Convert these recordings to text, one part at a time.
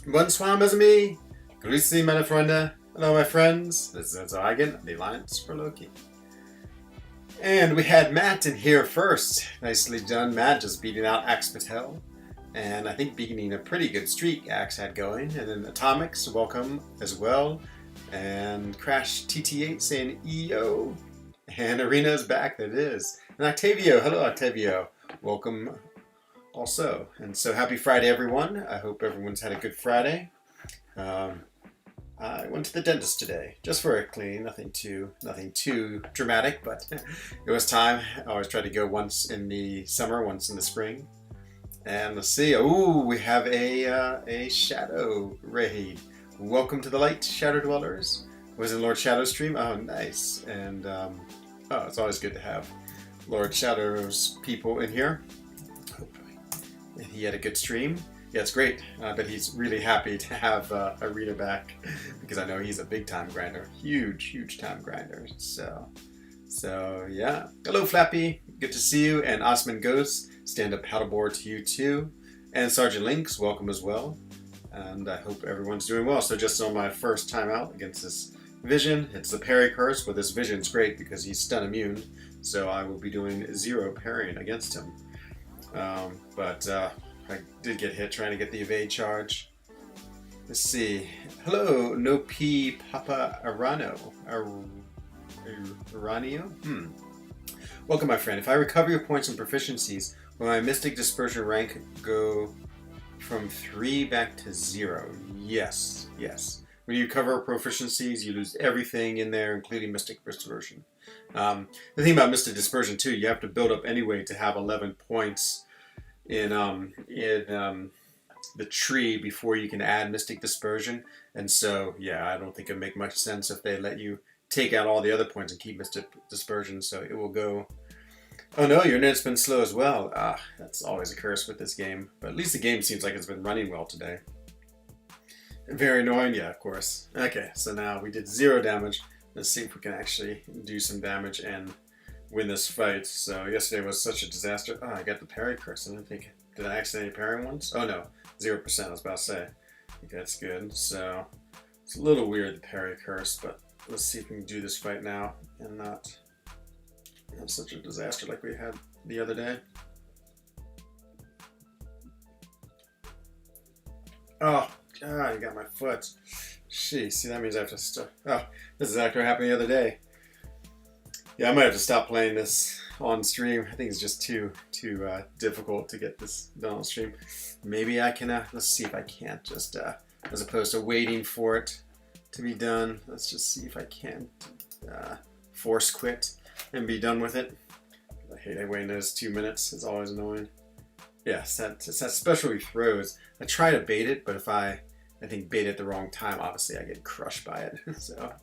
Bonsoir, mes amis. Grüezi, meine Freunde. Hello, my friends. This is Eigen, the Alliance for Loki. And we had Matt in here first. Nicely done, Matt, just beating out Axe Patel. And I think beginning a pretty good streak Axe had going. And then Atomics, welcome as well. And Crash TT8 saying EO. And Arena is back, that it is. And Octavio, hello Octavio. Welcome also. And so happy Friday, everyone. I hope everyone's had a good Friday. I went to the dentist today, just for a clean, nothing too dramatic, but it was time. I always try to go once in the summer, once in the spring. And let's see, ooh, we have a Shadow raid. Welcome to the light, Shadow Dwellers. Was in Lord Shadow stream? Oh, nice. And, oh, it's always good to have Lord Shadow's people in here. And he had a good stream. Yeah, it's great. But he's really happy to have Arena back because I know he's a big time grinder, huge time grinder. So yeah. Hello, Flappy. Good to see you. And Osman Ghost, stand up paddleboard to you too. And Sergeant Lynx, welcome as well. And I hope everyone's doing well. So just on my first time out against this Vision, it's the parry curse, but this Vision's great because he's stun immune. So I will be doing 0 parrying against him. I did get hit trying to get the evade charge. Let's see. Hello, No P Papa Arano. Aranio? Welcome, my friend. If I recover your points and proficiencies, will my Mystic Dispersion rank go from 3 back to 0? Yes. When you cover proficiencies, you lose everything in there, including Mystic Dispersion. The thing about Mystic Dispersion, too, you have to build up anyway to have 11 points in the tree before you can add Mystic Dispersion. And so, yeah, I don't think it'd make much sense if they let you take out all the other points and keep Mystic Dispersion. So it will go... Oh no, your net's been slow as well. That's always a curse with this game. But at least the game seems like it's been running well today. Very annoying, yeah, of course. Okay, so now we did 0 damage. Let's see if we can actually do some damage and win this fight. So yesterday was such a disaster. Oh, I got the parry curse. I didn't think... Did I accidentally parry once? Oh no, 0%, I was about to say. I think that's good. So it's a little weird, the parry curse, but let's see if we can do this fight now and not have such a disaster like we had the other day. Oh, God, you got my foot. Jeez, see, that means I have to stop. Oh, this is exactly what happened the other day. Yeah, I might have to stop playing this on stream. I think it's just too difficult to get this done on stream. Maybe I can, let's see if I can't just, as opposed to waiting for it to be done, let's just see if I can force quit and be done with it. I hate waiting those 2 minutes. It's always annoying. Yeah, it's that special he throws. I try to bait it, but if I think bait it at the wrong time, obviously I get crushed by it. So,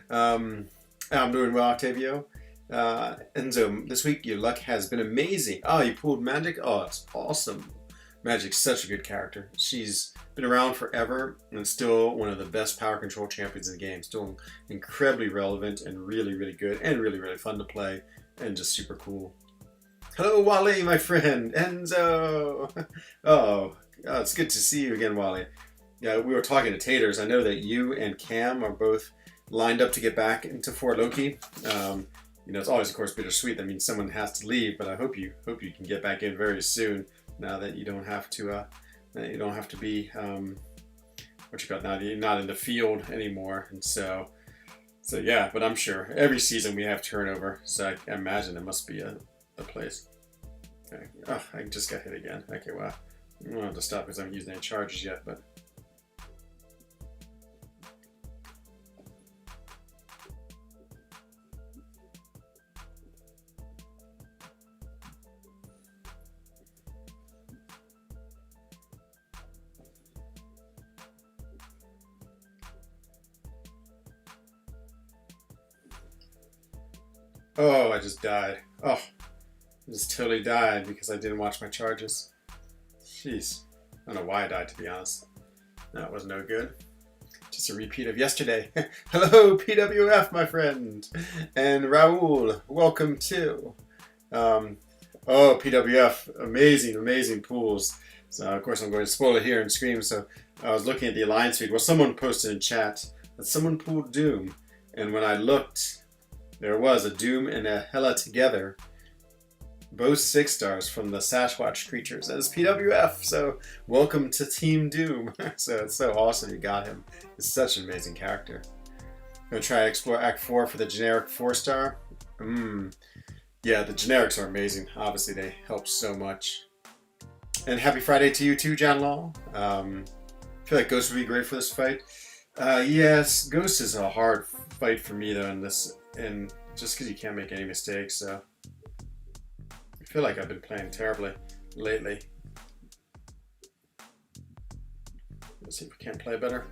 I'm doing well, Octavio. Enzo, this week your luck has been amazing. Oh, you pulled Magic? Oh, it's awesome. Magic's such a good character. She's been around forever and still one of the best power control champions in the game. Still incredibly relevant and really good and really fun to play and just super cool. Hello, Wally, my friend. Enzo. Oh, it's good to see you again, Wally. Yeah, we were talking to Taters. I know that you and Cam are both lined up to get back into Fort Loki. You know, it's always, of course, bittersweet. That means someone has to leave, but I hope you can get back in very soon. Now that you don't have to, be now you're not in the field anymore, and so yeah. But I'm sure every season we have turnover, so I imagine it must be a place. Okay. Oh, I just got hit again. Okay, well, I don't have to stop because I haven't used any charges yet, but. Oh, I just died. Oh, I just totally died because I didn't watch my charges. Jeez. I don't know why I died, to be honest. That was no good. Just a repeat of yesterday. Hello, PWF, my friend. And Raul, welcome too. Oh, PWF, amazing pools. So of course I'm going to spoil it here and scream. So I was looking at the alliance feed. Well, someone posted in chat that someone pulled Doom, and when I looked, there was a Doom and a Hela together, both 6 stars from the Sasquatch creatures as PWF. So welcome to Team Doom. So it's so awesome you got him. He's such an amazing character. I'm gonna try to explore Act 4 for the generic 4-star. Yeah, the generics are amazing. Obviously, they help so much. And happy Friday to you too, John Law. I feel like Ghost would be great for this fight. Yes, Ghost is a hard fight for me though in this, and just because you can't make any mistakes. So I feel like I've been playing terribly lately. Let's see if we can't play better.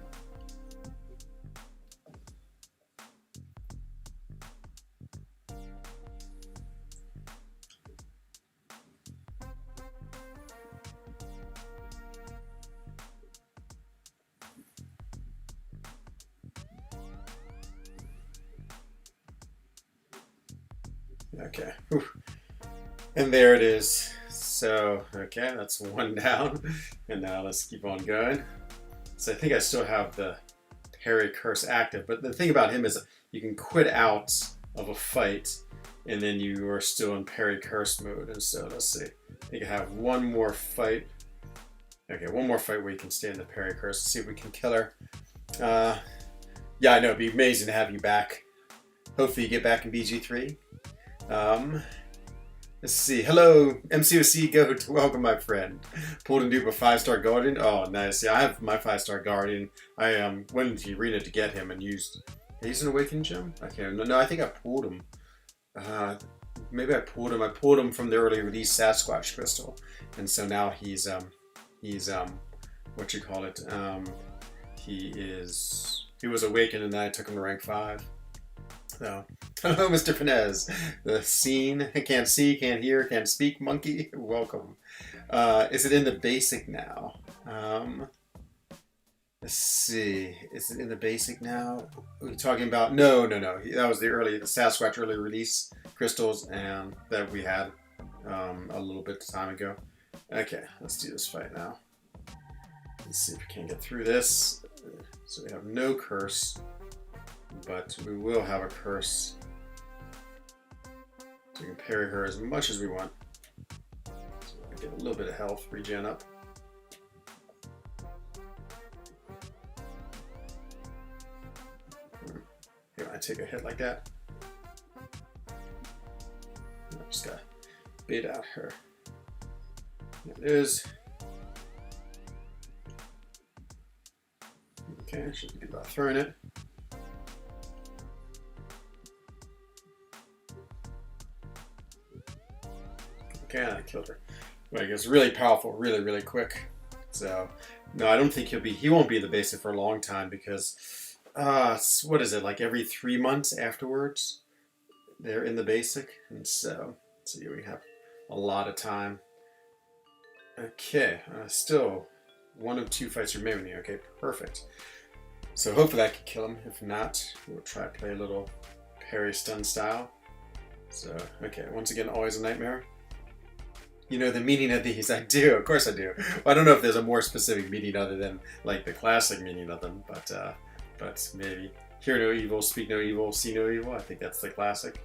Okay, whew. And there it is. So, okay, that's 1 down. And now let's keep on going. So I think I still have the parry curse active, but the thing about him is you can quit out of a fight and then you are still in parry curse mode. And so let's see, I think I have one more fight. Okay, one more fight where you can stay in the parry curse. Let's see if we can kill her. Yeah, I know, it'd be amazing to have you back. Hopefully you get back in BG3. Let's see. Hello, MCOC Goat. Welcome, my friend. Pulled and dupe a 5-star Guardian. Oh, nice. Yeah, I have my 5-star Guardian. I went into the arena to get him and used an Awakening Gem? Okay, no, I think I pulled him. Maybe I pulled him. I pulled him from the early release Sasquatch Crystal, and so now he's what you call it? He was awakened, and then I took him to rank 5. So, hello, Mr. Finez. The scene, can't see, can't hear, can't speak, monkey. Welcome. Is it in the basic now? Let's see. Is it in the basic now? Are we talking about? No. That was the Sasquatch early release crystals, and that we had a little bit of time ago. Okay, let's do this fight now. Let's see if we can get through this. So we have no curse. But we will have a curse. So we can parry her as much as we want. So I get a little bit of health regen up. Here, I take a hit like that. I just gotta bait out her. There it is. Okay, should be good about throwing it. Okay, I killed her. Like, it's really powerful, really quick. So, no, I don't think he won't be the basic for a long time because, what is it, like every 3 months afterwards, they're in the basic. And so, let's see, we have a lot of time. Okay, still 1 of 2 fights remaining here. Okay, perfect. So hopefully I can kill him. If not, we'll try to play a little parry stun style. So, okay, once again, always a nightmare. You know the meaning of these? I do, of course I do. Well, I don't know if there's a more specific meaning other than like the classic meaning of them, but maybe hear no evil, speak no evil, see no evil. I think that's the classic.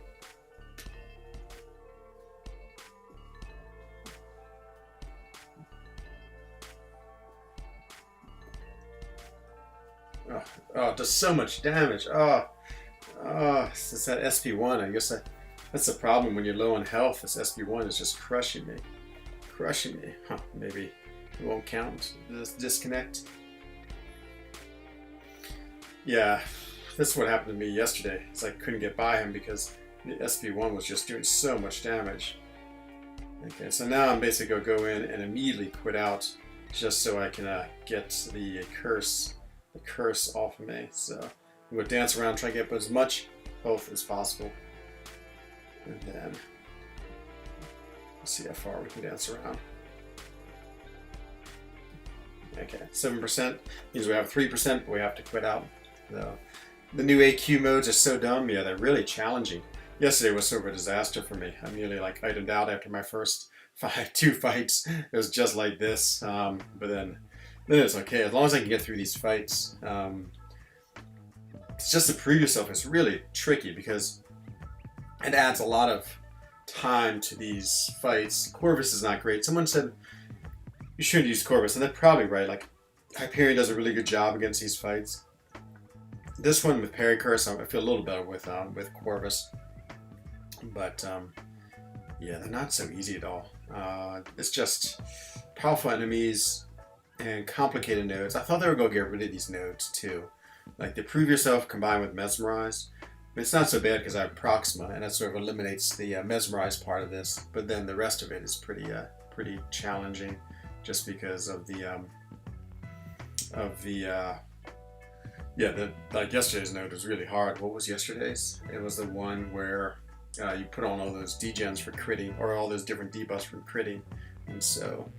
Oh, it does so much damage. Oh, it's that SP1. I guess that's the problem when you're low on health. This SP1 is just crushing me. Huh, maybe it won't count. This disconnect. Yeah, that's what happened to me yesterday. It's like I couldn't get by him because the SP1 was just doing so much damage. Okay, so now I'm basically going to go in and immediately quit out just so I can get the curse off of me. So I'm going to dance around, try to get as much health as possible. And then let's see how far we can dance around. Okay, 7% means we have 3%, but we have to quit out. So, the new AQ modes are so dumb. Yeah, they're really challenging. yesterday was sort of a disaster for me. I nearly like itemed out after my first two fights. It was just like this, but then it's okay as long as I can get through these fights. It's just the previous stuff is really tricky because it adds a lot of time to these fights. Corvus is not great. Someone said you shouldn't use Corvus, and they're probably right. Like Hyperion does a really good job against these fights. This one with Parry Curse, I feel a little better with Corvus, but yeah, they're not so easy at all. It's just powerful enemies and complicated nodes. I thought they were going to get rid of these nodes too, like the Prove Yourself combined with Mesmerize. It's not so bad because I have Proxima, and that sort of eliminates the Mesmerize part of this. But then the rest of it is pretty challenging, just because of the like yesterday's node was really hard. What was yesterday's? It was the one where you put on all those degens for critting, or all those different debuffs for critting, and so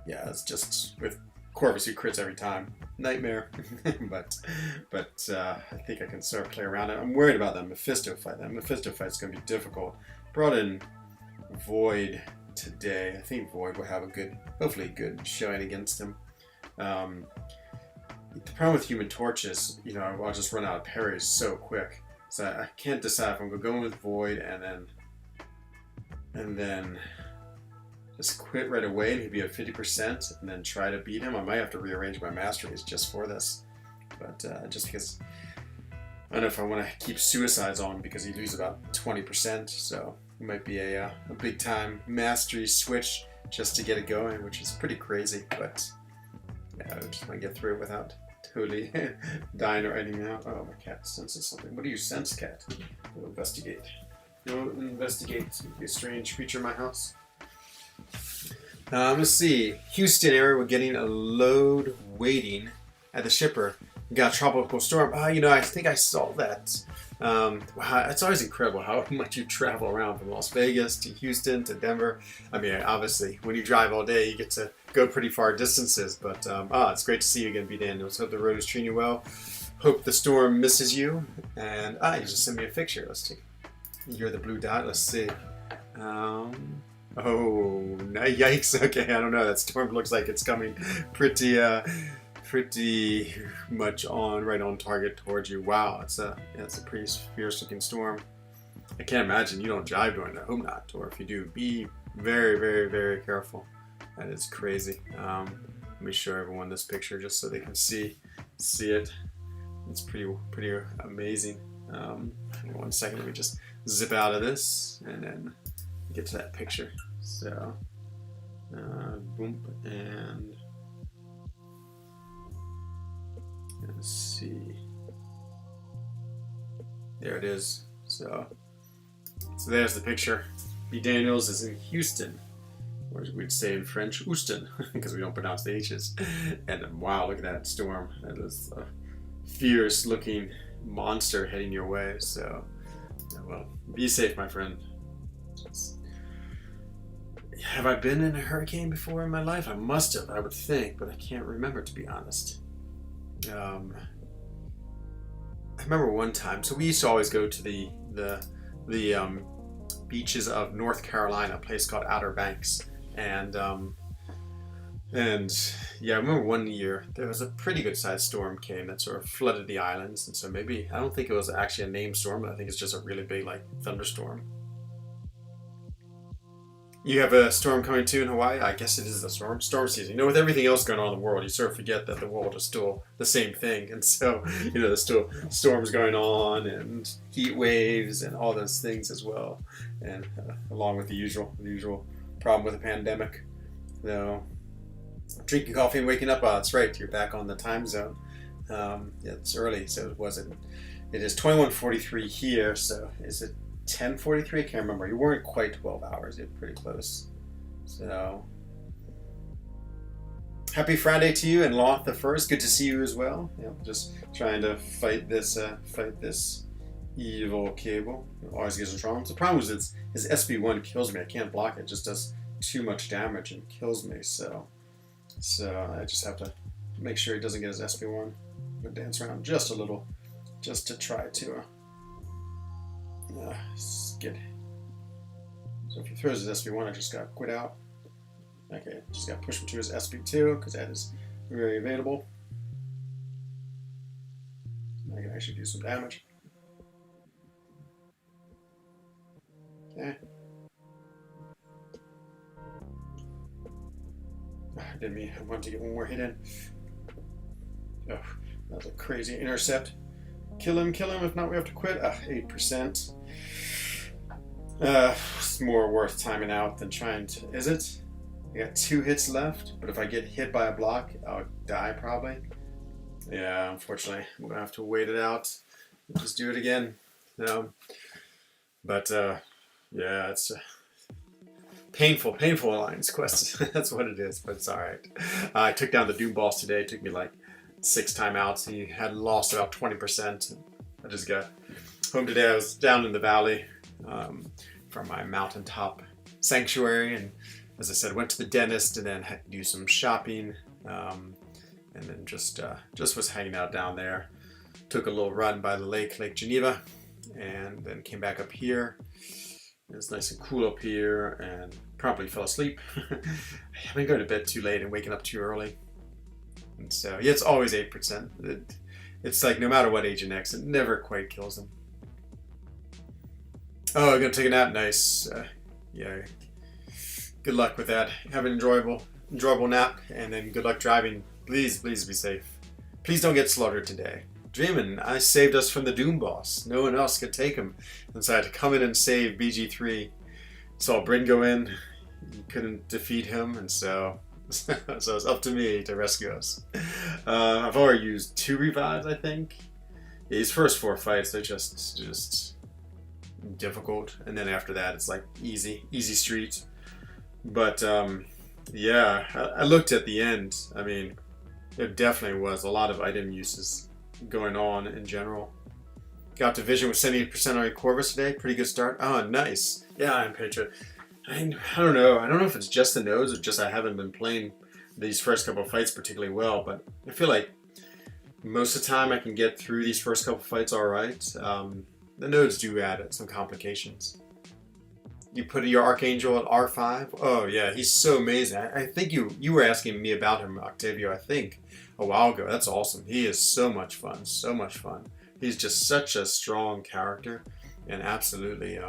yeah, it's just with Corvus who crits every time. Nightmare. but I think I can sort of play around it. I'm worried about that Mephisto fight. That Mephisto fight's going to be difficult. Brought in Void today. I think Void will have a good, hopefully good showing against him. The problem with Human Torch is, you know, I'll just run out of parries so quick. So I can't decide if I'm going to go with Void and then just quit right away and he'd be at 50% and then try to beat him. I might have to rearrange my masteries just for this. But just because I don't know if I want to keep suicides on because he loses about 20%. So it might be a big time mastery switch just to get it going, which is pretty crazy. But yeah, I just want to get through it without totally dying or anything out. Oh, my cat senses something. What do you sense, cat? We'll investigate. You'll investigate a strange creature in my house. Let's see. Houston area, we're getting a load waiting at the shipper. We got a tropical storm. You know, I think I saw that. Wow, it's always incredible how much you travel around from Las Vegas to Houston to Denver. I mean, obviously, when you drive all day, you get to go pretty far distances. But it's great to see you again, B. Daniels. Hope the road is treating you well. Hope the storm misses you. And you just sent me a picture. Let's see. You're the blue dot. Let's see. Oh, yikes. Okay, I don't know. That storm looks like it's coming pretty much right on target towards you. Wow, it's a pretty fierce looking storm. I can't imagine you don't drive during that. Hope not. Or if you do, be very, very, very careful. That is crazy. Let me show everyone this picture just so they can see it. It's pretty amazing. 1 second, let me just zip out of this and then get to that picture. So, boom, and let's see. There it is. So there's the picture. B. Daniels is in Houston, or we'd say in French, Houston, because we don't pronounce the H's. And wow, look at that storm. That is a fierce-looking monster heading your way. So, well, be safe, my friend. Have I been in a hurricane before in my life? I must have, I would think, but I can't remember, to be honest. I remember one time, so we used to always go to the beaches of North Carolina, a place called Outer Banks, and yeah, I remember one year there was a pretty good sized storm came that sort of flooded the islands, and so maybe, I don't think it was actually a named storm, but I think it's just a really big like thunderstorm. You have a storm coming too in Hawaii? I guess it is the storm season. You know, with everything else going on in the world, you sort of forget that the world is still the same thing. And so, you know, there's still storms going on and heat waves and all those things as well. And along with the usual problem with the pandemic. So, drinking coffee and waking up, that's right, you're back on the time zone. Yeah, it's early, so it is 21:43 here, so is it 10:43? I can't remember. You weren't quite 12 hours. You're pretty close. So, happy Friday to you and Loth the First. Good to see you as well. Yep, just trying to fight this evil cable. It always gives us problems. The problem is his SB1 kills me. I can't block it. It just does too much damage and kills me. So I just have to make sure he doesn't get his SB1. I'm gonna dance around just a little, just to try to Skid. So if he throws his SP1, I just got quit out. Okay, just got pushed him to his SP2 because that is very available. I can actually do some damage. Okay. I didn't mean I wanted to get one more hit in. Oh, that was a crazy intercept. Kill him, if not we have to quit. 8%. It's more worth timing out than trying to... Is it? I got 2 hits left, but if I get hit by a block, I'll die probably. Yeah, unfortunately, I'm going to have to wait it out. Just do it again. But, yeah, it's... Painful alliance quest. That's what it is, but it's alright. I took down the Doom boss today. It took me like 6 timeouts. He had lost about 20%. I just got home today. I was down in the valley from my mountaintop sanctuary, and as I said, went to the dentist and then had to do some shopping, and then just was hanging out down there. Took a little run by the Lake Geneva, and then came back up here. It's nice and cool up here, and probably fell asleep. I've been going to bed too late and waking up too early. And so, yeah, it's always 8%. It's like no matter what Agent X, it never quite kills them. Oh, I'm going to take a nap. Nice. Yeah. Good luck with that. Have an enjoyable nap, and then good luck driving. Please be safe. Please don't get slaughtered today. Dreamin', I saved us from the Doom boss. No one else could take him. And so I had to come in and save BG3. Saw Bryn go in. You couldn't defeat him, and so it's up to me to rescue us. I've already used 2 revives, I think. Yeah, these first 4 fights, they're just difficult. And then after that, it's like easy street. But yeah, I looked at the end. I mean, there definitely was a lot of item uses going on in general. Got Division with 78% on your Corvus today. Pretty good start. Oh, nice. Yeah, I'm Patriot. I don't know. I don't know if it's just the nodes or just I haven't been playing these first couple of fights particularly well, but I feel like most of the time I can get through these first couple of fights all right. The nodes do add some complications. You put your Archangel at R5. Oh yeah, he's so amazing. I think you were asking me about him, Octavio, I think, a while ago. That's awesome. He is so much fun. So much fun. He's just such a strong character and absolutely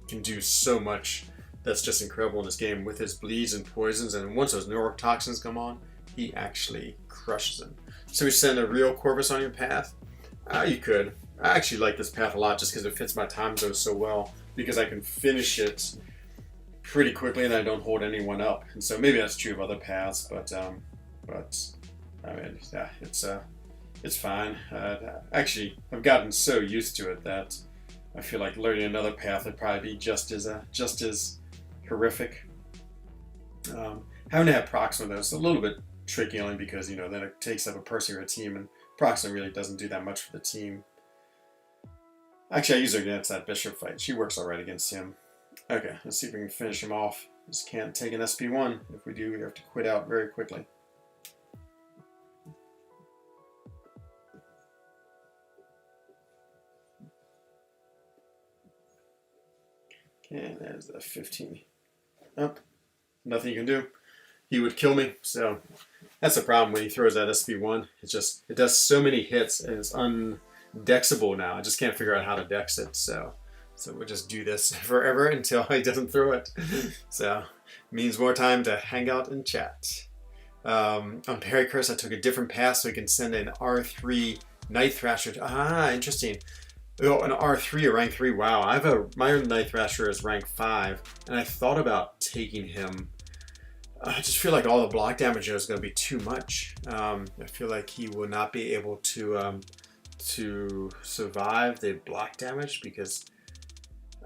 can do so much that's just incredible in this game with his bleeds and poisons. And once those neurotoxins come on, he actually crushes them. So we send a real Corvus on your path? You could. I actually like this path a lot just because it fits my time zone so well, because I can finish it pretty quickly and I don't hold anyone up. And so maybe that's true of other paths, but I mean, yeah, it's fine. Actually, I've gotten so used to it that I feel like learning another path would probably be just as horrific. Having to have Proxima though is a little bit tricky, only because then it takes up a person or a team, and Proxima really doesn't do that much for the team. Actually, I use her against that Bishop fight. She works alright against him. Okay, let's see if we can finish him off. Just can't take an SP1. If we do, we have to quit out very quickly. Okay, there's the 15. Oh, nothing you can do. He would kill me, so that's the problem when he throws that SP1. It does so many hits, and it's undexable now. I just can't figure out how to dex it, so we'll just do this forever until he doesn't throw it. So, means more time to hang out and chat. On Parry Curse, I took a different path so we can send an R3 Night Thrasher. Interesting. Oh, an R3 or rank 3. Wow, my Night Thrasher is rank 5, and I thought about taking him. I just feel like all the block damage is going to be too much. I feel like he will not be able to survive the block damage because.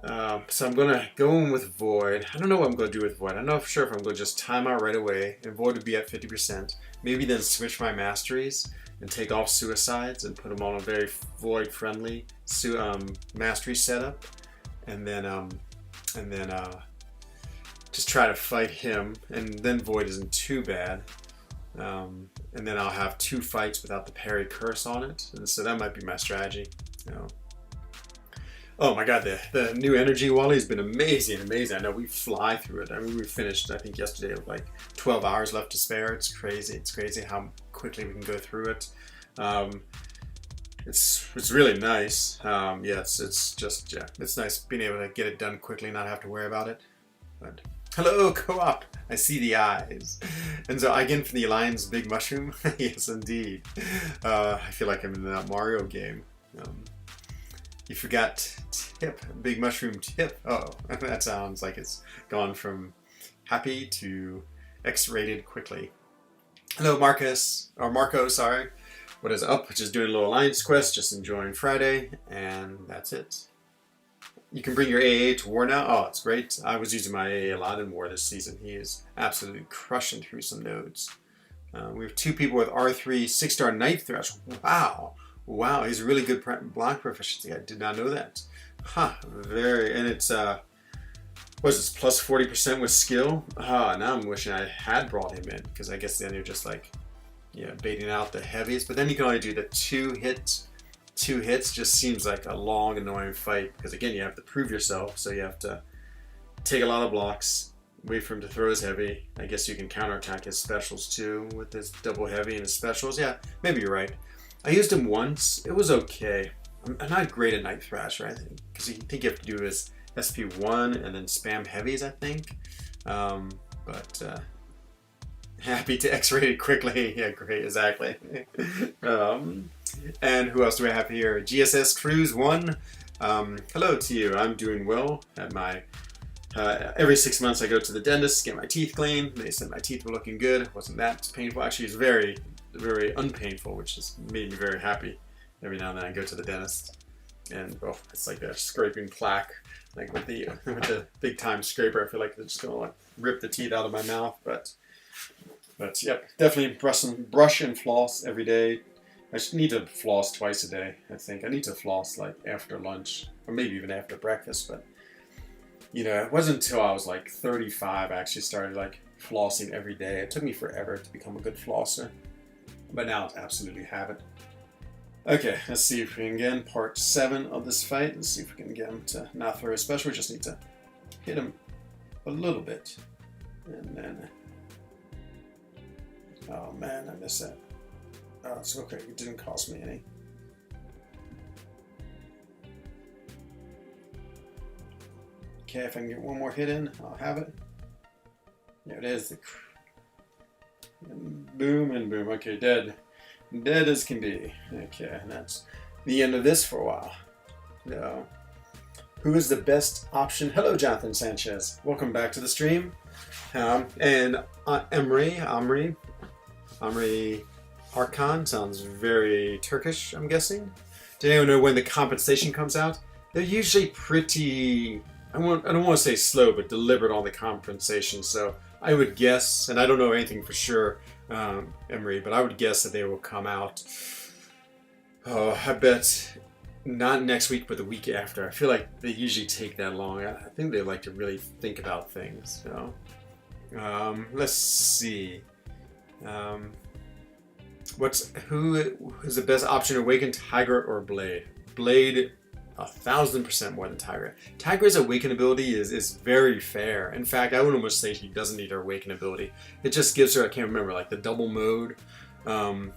So I'm going to go in with Void. I don't know what I'm going to do with Void. I'm not sure if I'm going to just time out right away, and Void would be at 50%. Maybe then switch my masteries and take off Suicides and put them on a very Void-friendly mastery setup, and then just try to fight him, and then Void isn't too bad. And then I'll have 2 fights without the Parry Curse on it, and so that might be my strategy. Oh my god, the new energy Wally has been amazing, amazing. I know we fly through it. I mean, we finished, I think, yesterday with like 12 hours left to spare. It's crazy. It's crazy how quickly we can go through it. Um, it's really nice. Yeah, it's just, yeah, it's nice being able to get it done quickly, not have to worry about it. But hello, co-op. I see the eyes. And so again for the Alliance Big Mushroom. Yes, indeed. I feel like I'm in that Mario game. You forgot tip, Big Mushroom tip. Oh, that sounds like it's gone from happy to X-rated quickly. Hello, Marcus, or Marco, sorry. What is up? Just doing a little Alliance quest, just enjoying Friday, and that's it. You can bring your AA to war now. Oh, it's great. I was using my AA a lot in war this season. He is absolutely crushing through some nodes. We have 2 people with R3 6-star Knight Thresh. Wow. Wow, he's a really good block proficiency. I did not know that. Huh, very, and it's, what's this, plus 40% with skill? Now I'm wishing I had brought him in, because I guess then you're just like, yeah, baiting out the heaviest. But then you can only do the 2 hits. 2 hits just seems like a long, annoying fight, because again, you have to prove yourself, so you have to take a lot of blocks, wait for him to throw his heavy. I guess you can counterattack his specials too, with his double heavy and his specials. Yeah, maybe you're right. I used him once. It was okay. I'm not great at Night Thrasher, I think, because you think you have to do his SP1 and then spam heavies, I think. But happy to X-ray it quickly. Yeah, great, exactly. And who else do I have here? GSS Cruise 1. Hello to you. I'm doing well. At my every 6 months I go to the dentist, get my teeth cleaned. They said my teeth were looking good. It wasn't that painful. Actually, it's very unpainful, which has made me very happy. Every now and then I go to the dentist, and oh, it's like a scraping plaque, like with the big time scraper. I feel like it's just gonna like rip the teeth out of my mouth. But yep, definitely brush and floss every day. I should need to floss twice a day. I think I need to floss like after lunch or maybe even after breakfast. But you know, it wasn't until I was like 35 I actually started like flossing every day. It took me forever to become a good flosser. But now I absolutely have it. Okay, let's see if we can get in part 7 of this fight. Let's see if we can get him to not throw a special. We just need to hit him a little bit. And then... oh man, I missed that. Oh, it's okay. It didn't cost me any. Okay, if I can get one more hit in, I'll have it. There it is. And boom and boom. Okay, dead. Dead as can be. Okay, and that's the end of this for a while. No. Who is the best option? Hello, Jonathan Sanchez. Welcome back to the stream. And Amri Arkan sounds very Turkish, I'm guessing. Does anyone know when the compensation comes out? They're usually pretty, I don't want to say slow, but deliberate on the compensation. So I would guess, and I don't know anything for sure, Emery, but I would guess that they will come out, I bet not next week, but the week after. I feel like they usually take that long. I think they like to really think about things. So, let's see. Who is the best option? Awaken, Tiger, or Blade? Blade, 1000% more than Tigra. Tigra's Awaken ability is very fair. In fact, I would almost say she doesn't need her Awaken ability. It just gives her, I can't remember, like the double mode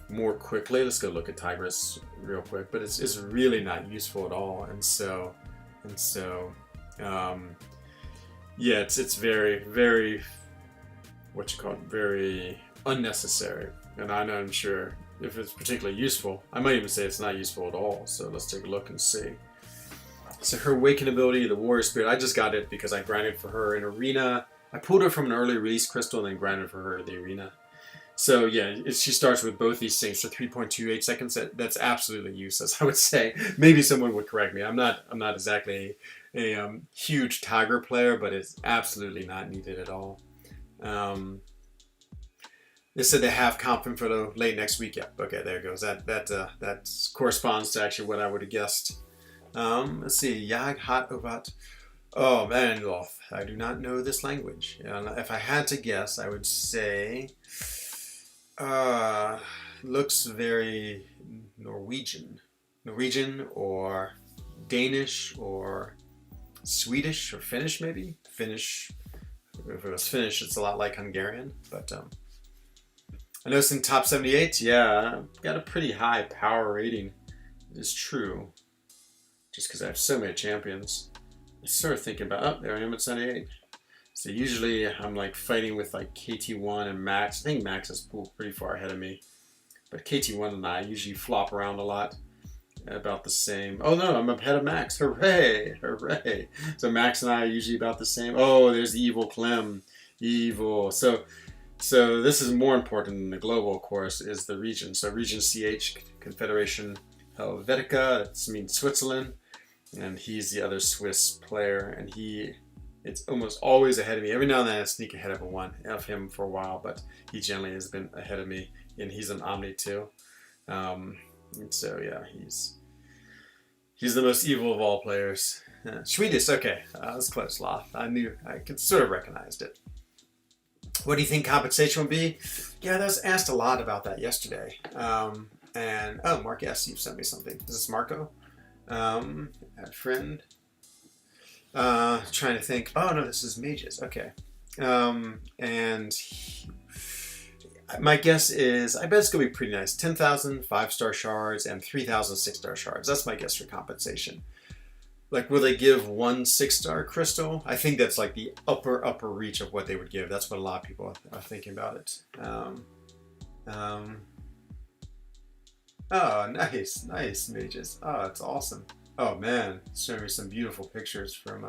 more quickly. Let's go look at Tigra's real quick, but it's really not useful at all. And so, yeah, it's very, very unnecessary. And I'm not sure if it's particularly useful. I might even say it's not useful at all. So let's take a look and see. So her Awaken ability, the Warrior Spirit, I just got it because I grinded for her in Arena. I pulled her from an early release crystal and then grinded for her in the Arena. So yeah, she starts with both these things for 3.28 seconds. That's absolutely useless, I would say. Maybe someone would correct me. I'm not exactly a huge Tiger player, but it's absolutely not needed at all. They said they have comp info late next week. Yep. Okay, there it goes. That corresponds to actually what I would have guessed. Let's see. Yag Hot Obat. Oh man, I do not know this language. If I had to guess, I would say looks very Norwegian or Danish or Swedish or Finnish maybe. Finnish. If it was Finnish, it's a lot like Hungarian. But I noticed in top 78, yeah, I've got a pretty high power rating. It is true. Just because I have so many champions. I started thinking about, oh, there I am at 78. So usually I'm like fighting with like KT1 and Max. I think Max is pretty far ahead of me. But KT1 and I usually flop around a lot. About the same. Oh no, I'm ahead of Max. Hooray! Hooray! So Max and I are usually about the same. Oh, there's the evil Clem. Evil. So this is more important than the global, of course, is the region. So region CH, Confederation Helvetica, that means Switzerland. And he's the other Swiss player. And it's almost always ahead of me. Every now and then I sneak ahead of him for a while, but he generally has been ahead of me. And he's an Omni too. And so yeah, he's the most evil of all players. Swedish, okay, that was close, Loth. I could sort of recognized it. What do you think compensation would be? Yeah, that was asked a lot about that yesterday. And oh, Mark S, you've sent me something. Is this Marco? A friend. Trying to think. Oh no, this is Mages. Okay. My guess is, I bet it's going to be pretty nice. 10,000 5-star shards and 3,000 6-star shards. That's my guess for compensation. Like, will they give 1 6-star crystal? I think that's like the upper reach of what they would give. That's what a lot of people are thinking about it. Oh, nice, Mages. Oh, that's awesome. Oh man, showing me some beautiful pictures from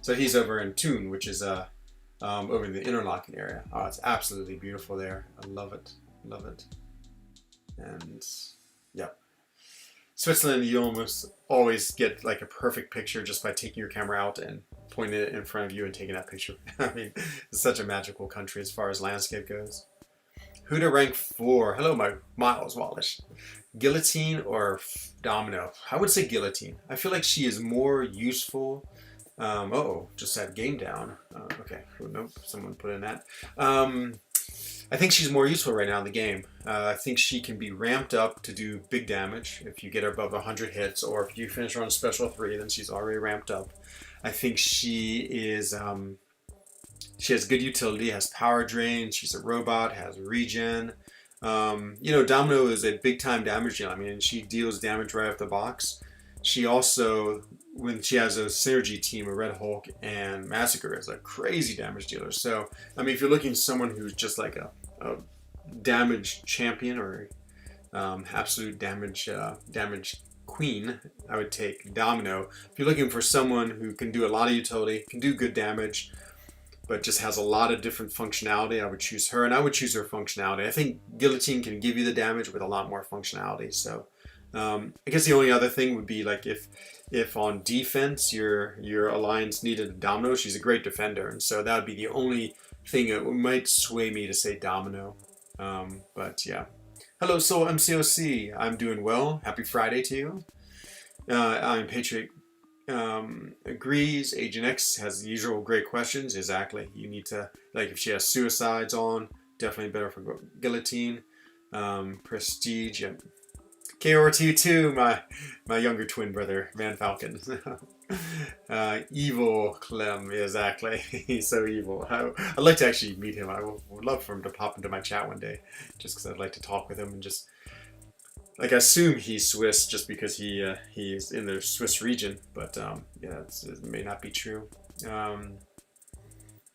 so he's over in Thun, which is over in the Interlaken area. Oh, it's absolutely beautiful there. I love it. Love it. And yeah. Switzerland, you almost always get like a perfect picture just by taking your camera out and pointing it in front of you and taking that picture. I mean, it's such a magical country as far as landscape goes. Who to rank 4? Hello, my Miles Wallace. Guillotine or Domino? I would say Guillotine. I feel like she is more useful. Just had game down. Okay, nope, someone put in that. I think she's more useful right now in the game. I think she can be ramped up to do big damage if you get her above 100 hits, or if you finish her on special 3, then she's already ramped up. I think she is, she has good utility, has power drain, she's a robot, has regen. Domino is a big time damage dealer. I mean, she deals damage right off the box. She also, when she has a synergy team of Red Hulk and Massacre, is a crazy damage dealer. So, I mean, if you're looking for someone who's just like a damage champion or absolute damage queen, I would take Domino. If you're looking for someone who can do a lot of utility, can do good damage, but just has a lot of different functionality, I would choose her, and I would choose her functionality. I think Guillotine can give you the damage with a lot more functionality. So I guess the only other thing would be like if on defense your alliance needed a Domino, she's a great defender, and so that would be the only thing that might sway me to say Domino. But yeah. Hello, Soul MCOC. I'm doing well. Happy Friday to you. I'm Patriot. Agrees. Agent X has the usual great questions. Exactly. You need to, like, if she has suicides on, definitely better for Guillotine. Prestige. Yeah. KORT2, my younger twin brother, Van Falcon. Evil Clem, exactly. He's so evil. I'd like to actually meet him. I would love for him to pop into my chat one day, just because I'd like to talk with him and just, like, I assume he's Swiss just because he's in the Swiss region, but yeah, it may not be true.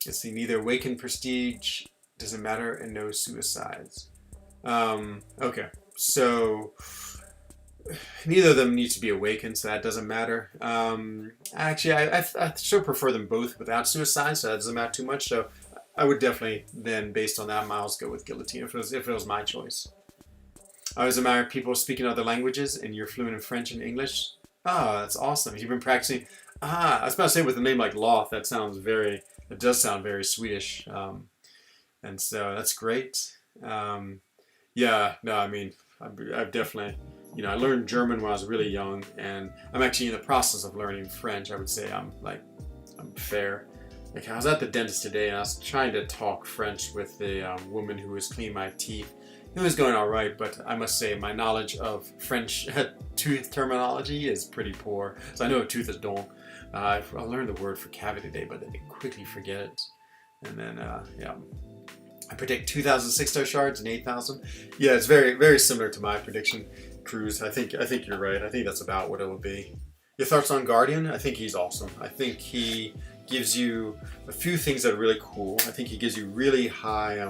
Let's see, neither Awaken Prestige, doesn't matter, and no suicides. Okay, so neither of them need to be awakened, so that doesn't matter. Actually, I still prefer them both without suicide, so that doesn't matter too much. So I would definitely then, based on that, Miles, go with Guillotine if it was my choice. I always admire people speaking other languages, and you're fluent in French and English. Ah, that's awesome. You've been practicing. I was about to say, with a name like Loth, it does sound very Swedish. And so that's great. Yeah, no, I mean, I've definitely, I learned German when I was really young, and I'm actually in the process of learning French. I would say I'm fair. Like, I was at the dentist today and I was trying to talk French with the woman who was cleaning my teeth. It was going all right, but I must say my knowledge of French tooth terminology is pretty poor. So I know a tooth is dent. I learned the word for cavity today, but I quickly forget it. And then, yeah. I predict 2,000 6-star shards and 8,000. Yeah, it's very, very similar to my prediction. Cruz, I think you're right. I think that's about what it will be. Your thoughts on Guardian? I think he's awesome. I think he gives you a few things that are really cool. I think he gives you really high,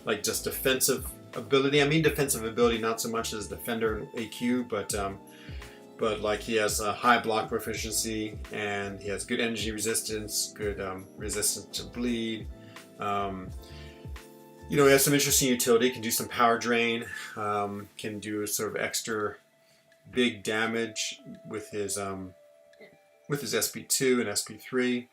like just defensive ability. I mean defensive ability not so much as defender and AQ, but like he has a high block proficiency and he has good energy resistance, good resistance to bleed. You know, he has some interesting utility. Can do some power drain. Can do sort of extra big damage with his SP2 and SP3.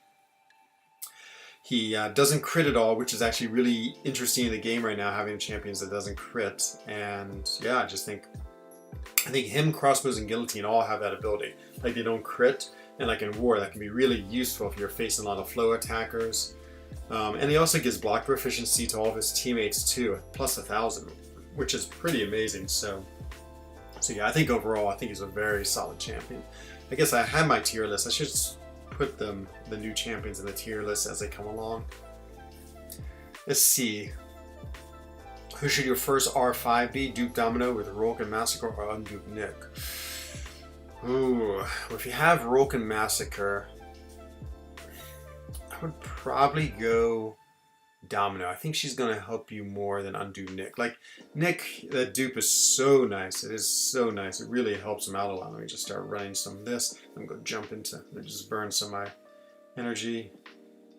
He doesn't crit at all, which is actually really interesting in the game right now, having champions that doesn't crit. And yeah, I think him, Crossbows, and Guillotine all have that ability. Like, they don't crit, and like in war, that can be really useful if you're facing a lot of flow attackers. And he also gives block proficiency to all of his teammates too, plus 1,000, which is pretty amazing. So yeah, I think overall, I think he's a very solid champion. I guess I have my tier list. I should put the new champions in the tier list as they come along. Let's see. Who should your first R5 be? Duke Domino with Rolk and Massacre or Unduke Nick? Ooh, well, if you have Rolk and Massacre, I would probably go Domino. I think she's going to help you more than undo Nick. Like, Nick, that dupe is so nice. It is so nice. It really helps him out a lot. Let me just start running some of this. I'm going to jump into, just burn some of my energy.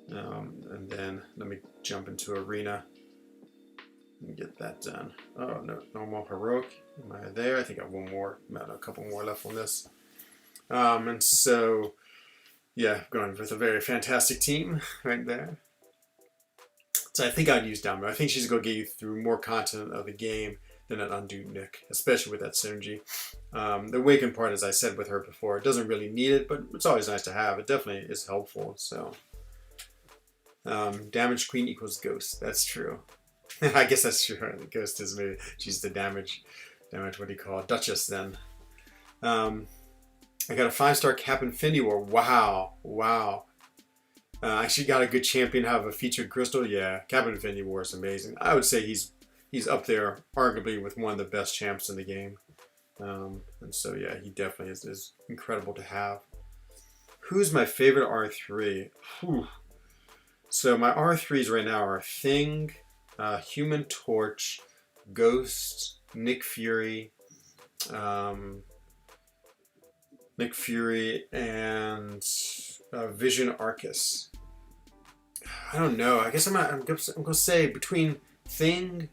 And then let me jump into Arena and get that done. Oh, no more Heroic. Am I there? I think I have one more, a couple more left on this. And so, yeah, going with a very fantastic team right there. So I think I'd use Domino. I think she's going to get you through more content of the game than an Undo Nick, especially with that synergy. The Awaken part, as I said with her before, doesn't really need it, but it's always nice to have. It definitely is helpful. So, Damage Queen equals Ghost. That's true. I guess that's true. The Ghost is maybe, she's the damage, what do you call it? Duchess then. I got a 5-star Cap Infinity War. Wow. Actually got a good champion, have a featured crystal. Yeah, Cap Infinity War is amazing. I would say he's up there, arguably, with one of the best champs in the game. And so yeah, he definitely is incredible to have. Who's my favorite R3? Whew. So my R3s right now are Thing, Human Torch, Ghost, Nick Fury, and Vision Arcus. I don't know. I guess I'm gonna say between Thing,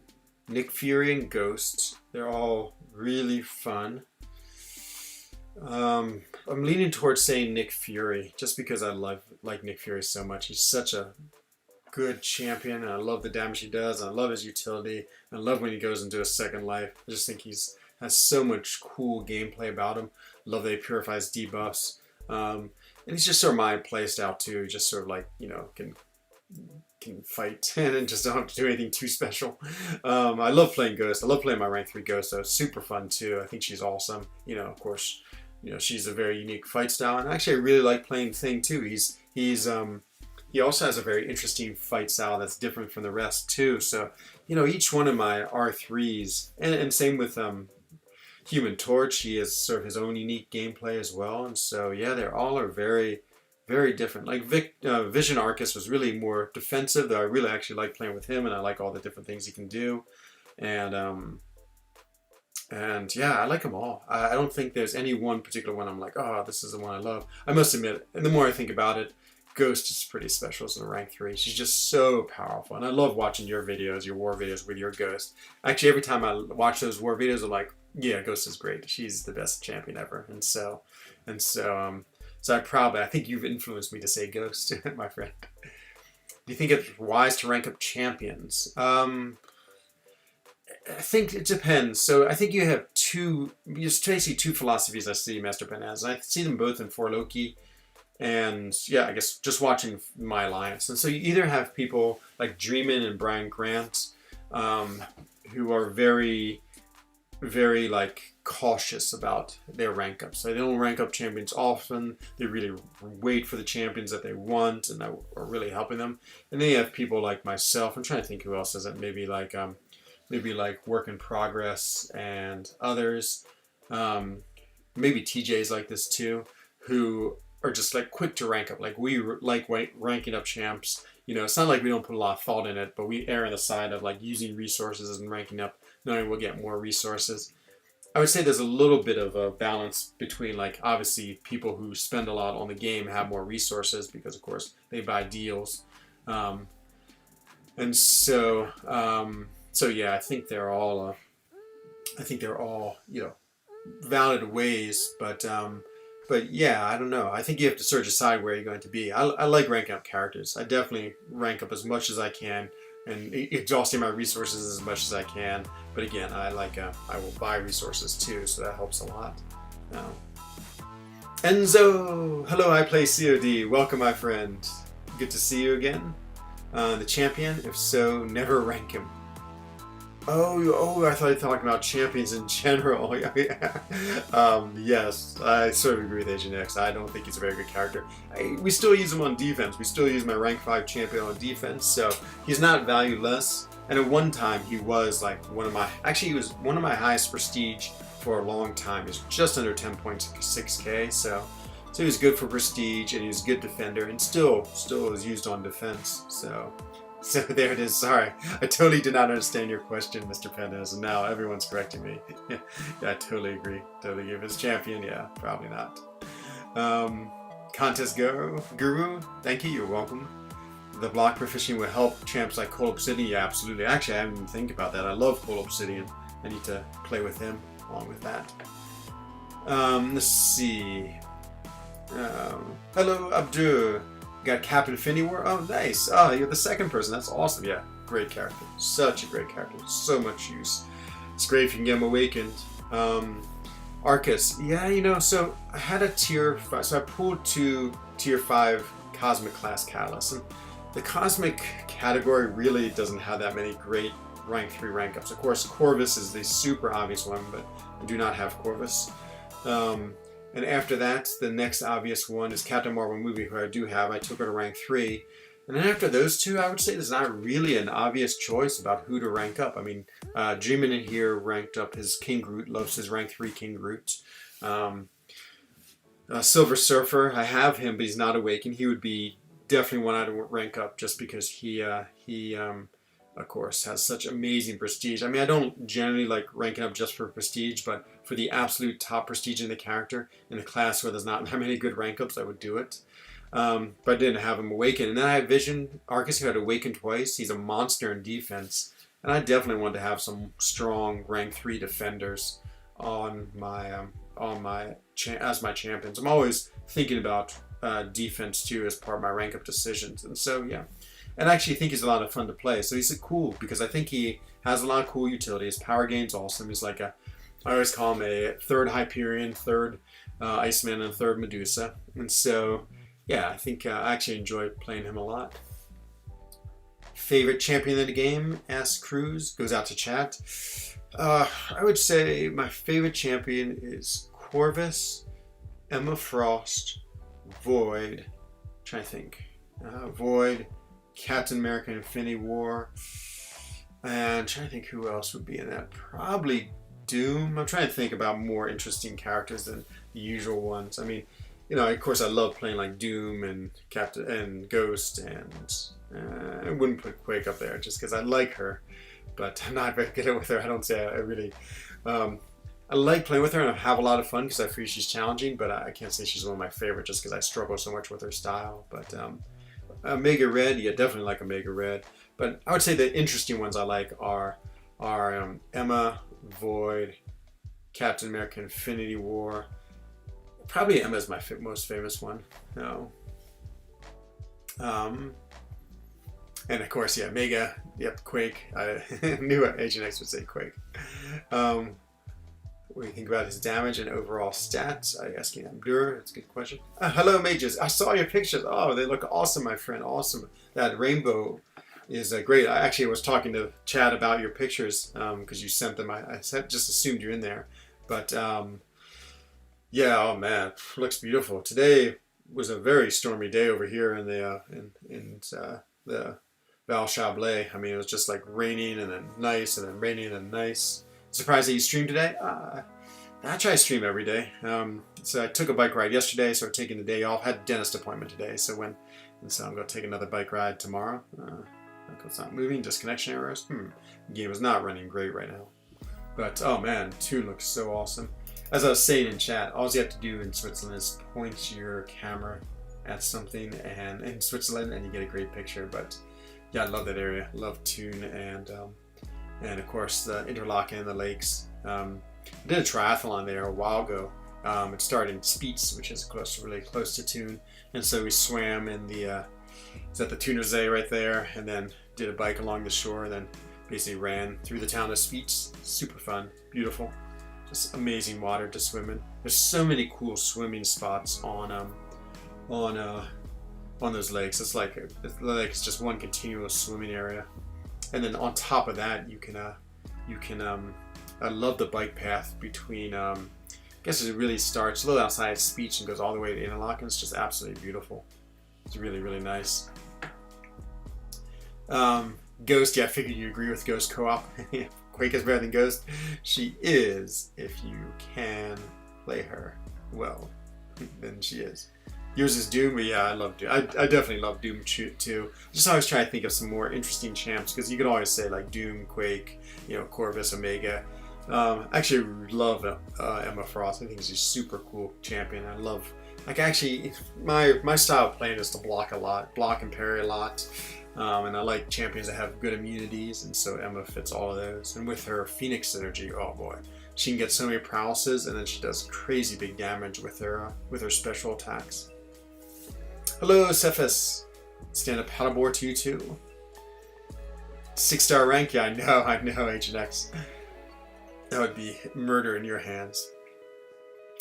Nick Fury, and Ghost. They're all really fun. I'm leaning towards saying Nick Fury just because I like Nick Fury so much. He's such a good champion, and I love the damage he does. And I love his utility. And I love when he goes into a second life. I just think has so much cool gameplay about him. Love that he purifies debuffs. And he's just sort of my playstyle too. Just sort of like, you know, can fight and just don't have to do anything too special. I love playing Ghost. I love playing my rank 3 Ghost, so it's super fun too. I think she's awesome. You know, of course, you know, she's a very unique fight style. And actually I really like playing Thing too. He also has a very interesting fight style that's different from the rest too. So, you know, each one of my R3s, and same with Human Torch, he has sort of his own unique gameplay as well. And so, yeah, they all are very, very different. Like Vision Arcus was really more defensive, though I really actually like playing with him, and I like all the different things he can do. And yeah, I like them all. I don't think there's any one particular one I'm like, oh, this is the one I love. I must admit, and the more I think about it, Ghost is pretty special as a rank 3. She's just so powerful. And I love watching your videos, your war videos with your Ghost. Actually, every time I watch those war videos, I'm like, yeah, Ghost is great. She's the best champion ever. And so I think you've influenced me to say Ghost, my friend. Do you think it's wise to rank up champions? I think it depends. So I think you have basically two philosophies I see Master Pen as. I see them both in 4 Loki. and yeah, I guess just watching my alliance. And so you either have people like Dreamin and Brian Grant, who are very, very like cautious about their rank ups. So they don't rank up champions often. They really wait for the champions that they want and that are really helping them. And then you have people like myself. I'm trying to think who else is it. Maybe like Work in Progress and others. Maybe TJ's like this too, who are just like quick to rank up. Like we like ranking up champs. You know, it's not like we don't put a lot of thought in it, but we err on the side of like using resources and ranking up, knowing we'll get more resources. I would say there's a little bit of a balance between, like, obviously people who spend a lot on the game have more resources because, of course, they buy deals. And so yeah, I think they're all, you know, valid ways, but yeah, I don't know. I think you have to sort of decide where you're going to be. I like ranking up characters. I definitely rank up as much as I can and exhausting my resources as much as I can. But again, I will buy resources too, so that helps a lot. Enzo! Hello, I play COD. Welcome, my friend. Good to see you again. The champion? If so, never rank him. Oh, I thought you were talking about champions in general. Yes, I sort of agree with Agent X. I don't think he's a very good character. We still use him on defense. We still use my rank 5 champion on defense, so he's not valueless. And at one time, he was like he was one of my highest prestige for a long time. He was just under 10.6k, so he was good for prestige, and he was a good defender, and still is used on defense, so there it is. Sorry, I totally did not understand your question, Mr. Pendez, and now everyone's correcting me. Yeah, I totally agree. Totally agree. If it's champion, yeah, probably not. Contest Guru, thank you. You're welcome. The block proficiency will help champs like Cole Obsidian. Yeah, absolutely. Actually, I didn't even think about that. I love Cole Obsidian. I need to play with him along with that. Let's see. Hello, Abdur. Got Captain Infinity War. Oh, nice. Oh, you're the second person. That's awesome. Yeah, great character. Such a great character. So much use. It's great if you can get him awakened. Arcus. Yeah, you know, so I had a tier 5. So I pulled 2 tier 5 Cosmic class Catalysts. And the Cosmic category really doesn't have that many great rank 3 rank ups. Of course, Corvus is the super obvious one, but I do not have Corvus. And after that, the next obvious one is Captain Marvel movie, who I do have. I took her to rank 3. And then after those two, I would say there's not really an obvious choice about who to rank up. I mean, Dreamin' in here ranked up his King Groot, loves his rank 3 King Groot. Silver Surfer, I have him, but he's not awakened. He would be definitely one I'd rank up just because he of course, has such amazing prestige. I mean, I don't generally like ranking up just for prestige, but for the absolute top prestige in the character, in a class where there's not that many good rank ups, I would do it. But I didn't have him awaken. And then I had Vision, Arcus, who had awakened twice. He's a monster in defense. And I definitely wanted to have some strong rank 3 defenders on my as my champions. I'm always thinking about defense too as part of my rank up decisions. And so, yeah. And I actually think he's a lot of fun to play. So he's cool because I think he has a lot of cool utility. His power gain's awesome. He's like I always call him a 3rd Hyperion, 3rd Iceman, and 3rd Medusa. And so, yeah, I think I actually enjoy playing him a lot. Favorite champion in the game? Asks Cruz. Goes out to chat. I would say my favorite champion is Corvus, Emma Frost, Void. I'm trying to think. Void, Captain America Infinity War, and I'm trying to think who else would be in that. Probably Doom. I'm trying to think about more interesting characters than the usual ones. I mean, you know, of course I love playing like Doom and Captain and Ghost, and I wouldn't put Quake up there just because I like her, but I'm not very good with her. I don't say I really. I like playing with her and I have a lot of fun because I feel she's challenging, but I can't say she's one of my favorite just because I struggle so much with her style. But Omega Red, yeah, definitely like Omega Red. But I would say the interesting ones I like are Emma, Void, Captain America Infinity War. Probably Emma's my most famous one. No. And of course, yeah, Mega, yep, Quake. I knew Agent X would say Quake. What do you think about his damage and overall stats? Are you asking Abdur? That's a good question. Hello, mages. I saw your pictures. Oh, they look awesome, my friend. Awesome. That rainbow is great. I actually was talking to Chad about your pictures because you sent them. I just assumed you're in there. But yeah, oh man, looks beautiful. Today was a very stormy day over here in the Val Chablais. I mean, it was just like raining and then nice and then raining and then nice. Surprised that you streamed today? I try to stream every day. So I took a bike ride yesterday, so I'm taking the day off. Had a dentist appointment today, so I'm going to take another bike ride tomorrow. It's not moving, just connection errors. The game is not running great right now. But, oh man, Toon looks so awesome. As I was saying in chat, all you have to do in Switzerland is point your camera at something and in Switzerland and you get a great picture. But yeah, I love that area. Love Toon and of course the Interlaken and the lakes. I did a triathlon there a while ago. It started in Spiez, which is really close to Toon, and so we swam in the it's at the Thunersee right there, and then did a bike along the shore, and then basically ran through the town of Spiez. Super fun, beautiful, just amazing water to swim in. There's so many cool swimming spots on those lakes. It's like the lake is just one continuous swimming area. And then on top of that, you can I love the bike path between, I guess it really starts a little outside Spiez and goes all the way to Interlaken. It's just absolutely beautiful. It's really, really nice. Ghost, yeah, I figured you agree with Ghost Co-op. Quake is better than Ghost. She is, if you can play her well, then she is. Yours is Doom, but yeah, I love Doom. I definitely love Doom too. I just always try to think of some more interesting champs, because you could always say like Doom, Quake, Corvus, Omega. I actually love Emma Frost. I think she's a super cool champion. I love, like, actually, my style of playing is to block a lot, block and parry a lot. And I like champions that have good immunities, and so Emma fits all of those. And with her Phoenix synergy, oh boy, she can get so many prowesses, and then she does crazy big damage with her special attacks. Hello, Cephas. Stand up paddleboard to you too. 6-star rank, yeah, I know, H&X. That would be murder in your hands.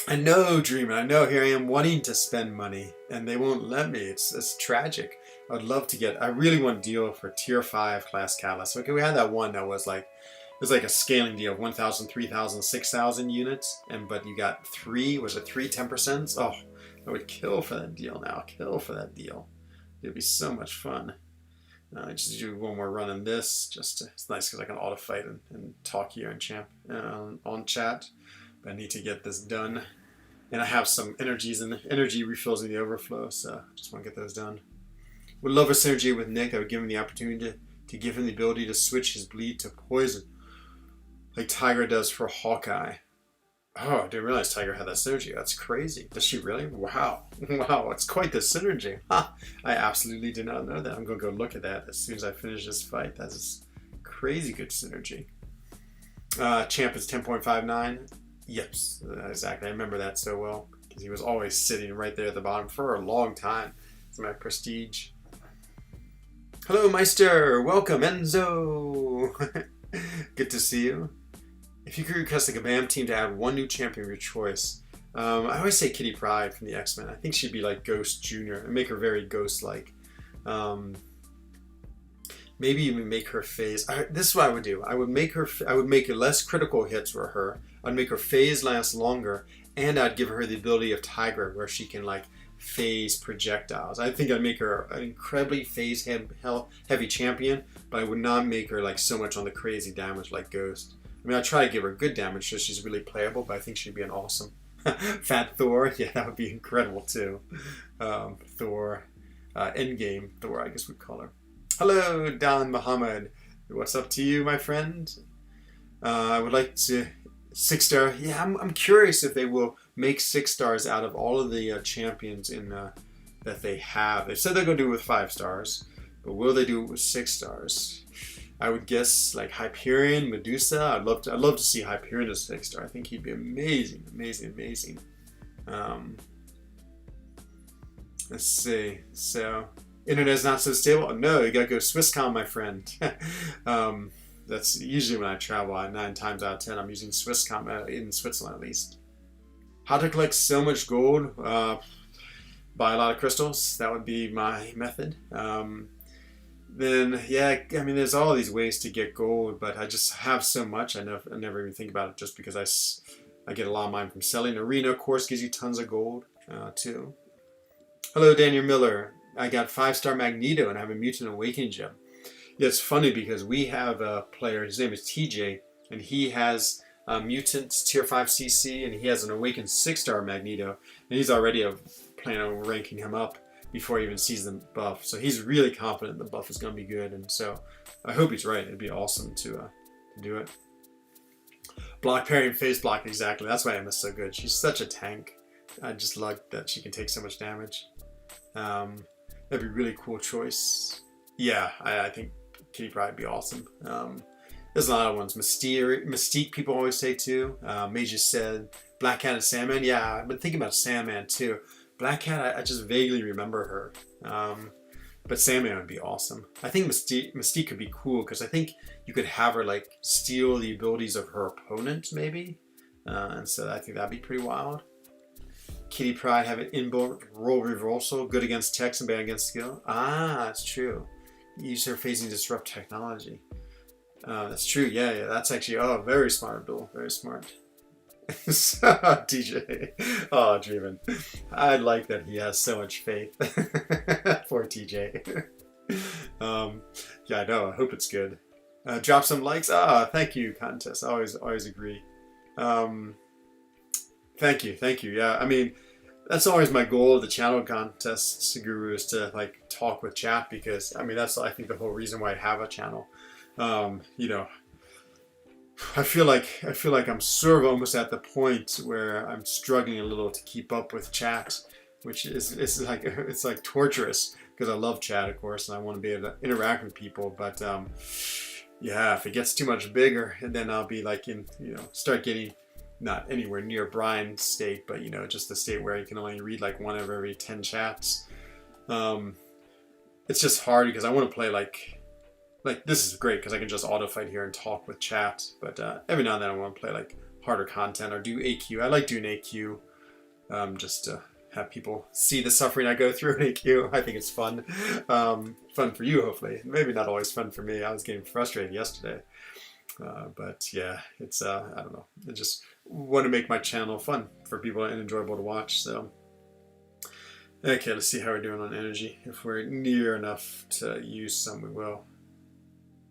I know, Dreamer, I know, here I am wanting to spend money, and they won't let me. It's tragic. I really want a deal for tier 5 class catalyst. Okay, we had that one that was like, it was like a scaling deal, 1,000, 3,000, 6,000 units, but you got 3 10%? Oh, I would kill for that deal now, kill for that deal. It'd be so much fun. I just do one more run in this, it's nice because I can auto fight and talk here on chat. But I need to get this done. And I have some energy refills in the overflow, so I just want to get those done. Would love a synergy with Nick that would give him the opportunity to give him the ability to switch his bleed to poison, like Tiger does for Hawkeye. Oh, I didn't realize Tiger had that synergy. That's crazy. Does she really? Wow. Wow, it's quite the synergy. Ha! I absolutely did not know that. I'm going to go look at that as soon as I finish this fight. That is crazy good synergy. Champ is 10.59. Yep, exactly. I remember that so well because he was always sitting right there at the bottom for a long time. It's my prestige. Hello, Meister. Welcome, Enzo. Good to see you. If you could request the Kabam team to add one new champion of your choice, I always say Kitty Pryde from the X-Men. I think she'd be like Ghost Jr. and make her very Ghost-like. Maybe even make her phase. This is what I would do. I would make less critical hits for her. I'd make her phase last longer, and I'd give her the ability of Tigra, where she can like phase projectiles. I think I'd make her an incredibly phase heavy champion, but I would not make her like so much on the crazy damage like Ghost. I mean, I try to give her good damage so she's really playable, but I think she'd be an awesome Fat Thor. Yeah, that would be incredible too. Thor, Endgame Thor, I guess we'd call her. Hello, Don Muhammad. What's up to you, my friend? I would like to 6-star. Yeah, I'm curious if they will make 6 stars out of all of the champions that they have. They said they're going to do it with 5 stars, but will they do it with 6 stars? I would guess like Hyperion, Medusa. I'd love to see Hyperion as 6-star. I think he'd be amazing, amazing, amazing. Let's see. So, internet's not so stable. No, you gotta go Swisscom, my friend. that's usually when I travel. 9 times out of 10, I'm using Swisscom in Switzerland at least. How to collect so much gold? Buy a lot of crystals. That would be my method. Then yeah, I mean, there's all these ways to get gold, but I just have so much. I never even think about it, just because I get a lot of mine from selling. Arena, of course, gives you tons of gold too. Hello, Daniel Miller. I got 5-star Magneto and I have a Mutant Awakening gem. Yeah, it's funny because we have a player, his name is TJ, and he has Mutant Tier 5 CC, and he has an Awakened 6-star Magneto, and he's already planning on ranking him up before he even sees the buff. So he's really confident the buff is going to be good, and so I hope he's right. It'd be awesome to do it. Block parry and face block, exactly. That's why Emma's so good. She's such a tank. I just love that she can take so much damage. That'd be a really cool choice. Yeah, I think Kitty Pryde would be awesome. There's a lot of ones. Mystique, people always say too. Mage said Black Cat and Sandman. Yeah, I've been thinking about Sandman too. Black Cat, I just vaguely remember her. But Sandman would be awesome. I think Mystique could be cool because I think you could have her like steal the abilities of her opponent maybe. And so I think that'd be pretty wild. Kitty Pryde have an inbuilt roll reversal, good against text and bad against skill. Ah, that's true. Use her phasing disrupt technology. That's true. Yeah. That's actually very smart, Abdul. Very smart. TJ. Oh, Dreamin. I like that he has so much faith. Poor TJ. Yeah, I know. I hope it's good. Drop some likes. Thank you, contest. I always agree. Thank you. Yeah, I mean, that's always my goal of the channel contests, Guru, is to like talk with chat, because I mean that's, I think, the whole reason why I have a channel. You know, I feel like I'm sort of almost at the point where I'm struggling a little to keep up with chat, which is it's like torturous, because I love chat, of course, and I want to be able to interact with people. But yeah, if it gets too much bigger, and then I'll be like start getting not anywhere near Brian's state, but just the state where you can only read like one of every 10 chats. It's just hard because I want to play like this is great because I can just auto fight here and talk with chat, but every now and then I want to play like harder content or do AQ. I like doing AQ just to have people see the suffering I go through in AQ. I think it's fun. Fun for you, hopefully. Maybe not always fun for me. I was getting frustrated yesterday. But yeah, it's I don't know. I just want to make my channel fun for people and enjoyable to watch. So okay, let's see how we're doing on energy. If we're near enough to use some, we will.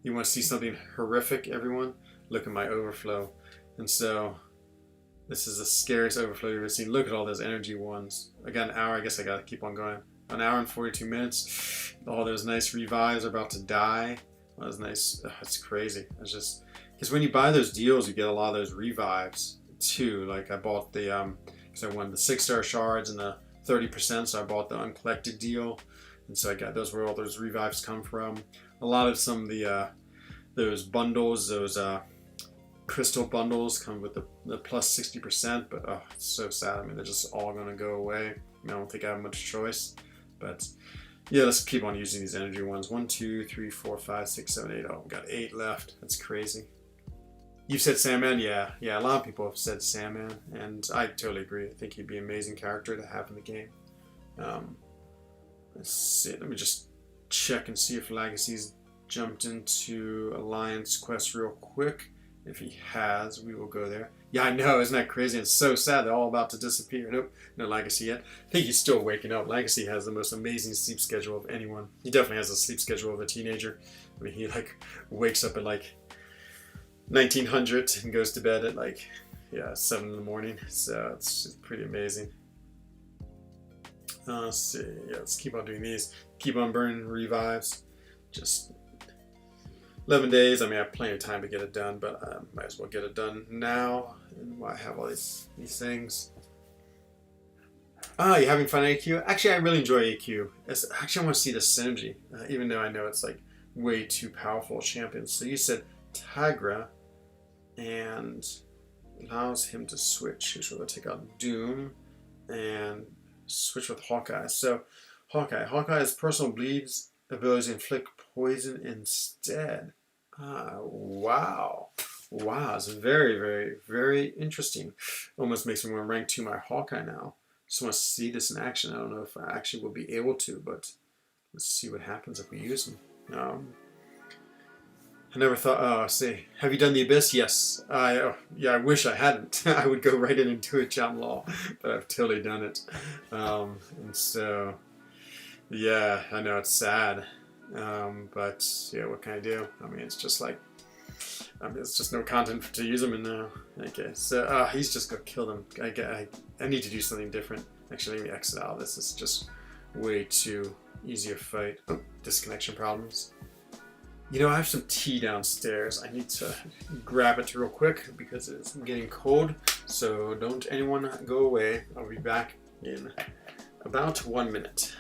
You want to see something horrific, everyone? Look at my overflow. And so this is the scariest overflow you've ever seen. Look at all those energy ones. I got an hour. I guess I gotta keep on going. An hour and 42 minutes. All those nice revives are about to die. That was nice. It's crazy. It's just because when you buy those deals, you get a lot of those revives too. Like I bought the because I won the 6-star shards and the 30%, so I bought the uncollected deal, and so I got those where all those revives come from. A lot of some of the those bundles, those crystal bundles come with the plus 60%, but oh, it's so sad. I mean, they're just all gonna go away. I mean, I don't think I have much choice, but yeah, let's keep on using these energy ones. 1, 2, 3, 4, 5, 6, 7, 8. Oh, we got 8 left. That's crazy. You've said Sandman? Yeah. A lot of people have said Sandman, and I totally agree. I think he'd be an amazing character to have in the game. Let's see. Let me just check and see if Legacy's jumped into Alliance Quest real quick. If he has, we will go there. Yeah, I know. Isn't that crazy? It's so sad. They're all about to disappear. Nope, no Legacy yet. I think he's still waking up. Legacy has the most amazing sleep schedule of anyone. He definitely has a sleep schedule of a teenager. I mean, he like wakes up at like 1900 and goes to bed at like 7 in the morning. So it's pretty amazing. Let's see. Yeah, let's keep on doing these. Keep on burning revives. Just 11 days. I mean, I have plenty of time to get it done, but I might as well get it done now. And why I have all these things. You're having fun AQ? Actually, I really enjoy AQ. Actually, I want to see the synergy, even though I know it's like way too powerful champions. So you said Tigra and allows him to switch. So we'll take out Doom and switch with Hawkeye. So Hawkeye's personal bleeds abilities inflict poison instead. Wow. Wow, it's very, very, very interesting. Almost makes me want to rank 2 my Hawkeye now. Just want to see this in action. I don't know if I actually will be able to, but let's see what happens if we use them. I never thought. Oh, see. Have you done the Abyss? Yes. Yeah. I wish I hadn't. I would go right in and do it, John Law, but I've totally done it. And so, yeah, I know it's sad, but yeah, what can I do? I mean, it's just like. There's just no content to use them in now. Okay, so he's just gonna kill them. I need to do something different. Actually, let me exit out. This is just way too easy a fight. Oh, disconnection problems. You know, I have some tea downstairs. I need to grab it real quick because it's getting cold. So don't anyone go away. I'll be back in about 1 minute.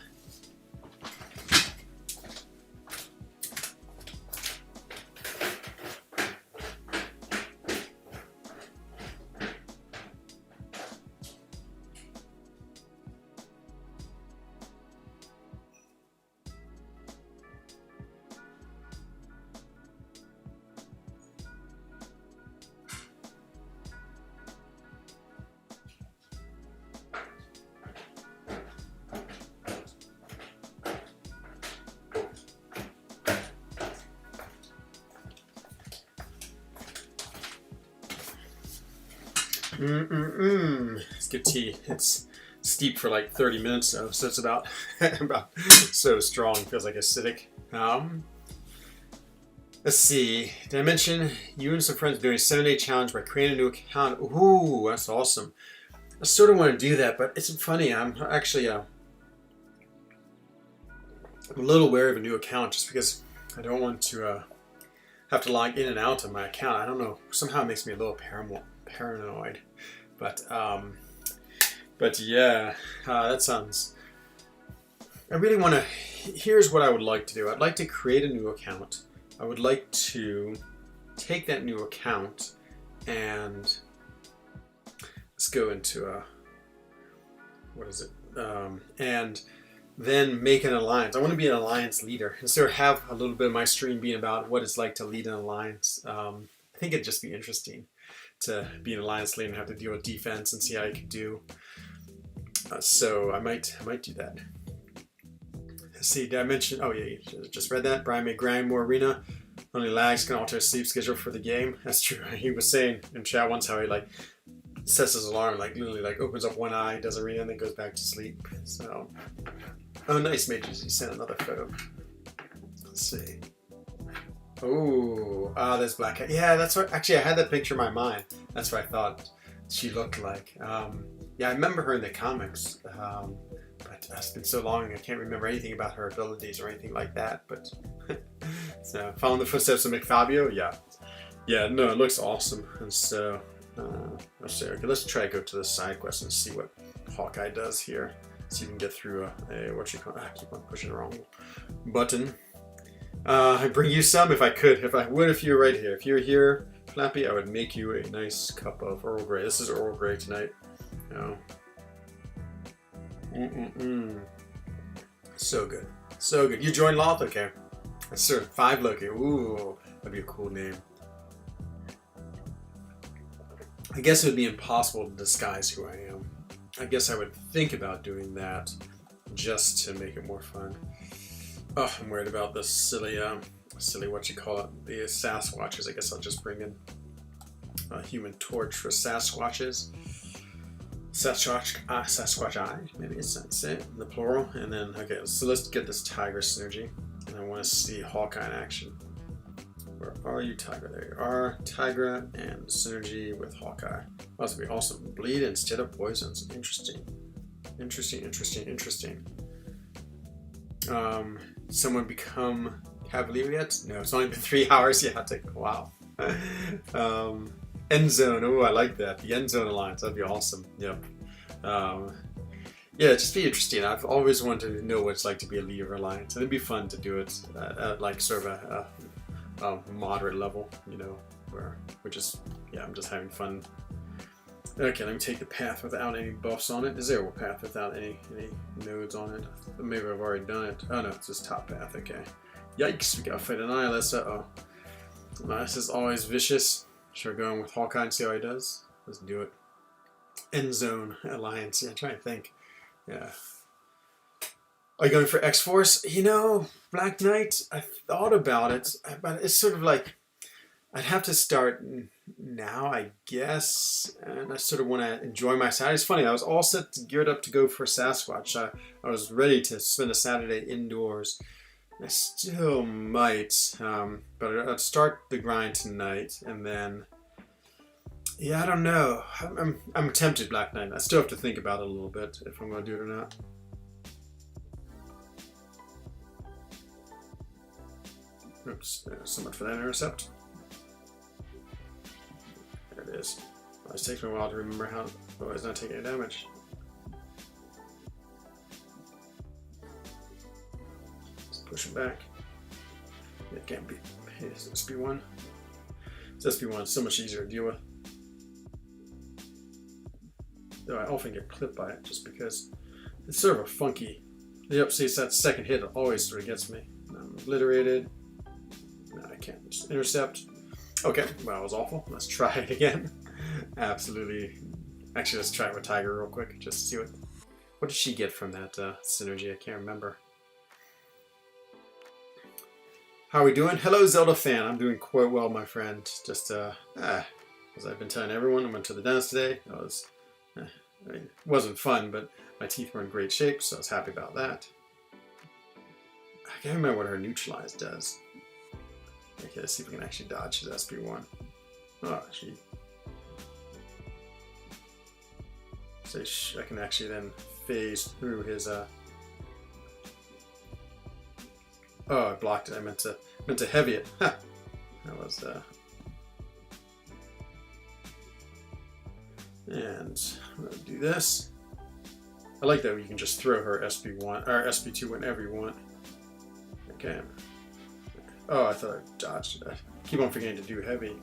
It's good tea. It's steeped for like 30 minutes though, so it's about so strong. Feels like acidic. Let's see. Did I mention you and some friends are doing a 7-day challenge by creating a new account? Ooh, that's awesome. I sort of want to do that, but it's funny. I'm actually I'm a little wary of a new account just because I don't want to have to log in and out of my account. I don't know. Somehow it makes me a little paranoid. But yeah, that sounds. I really want to. Here's what I would like to do. I'd like to create a new account. I would like to take that new account and let's go into what is it? And then make an alliance. I want to be an alliance leader and so have a little bit of my stream being about what it's like to lead an alliance. I think it'd just be interesting to be an alliance leader and have to deal with defense and see how you can do. So I might do that. Let's see, did I mention? Oh yeah, you just read that. Brian may grind more arena. Only lags can alter his sleep schedule for the game. That's true. He was saying in chat once how he like sets his alarm, like literally like opens up one eye, does arena, and then goes back to sleep. So, oh nice, Mages. He sent another photo. Let's see. Oh, there's Black Cat. Yeah, that's what. Actually, I had that picture in my mind. That's what I thought she looked like. Yeah, I remember her in the comics, but it's been so long I can't remember anything about her abilities or anything like that. But so, following the footsteps of McFabio, yeah, no, it looks awesome. And so, let's see. Okay, let's try to go to the side quest and see what Hawkeye does here. See if we can get through what you call. I keep on pushing the wrong button. I'd bring you some if I could. If you were right here. If you were here, Flappy, I would make you a nice cup of Earl Grey. This is Earl Grey tonight. No. So good. So good. You joined Loth? Okay. That's sir. 5 Loki. Ooh, that'd be a cool name. I guess it would be impossible to disguise who I am. I guess I would think about doing that just to make it more fun. Oh, I'm worried about this silly what you call it, the Sasquatches. I guess I'll just bring in a Human Torch for Sasquatches. Sasquatch Eye, maybe it's it, the plural. And then, okay, so let's get this Tiger synergy. And I want to see Hawkeye in action. Where are you, Tiger? There you are, Tigra, and synergy with Hawkeye. Oh, this would be awesome. Bleed instead of poisons. Interesting. Someone become Cavalier yet? No, it's only been 3 hours yet. Wow. End Zone. Oh, I like that. The End Zone Alliance. That'd be awesome. Yep. Yeah, it'd just be interesting. I've always wanted to know what it's like to be a leader of Alliance. And it'd be fun to do it at like sort of a moderate level, you know, where we're just, yeah, I'm just having fun. Okay, let me take the path without any buffs on it. Is there a path without any nodes on it? Maybe I've already done it. Oh no, it's this top path. Okay. Yikes, we gotta fight an Nihilus. Uh-oh. This is always vicious. Sure, going with Hawkeye and see how he does. Let's do it. Frenzone Alliance. Yeah, trying to think. Yeah. Are you going for X-Force? You know, Black Knight, I thought about it, but it's sort of like, I'd have to start now, I guess, and I sort of want to enjoy my Saturday. It's funny, I was all set, geared up to go for Sasquatch. I was ready to spend a Saturday indoors. I still might, but I'd start the grind tonight, and then, yeah, I don't know. I'm tempted, Black Knight. I still have to think about it a little bit, if I'm going to do it or not. Oops, so much for that intercept. There it is. Well, it takes me a while to remember how. Oh, it's not taking any damage. Let's push him back. It can't be. It's SP1. It's SP1. It's so much easier to deal with. Though I often get clipped by it just because it's sort of a funky. Yep, see, it's that second hit that always sort of gets me. I'm obliterated. No, I can't. Just intercept. Okay, well, that was awful. Let's try it again. Absolutely. Actually, let's try it with Tiger real quick, just to see what did she get from that synergy. I can't remember. How are we doing? Hello, Zelda fan. I'm doing quite well, my friend. Just, as I've been telling everyone, I went to the dentist today. I mean, it wasn't fun, but my teeth were in great shape, so I was happy about that. I can't remember what her neutralize does. Okay, let's see if we can actually dodge his SP1. Oh, she. So I can actually then phase through his. Oh, I blocked it. I meant to heavy it. Ha! That was. And I'm gonna do this. I like that you can just throw her SP1 or SP2 whenever you want. Okay. Oh, I thought I dodged it. I keep on forgetting to do heavy.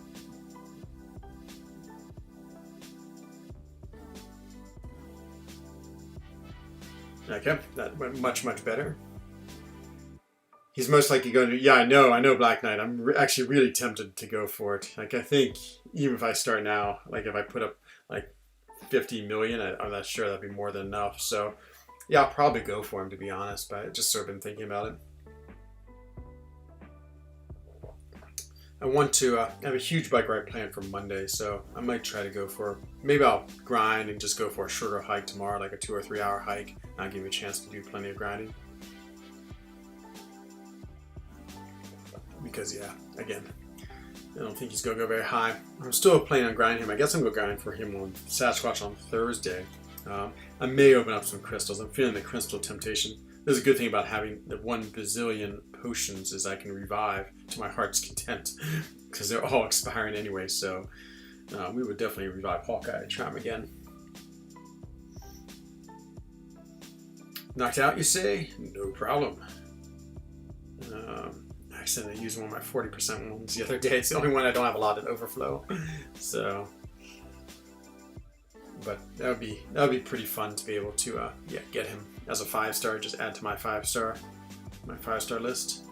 Okay, that went much, much better. He's most likely going to... Yeah, I know Black Knight. I'm actually really tempted to go for it. Like, I think even if I start now, like if I put up like 50 million, I'm not sure that'd be more than enough. So, yeah, I'll probably go for him, to be honest. But I just sort of been thinking about it. I want to have a huge bike ride planned for Monday, so I might try to go for, maybe I'll grind and just go for a shorter hike tomorrow, like a 2 or 3 hour hike, and I'll give you a chance to do plenty of grinding. Because, yeah, again, I don't think he's going to go very high. I'm still planning on grinding him. I guess I'm going to grind for him on Sasquatch on Thursday. I may open up some crystals. I'm feeling the crystal temptation. There's a good thing about having the 1 bazillion potions is I can revive to my heart's content because they're all expiring anyway. So we would definitely revive Hawkeye and try him again. Knocked out, you say? No problem. I accidentally used one of my 40% ones the other day. It's the only one I don't have a lot of overflow. So, but that would be pretty fun to be able to get him as a 5-star. Just add to my 5-star list.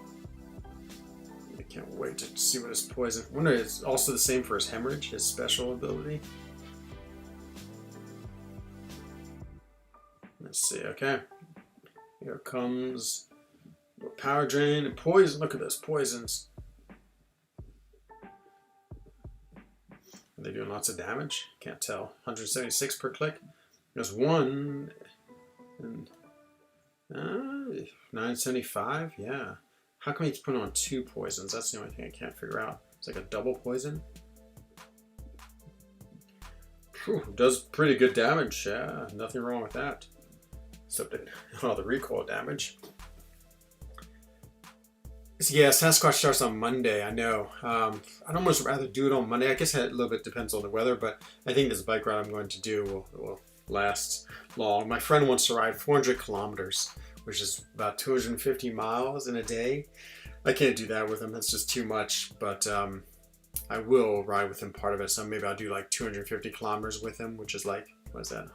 I can't wait to see what his poison. I wonder if it's also the same for his hemorrhage, his special ability. Let's see. Okay, here comes power drain and poison. Look at those poisons. Are they doing lots of damage? Can't tell. 176 per click. There's one. And 975. Yeah. How come he's putting on 2 poisons? That's the only thing I can't figure out. It's like a double poison. Whew, does pretty good damage. Yeah, nothing wrong with that. Except all the recoil damage. So yeah, Sasquatch starts on Monday, I know. I'd almost rather do it on Monday. I guess it a little bit depends on the weather, but I think this bike ride I'm going to do will last long. My friend wants to ride 400 kilometers, which is about 250 miles in a day. I can't do that with him. That's just too much, but I will ride with him part of it. So maybe I'll do like 250 kilometers with him, which is like, what is that,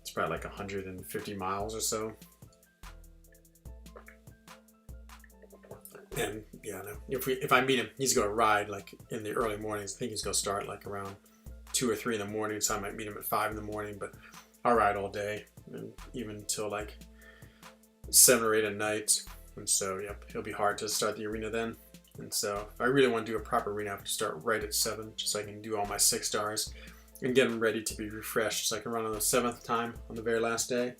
it's probably like 150 miles or so. And yeah, no, if I meet him, he's going to ride like in the early mornings. I think he's going to start like around 2 or 3 in the morning. So I might meet him at 5 in the morning, but I'll ride all day and even until like 7 or 8 at night. And so, yep, it'll be hard to start the arena then. And so if I really want to do a proper arena, I have to start right at 7, just so I can do all my 6 stars and get them ready to be refreshed so I can run on the 7th time on the very last day.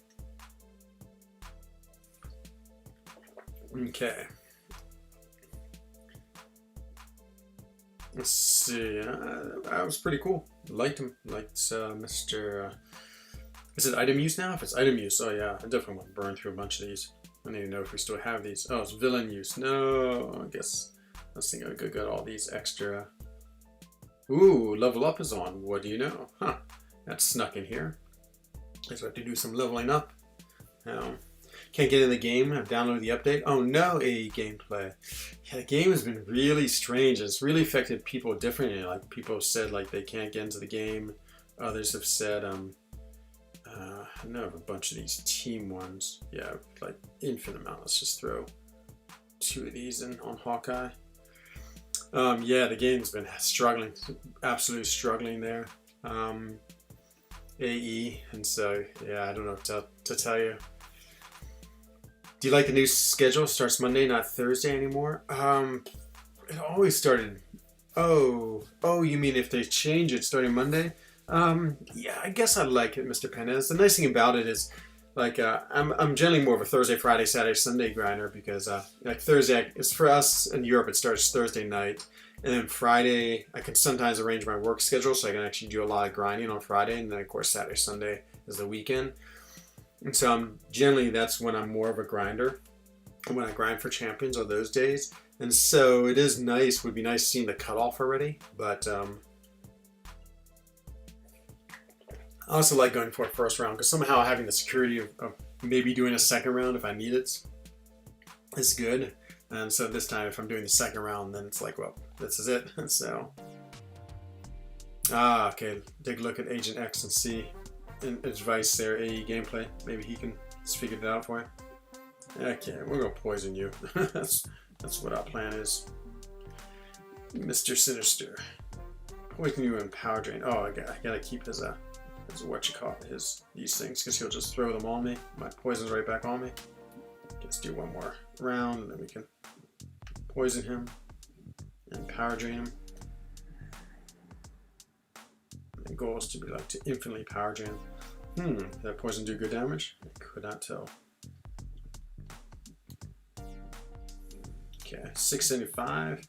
Okay. Let's see. That was pretty cool. Liked him. Liked Mr. Is it item use now? If it's item use, oh yeah, I definitely want to burn through a bunch of these. I don't even know if we still have these. Oh, it's villain use. No, I guess I was thinking I could get all these extra. Ooh, level up is on. What do you know? Huh, that's snuck in here. I have to do some leveling up. Can't get in the game. I've downloaded the update. Oh no, AE gameplay. Yeah, the game has been really strange. It's really affected people differently. Like people have said like they can't get into the game. Others have said I know of a bunch of these team ones. Yeah, like infinite amount. Let's just throw 2 of these in on Hawkeye. Yeah, the game's been struggling, absolutely struggling there. AE, and so yeah, I don't know what to tell you. Do you like the new schedule? It starts Monday, not Thursday anymore. It always started. Oh, you mean if they change it starting Monday? Yeah, I guess I like it, Mr. Penez. The nice thing about it is, like, I'm generally more of a Thursday, Friday, Saturday, Sunday grinder because, like, Thursday is for us in Europe. It starts Thursday night, and then Friday I can sometimes arrange my work schedule so I can actually do a lot of grinding on Friday, and then of course Saturday, Sunday is the weekend. And so generally that's when I'm more of a grinder. When I grind for champions on those days. And so it is nice, would be nice seeing the cutoff already. But I also like going for a first round because somehow having the security of maybe doing a second round if I need it is good. And so this time if I'm doing the second round, then it's like, well, this is it. And so, okay, take a look at Agent X and see advice there, AE gameplay. Maybe he can just figure it out for you. Okay, we're gonna poison you. that's what our plan is. Mr. Sinister. Poison you and power drain. Oh, I gotta keep his these things because he'll just throw them on me. My poison's right back on me. Let's do one more round and then we can poison him and power drain him. The goal is to be like to infinitely power drain. Did that poison do good damage? I could not tell. Okay, 675.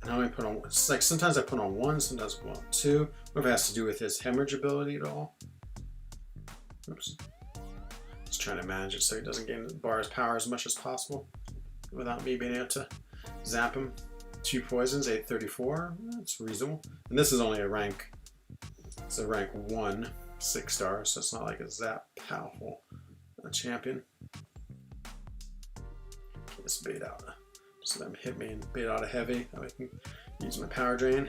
And how many put on? It's like sometimes I put on 1, sometimes I put on 2. What if it has to do with his hemorrhage ability at all? Oops. Just trying to manage it so he doesn't gain Bar's power as much as possible without me being able to zap him. 2 poisons, 834. That's reasonable. And this is only a rank. It's a rank 1, 6 stars, so it's not like it's that powerful a champion. Just bait out. Just let him hit me and bait out a heavy. That way I can use my power drain.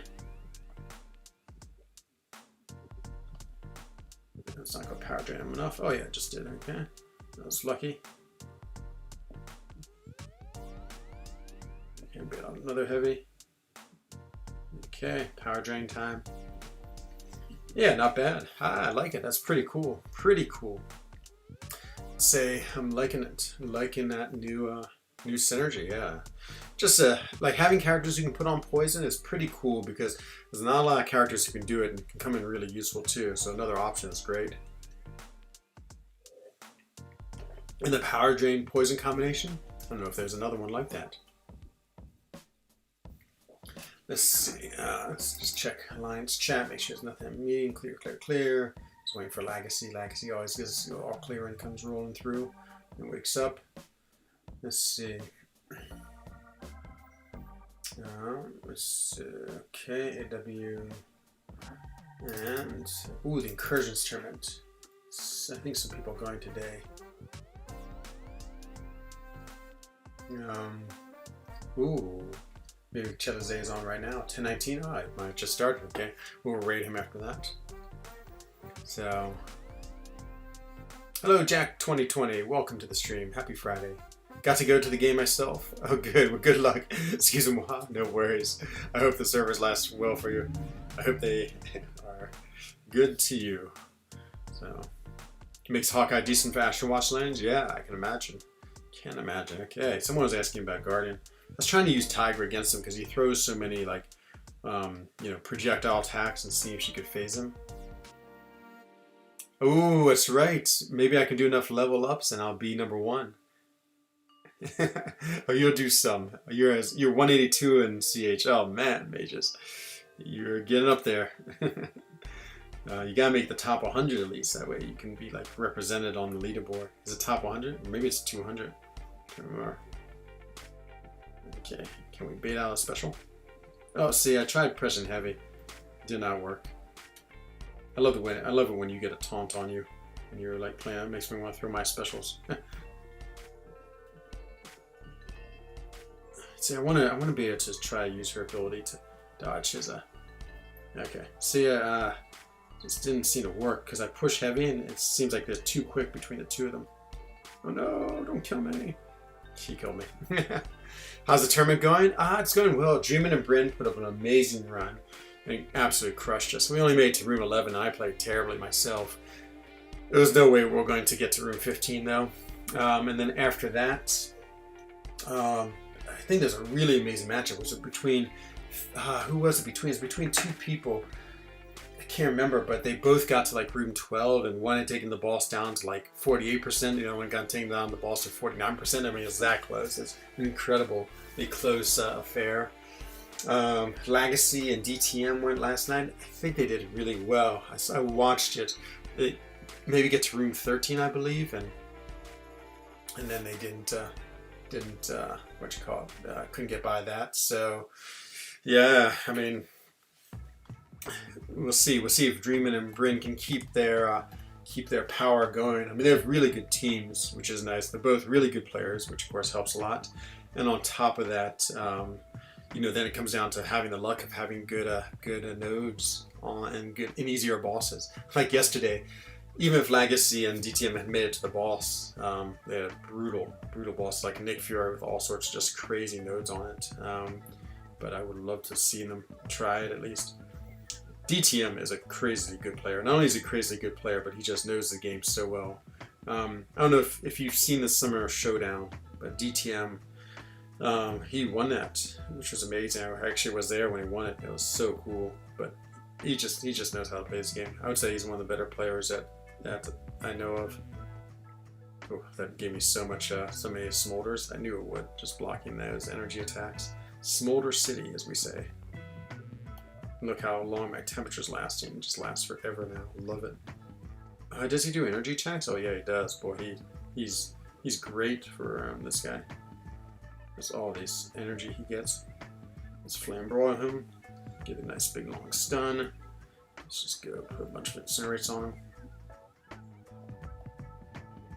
It's not going to power drain him enough. Oh yeah, it just did. Okay, that was lucky. Okay, bait out another heavy. Okay, power drain time. Yeah, not bad. I like it. That's pretty cool. Pretty cool. Say I'm liking it. I'm liking that new synergy. Yeah, just like having characters who can put on poison is pretty cool because there's not a lot of characters who can do it and can come in really useful too. So another option is great. And the power drain poison combination. I don't know if there's another one like that. Let's see. Let's just check Alliance chat. Make sure there's nothing in meeting. Clear. Just waiting for Legacy. Legacy always gets all clear and comes rolling through and wakes up. Let's see. Okay, AW. And, ooh, the Incursions tournament. I think some people are going today. Ooh. Maybe Chelazé is on right now. 1019. Oh, I might just start. Okay, we'll raid him after that. So, hello Jack 2020. Welcome to the stream. Happy Friday. Got to go to the game myself. Oh, good. Well, good luck. Excuse me. No worries. I hope the servers last well for you. I hope they are good to you. So, makes Hawkeye decent for Astral Watch lanes? Yeah, I can imagine. Can't imagine. Okay, someone was asking about Guardian. I was trying to use Tiger against him because he throws so many like, projectile attacks and see if she could phase him. Oh, that's right. Maybe I can do enough level ups and I'll be number 1. Oh, you'll do some. You're 182 in CH. Oh man, mages, you're getting up there. You gotta make the top 100 at least. That way you can be like represented on the leaderboard. Is it top 100? Or maybe it's 200. Can't remember. Okay, can we bait out a special? Oh, see, I tried pressing heavy. Did not work. I love it when you get a taunt on you and you're like playing. It makes me want to throw my specials. See, I want to be able to try to use her ability to dodge his. Okay. See, just didn't seem to work because I push heavy and it seems like they're too quick between the two of them. Oh no! Don't kill me. He killed me. How's the tournament going? It's going well. Dreamin' and Bryn put up an amazing run and absolutely crushed us. We only made it to room 11. I played terribly myself. There was no way we were going to get to room 15 though. And then after that, I think there's a really amazing matchup. Was it between who was it between? It's between 2 people. I can't remember, but they both got to like room 12, and one had taken the boss down to like 48%. One got taken down the boss to 49%. I mean, it's that close. It's an incredibly close affair. Legacy and DTM went last night. I think they did really well. I watched it. They maybe get to room 13, I believe, and then they didn't couldn't get by that. So yeah, I mean, we'll see if Dreamin' and Bryn can keep their power going. I mean, they have really good teams, which is nice. They're both really good players, which of course helps a lot. And on top of that, then it comes down to having the luck of having good nodes on and easier bosses. Like yesterday, even if Legacy and DTM had made it to the boss, they had a brutal boss like Nick Fury with all sorts of just crazy nodes on it. But I would love to see them try it at least. DTM is a crazily good player. Not only is he a crazily good player, but he just knows the game so well. I don't know if you've seen the Summer Showdown, but DTM, he won that, which was amazing. I actually was there when he won it. It was so cool. But he just knows how to play this game. I would say he's one of the better players that I know of. Oh, that gave me so many smolders. I knew it would, just blocking those energy attacks. Smolder City, as we say. Look how long my temperature's lasting. It just lasts forever now. Love it. Does he do energy attacks? Oh yeah, he does. Boy, he's great for this guy. There's all this energy he gets. Let's flamboy him. Give a nice big long stun. Let's just go put a bunch of incinerates on him.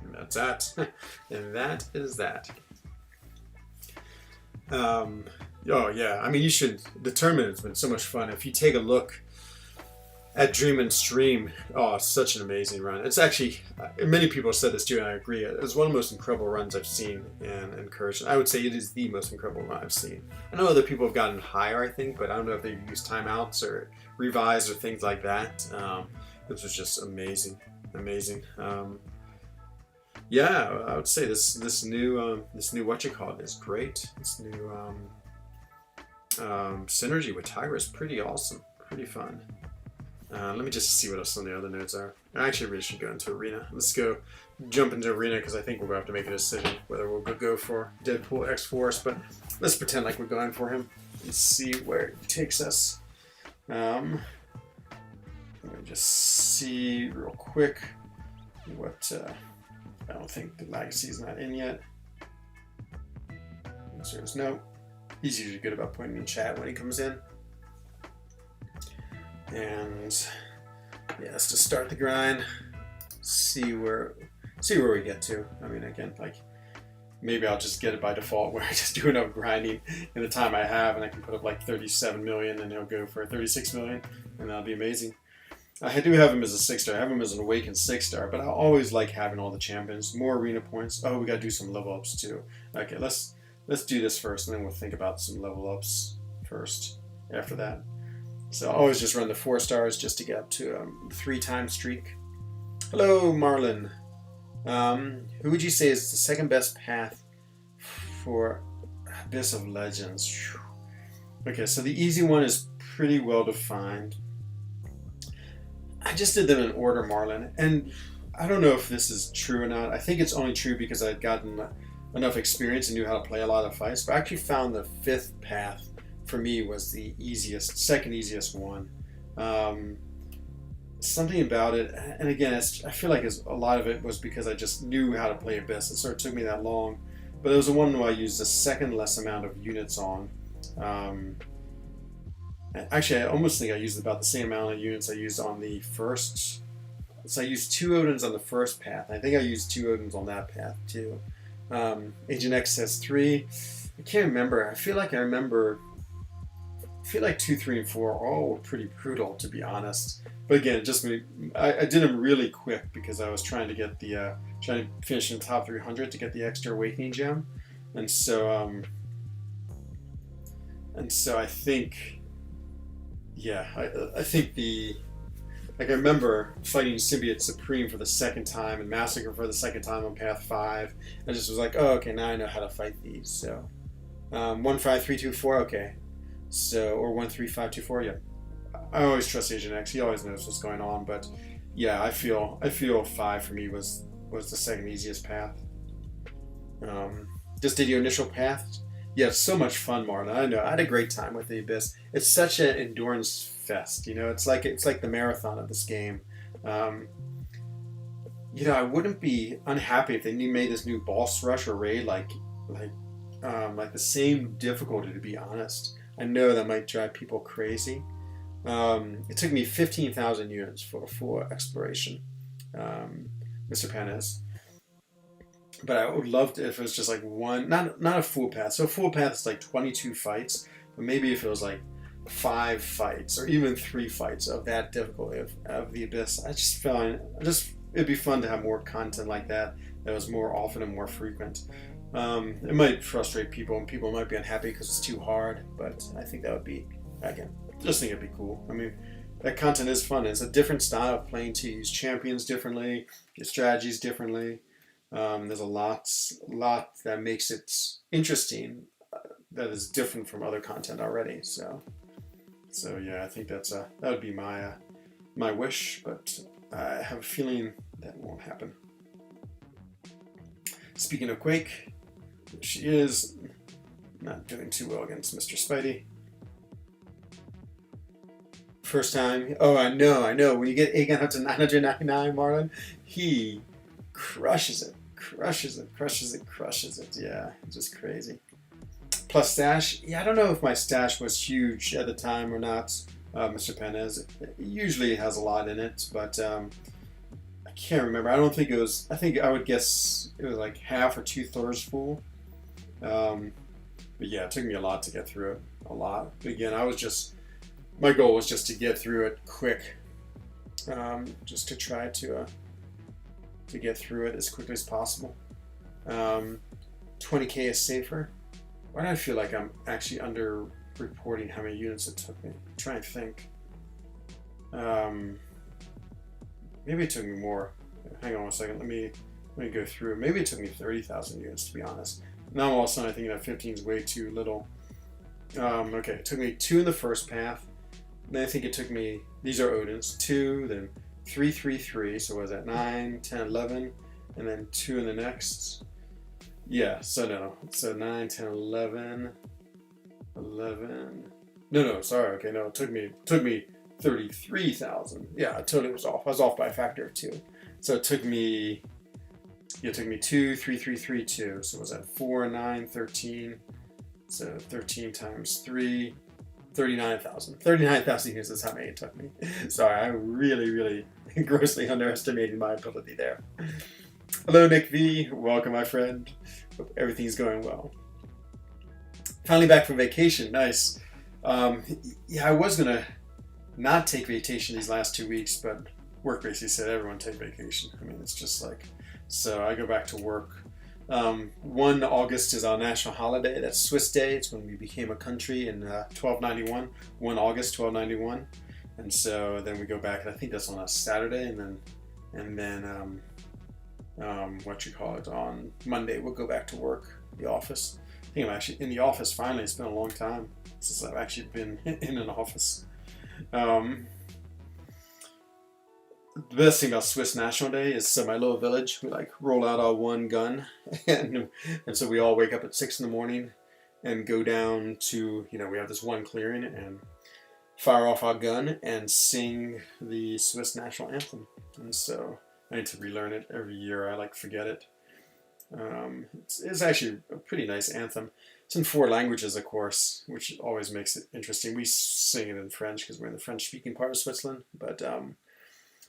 And that's that. And that is that. Oh yeah, I mean, you should. The tournament has been so much fun. If you take a look at Dreamin' Stream, oh, it's such an amazing run. It's actually, many people have said this too, and I agree. It's one of the most incredible runs I've seen in Incursion. I would say it is the most incredible run I've seen. I know other people have gotten higher, I think, but I don't know if they've used timeouts or revised or things like that. This was just amazing. Yeah, I would say this new whatchamacallit is great. This new synergy with Tiger is pretty awesome, pretty fun. Let me just see what else some of the other nodes are. I actually really should go into Arena. Let's jump into Arena because I think we're going to have to make a decision whether we'll go for Deadpool X-Force, but let's pretend like we're going for him and see where it takes us. Let me just see real quick what. I don't think the Legacy's not in yet. No. He's usually good about putting in chat when he comes in. And yeah, let's just start the grind. See where we get to. I mean, again, like maybe I'll just get it by default where I just do enough grinding in the time I have, and I can put up like 37 million, and he'll go for 36 million, and that'll be amazing. I do have him as a 6-star. I have him as an awakened 6-star, but I always like having all the champions. More arena points. Oh, we gotta do some level ups too. Okay, let's do this first, and then we'll think about some level ups first after that. So I always just run the 4 stars just to get up to 3-time streak. Hello, Marlon. Who would you say is the second best path for Abyss of Legends? Whew. Okay, so the easy one is pretty well defined. I just did them in order, Marlon, and I don't know if this is true or not. I think it's only true because I'd gotten enough experience and knew how to play a lot of fights, but I actually found the 5th path for me was the easiest, second easiest one. Something about it, and again, I feel like a lot of it was because I just knew how to play Abyss. It sort of took me that long, but it was the one where I used the second less amount of units on. Actually, I almost think I used about the same amount of units I used on the first. So I used 2 Odins on the first path. I think I used 2 Odins on that path too. Agent X says 3. I can't remember. I feel like 2, 3, and 4 are all pretty brutal, to be honest. But again, I did them really quick because I was trying to get trying to finish in the top 300 to get the extra Awakening Gem, and so I think. Yeah, I think I remember fighting Symbiote Supreme for the 2nd time and Massacre for the 2nd time on Path 5. I just was like, oh, okay, now I know how to fight these. So, 1, 5, 3, 2, 4, okay. So, or 1, 3, 5, 2, 4, yeah. I always trust Agent X. He always knows what's going on. But yeah, I feel 5 for me was the second easiest path. Just did your initial path. Yeah, it's so much fun, Marlon. I know. I had a great time with the Abyss. It's such an endurance fest, you know. It's like the marathon of this game. I wouldn't be unhappy if they made this new boss rush or raid like the same difficulty. To be honest, I know that might drive people crazy. It took me 15,000 units for a full exploration, Mr. Panes. But I would love to if it was just like one, not a full path. So a full path is like 22 fights, but maybe if it was like 5 fights or even 3 fights of that difficulty of the Abyss. It'd be fun to have more content like that was more often and more frequent. It might frustrate people and people might be unhappy because it's too hard, but I think that would be, again, just think it'd be cool. I mean, that content is fun. It's a different style of playing to use champions differently, your strategies differently. There's a lot that makes it interesting that is different from other content already. So yeah, I think that would be my wish, but I have a feeling that won't happen. Speaking of Quake, she is not doing too well against Mr. Spidey. First time. Oh, I know. When you get Aegon up to 999, Marlon, he crushes it. Yeah, just crazy. Plus stash. Yeah, I don't know if my stash was huge at the time or not, Mr. Penez. It usually has a lot in it, but I can't remember. I don't think it was. I think I would guess it was like half or 2/3 full. But yeah, it took me a lot to get through it. A lot. But again, my goal was just to get through it quick. Just to try to get through it as quickly as possible. 20k is safer. Why do I feel like I'm actually under-reporting how many units it took me? I'm trying to think. Maybe it took me more. Hang on a second. Let me go through. Maybe it took me 30,000 units, to be honest. Now all of a sudden I think that 15 is way too little. Okay, it took me 2 in the first path. Then I think it took me, these are Odins, 2, then 3, 3, 3, so what was that, 9, 10, 11, and then 2 in the next. Yeah, so 9, 10, 11, sorry, okay, no, it took me 33,000. Yeah, I totally was off. I was off by a factor of 2. So it took me 2, 3, 3, 3, 2, so was that 4, 9, 13, so 13 times 3, 39,000. 39,000 units is how many it took me. Sorry, I really grossly underestimated my ability there. Hello, Nick V. Welcome, my friend. Hope everything's going well. Finally back from vacation. Nice. Yeah, I was gonna not take vacation these last 2 weeks, but work basically said everyone take vacation. I mean, it's just like, so I go back to work. 1 August is our national holiday. That's Swiss Day. It's when we became a country in 1291. 1 August 1291, and so then we go back. And I think that's on a Saturday, and then what you call it, on Monday we'll go back to work, the office. I think I'm actually in the office finally. It's been a long time since I've actually been in an office. The best thing about Swiss National Day is, so my little village, we like roll out our one gun, and so we all wake up at 6 in the morning and go down to, we have this one clearing and fire off our gun and sing the Swiss national anthem. And so I need to relearn it every year. I forget it. It's actually a pretty nice anthem. It's in 4 languages, of course, which always makes it interesting. We sing it in French because we're in the French-speaking part of Switzerland. But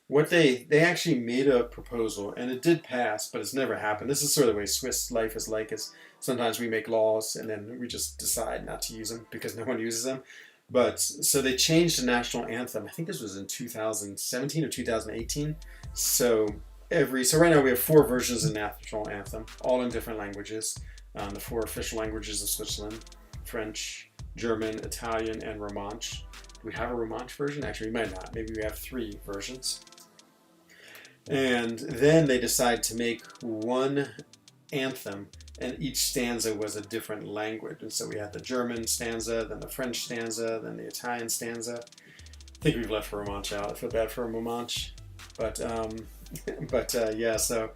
what they actually made a proposal, and it did pass, but it's never happened. This is sort of the way Swiss life is like. Is sometimes we make laws and then we just decide not to use them because no one uses them. But so they changed the national anthem. I think this was in 2017 or 2018. So right now we have 4 versions of the national anthem, all in different languages. The 4 official languages of Switzerland: French, German, Italian, and Romansh. Do we have a Romansh version? Actually, we might not. Maybe we have 3 versions. And then they decided to make one anthem, and each stanza was a different language. And so we had the German stanza, then the French stanza, then the Italian stanza. I think we've left Romansh out. I feel bad for Romansh. But yeah, so,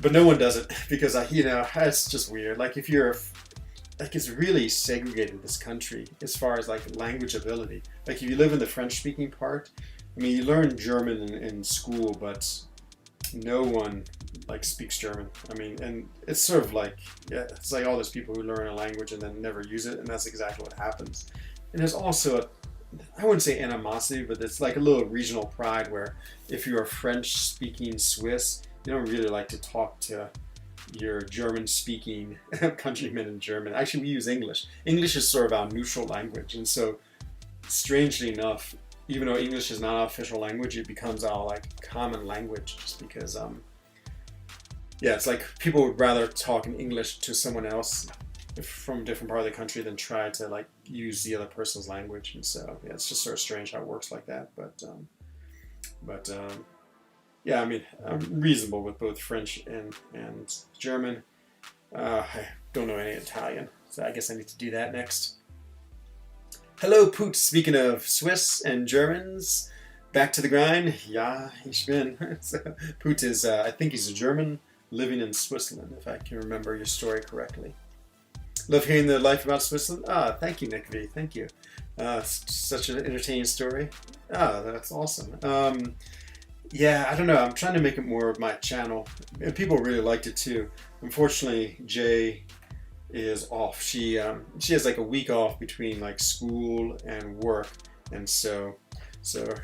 but no one does it because it's just weird. If you're, it's really segregated, this country, as far as language ability. If you live in the French-speaking part, I mean, you learn German in school, but no one speaks German. I mean, and it's sort of it's like all those people who learn a language and then never use it, and that's exactly what happens. And there's also I wouldn't say animosity, but it's like a little regional pride where if you're a French-speaking Swiss, you don't really like to talk to your German-speaking countrymen in German. Actually, we use English. English is sort of our neutral language, and so strangely enough, even though English is not our official language, it becomes our common language just because it's like people would rather talk in English to someone else from a different part of the country than try to use the other person's language. And so it's just sort of strange how it works like that. But yeah, I mean, I'm reasonable with both French and German. I don't know any Italian, so I guess I need to do that next. Hello, Poot. Speaking of Swiss and Germans, back to the grind. Ja, ich bin. So, Poot is, I think he's a German living in Switzerland, if I can remember your story correctly. Love hearing the life about Switzerland. Thank you, Nick V. Thank you. Such an entertaining story. That's awesome. Yeah, I don't know. I'm trying to make it more of my channel, and people really liked it too. Unfortunately, Jay is off. She has a week off between school and work, and so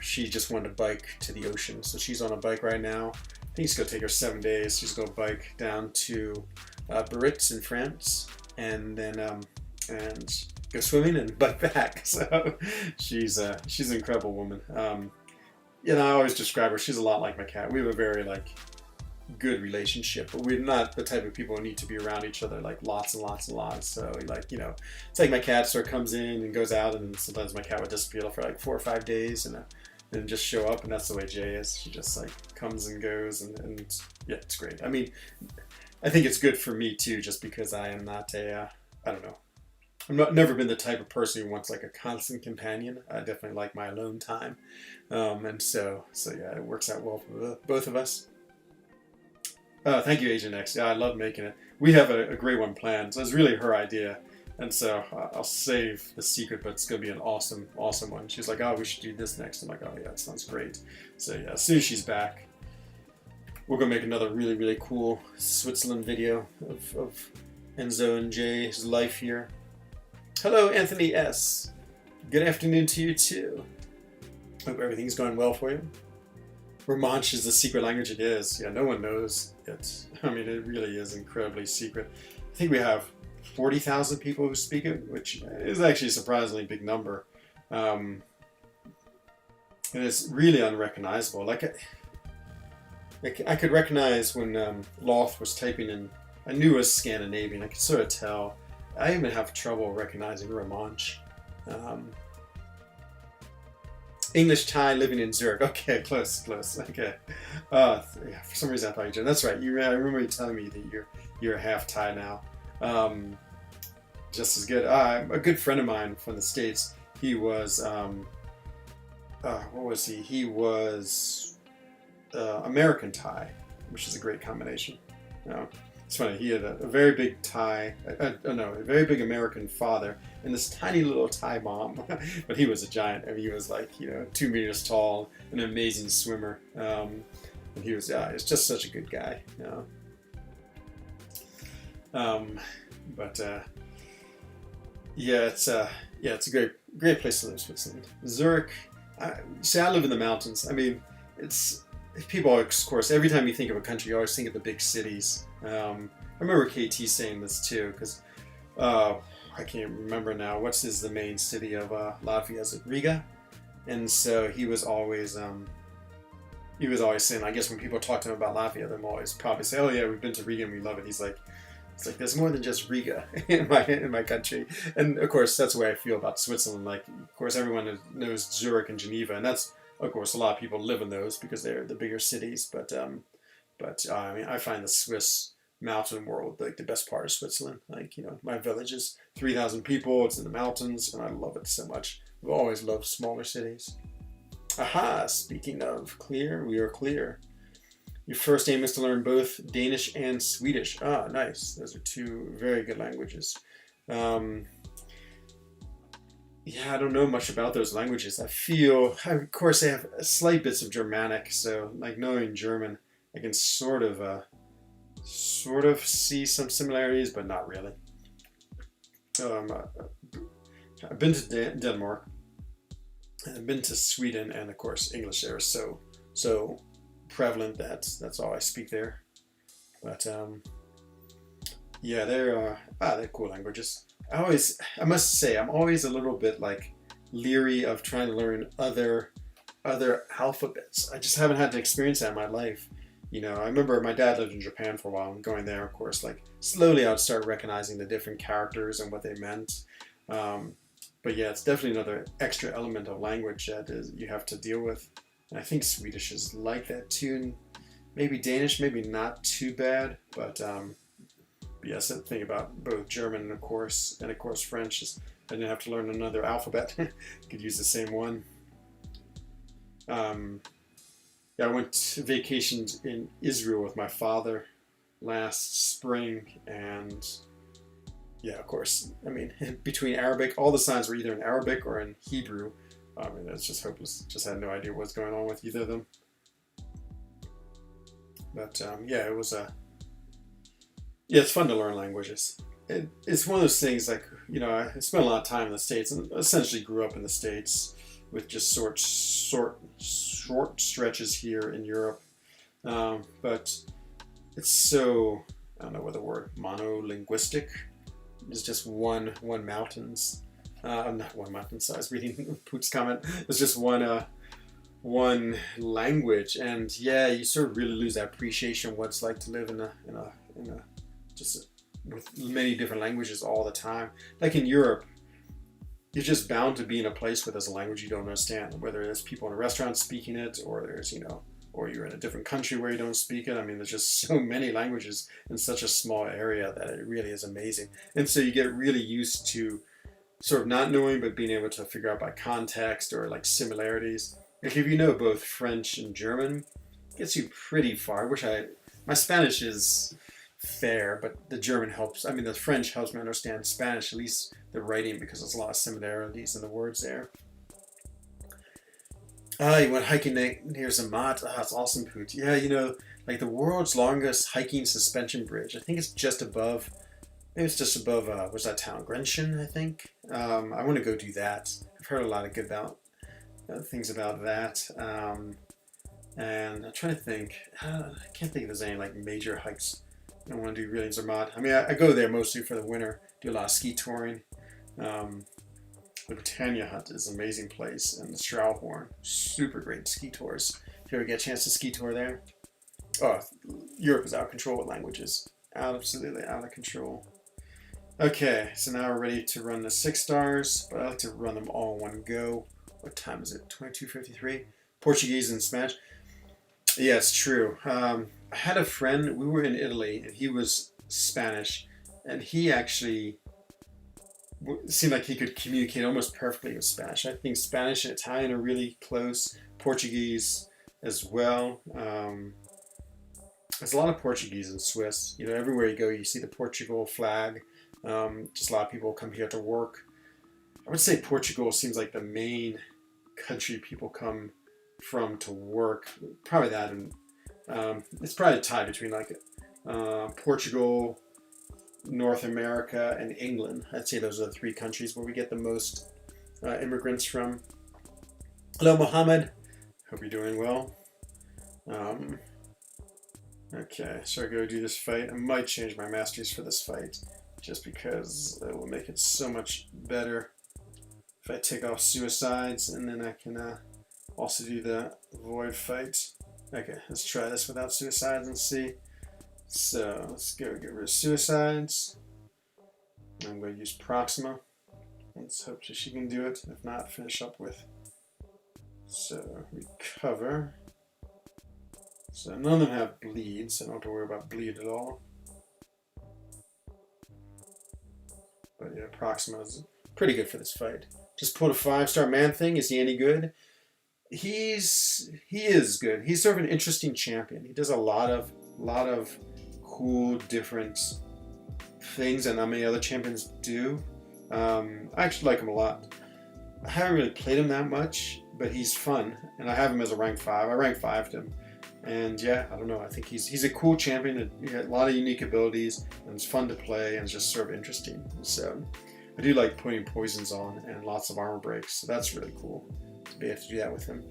she just wanted to bike to the ocean. So she's on a bike right now. I think it's gonna take her 7 days. She's gonna bike down to Biarritz in France, and then and go swimming and bike back. So she's an incredible woman. I always describe her. She's a lot like my cat. We have a very good relationship, but we're not the type of people who need to be around each other lots and lots and lots. So it's like my cat sort of comes in and goes out, and sometimes my cat would disappear for 4 or 5 days and just show up, and that's the way Jay is. She just comes and goes, and yeah, it's great. I mean, I think it's good for me too, just because I am not I don't know. Never been the type of person who wants a constant companion. I definitely like my alone time, and so yeah, it works out well for both of us. Thank you, Agent X. Yeah, I love making it. We have a great one planned, so it's really her idea, and so I'll save the secret, but it's gonna be an awesome one. She's like, oh, we should do this next. I'm like, oh yeah, that sounds great. So yeah, as soon as she's back, we're gonna make another really, really cool Switzerland video of Enzo and Jay's life here. Hello, Anthony S. Good afternoon to you too. Hope everything's going well for you. Romansh is the secret language. It is. Yeah, no one knows it. I mean, it really is incredibly secret. I think we have 40,000 people who speak it, which is actually a surprisingly big number. And it's really unrecognizable. I could recognize when Loth was typing in. I knew it was Scandinavian. I could sort of tell. I even have trouble recognizing Romansh. Um, English Thai living in Zurich. Okay, close. Okay. Yeah, for some reason I thought you did. That's right. I remember you telling me that you're half Thai now. Um, just as good. A good friend of mine from the States. He was what was he? He was American Thai, which is a great combination. You know, it's funny. He had a very big Thai, a very big American father, and this tiny little Thai mom. But he was a giant. I mean, he was like 2 meters tall, an amazing swimmer, and he was just such a good guy. You know? But it's a great place to live, Switzerland. Zurich. I live in the mountains. I mean, it's people, of course, every time you think of a country, you always think of the big cities. I remember KT saying this too, because I can't remember now. Is the main city of Latvia? Is it Riga? And so he was always saying, I guess when people talk to him about Latvia, they'll always probably say, "Oh yeah, we've been to Riga and we love it." He's like, it's like there's more than just Riga in my country, and of course that's the way I feel about Switzerland. Like, of course, everyone knows Zurich and Geneva, and that's, of course, a lot of people live in those because they're the bigger cities. But I mean, I find the Swiss mountain world like the best part of Switzerland. Like, my village is 3,000 people. It's in the mountains, and I love it so much. I've always loved smaller cities. Aha! Speaking of clear, we are clear. Your first aim is to learn both Danish and Swedish. Ah, nice. Those are two very good languages. Yeah, I don't know much about those languages. Of course, they have slight bits of Germanic, so like knowing German, I can sort of see some similarities, but not really. I've been to Denmark. I've been to Sweden, and of course, English there is so prevalent that's all I speak there. But yeah, they're cool languages. I must say, I'm always a little bit like leery of trying to learn other alphabets. I just haven't had to experience that in my life. I remember my dad lived in Japan for a while, and going there, of course, like slowly I would start recognizing the different characters and what they meant. But yeah, it's definitely another extra element of language that you have to deal with. And I think Swedish is like that too, and maybe Danish, maybe not too bad, but yes, the thing about both German, of course, and French is I didn't have to learn another alphabet. Could use the same one. Yeah, I went to vacations in Israel with my father last spring, and yeah, of course, I mean, between Arabic, all the signs were either in Arabic or in Hebrew. I mean, it's just hopeless. Just had no idea what's going on with either of them. But yeah, it was it's fun to learn languages. It's one of those things like, I spent a lot of time in the States and essentially grew up in the States with just short stretches here in Europe. But it's so, I don't know what the word, monolinguistic. It's just one mountains. Not one mountain size. Reading Poot's comment. It's just one language, and yeah, you sort of really lose that appreciation of what it's like to live in a just with many different languages all the time. Like in Europe, you're just bound to be in a place where there's a language you don't understand, whether there's people in a restaurant speaking it, or there's or you're in a different country where you don't speak it. I mean, there's just so many languages in such a small area that it really is amazing. And so you get really used to sort of not knowing, but being able to figure out by context or like similarities. Like if you know both French and German, it gets you pretty far. My Spanish is fair, but the German helps. I mean, the French helps me understand Spanish, at least the writing, because there's a lot of similarities in the words there. You went hiking near Zermatt. It's awesome, Poot. Yeah, like the world's longest hiking suspension bridge. I think it's just above. Maybe it's just above. What's that town? Grenchen, I think. I want to go do that. I've heard a lot of good things about that. And I'm trying to think. I can't think if there's any like major hikes I want to do really in Zermatt. I mean, I go there mostly for the winter. Do a lot of ski touring. The Britannia Hut is an amazing place, and the Strauhorn, super great ski tours. If you ever get a chance to ski tour there. Oh, Europe is out of control with languages. Absolutely out of control. Okay, so now we're ready to run the 6 stars, but I like to run them all in one go. What time is it? 22:53. Portuguese and Spanish. Yeah, it's true. I had a friend, we were in Italy, and he was Spanish, and he actually seemed like he could communicate almost perfectly with Spanish. I think Spanish and Italian are really close. Portuguese as well. There's a lot of Portuguese in Swiss. You know, everywhere you go, you see the Portugal flag. Just a lot of people come here to work. I would say Portugal seems like the main country people come from to work. Probably that, and it's probably a tie between like Portugal, North America, and England. I'd say those are the 3 countries where we get the most immigrants from. Hello, Mohammed. Hope you're doing well. Okay, so I go do this fight. I might change my masteries for this fight, just because it will make it so much better if I take off suicides, and then I can also do the void fight. Okay, let's try this without suicides and see. So let's go get rid of suicides. I'm going to use Proxima. Let's hope that she can do it. If not, finish up with. So recover. So none of them have bleed, so I don't have to worry about bleed at all. But yeah, Proxima is pretty good for this fight. Just pulled a 5-star man thing. Is he any good? He is good. He's sort of an interesting champion. He does a lot of cool different things that not many other champions do. I actually like him a lot. I haven't really played him that much, but he's fun, and I have him as a rank 5. I rank 5'd him. And yeah, I don't know. I think he's a cool champion. He has a lot of unique abilities, and it's fun to play, and it's just sort of interesting. So I do like putting poisons on and lots of armor breaks. So that's really cool to be able to do that with him.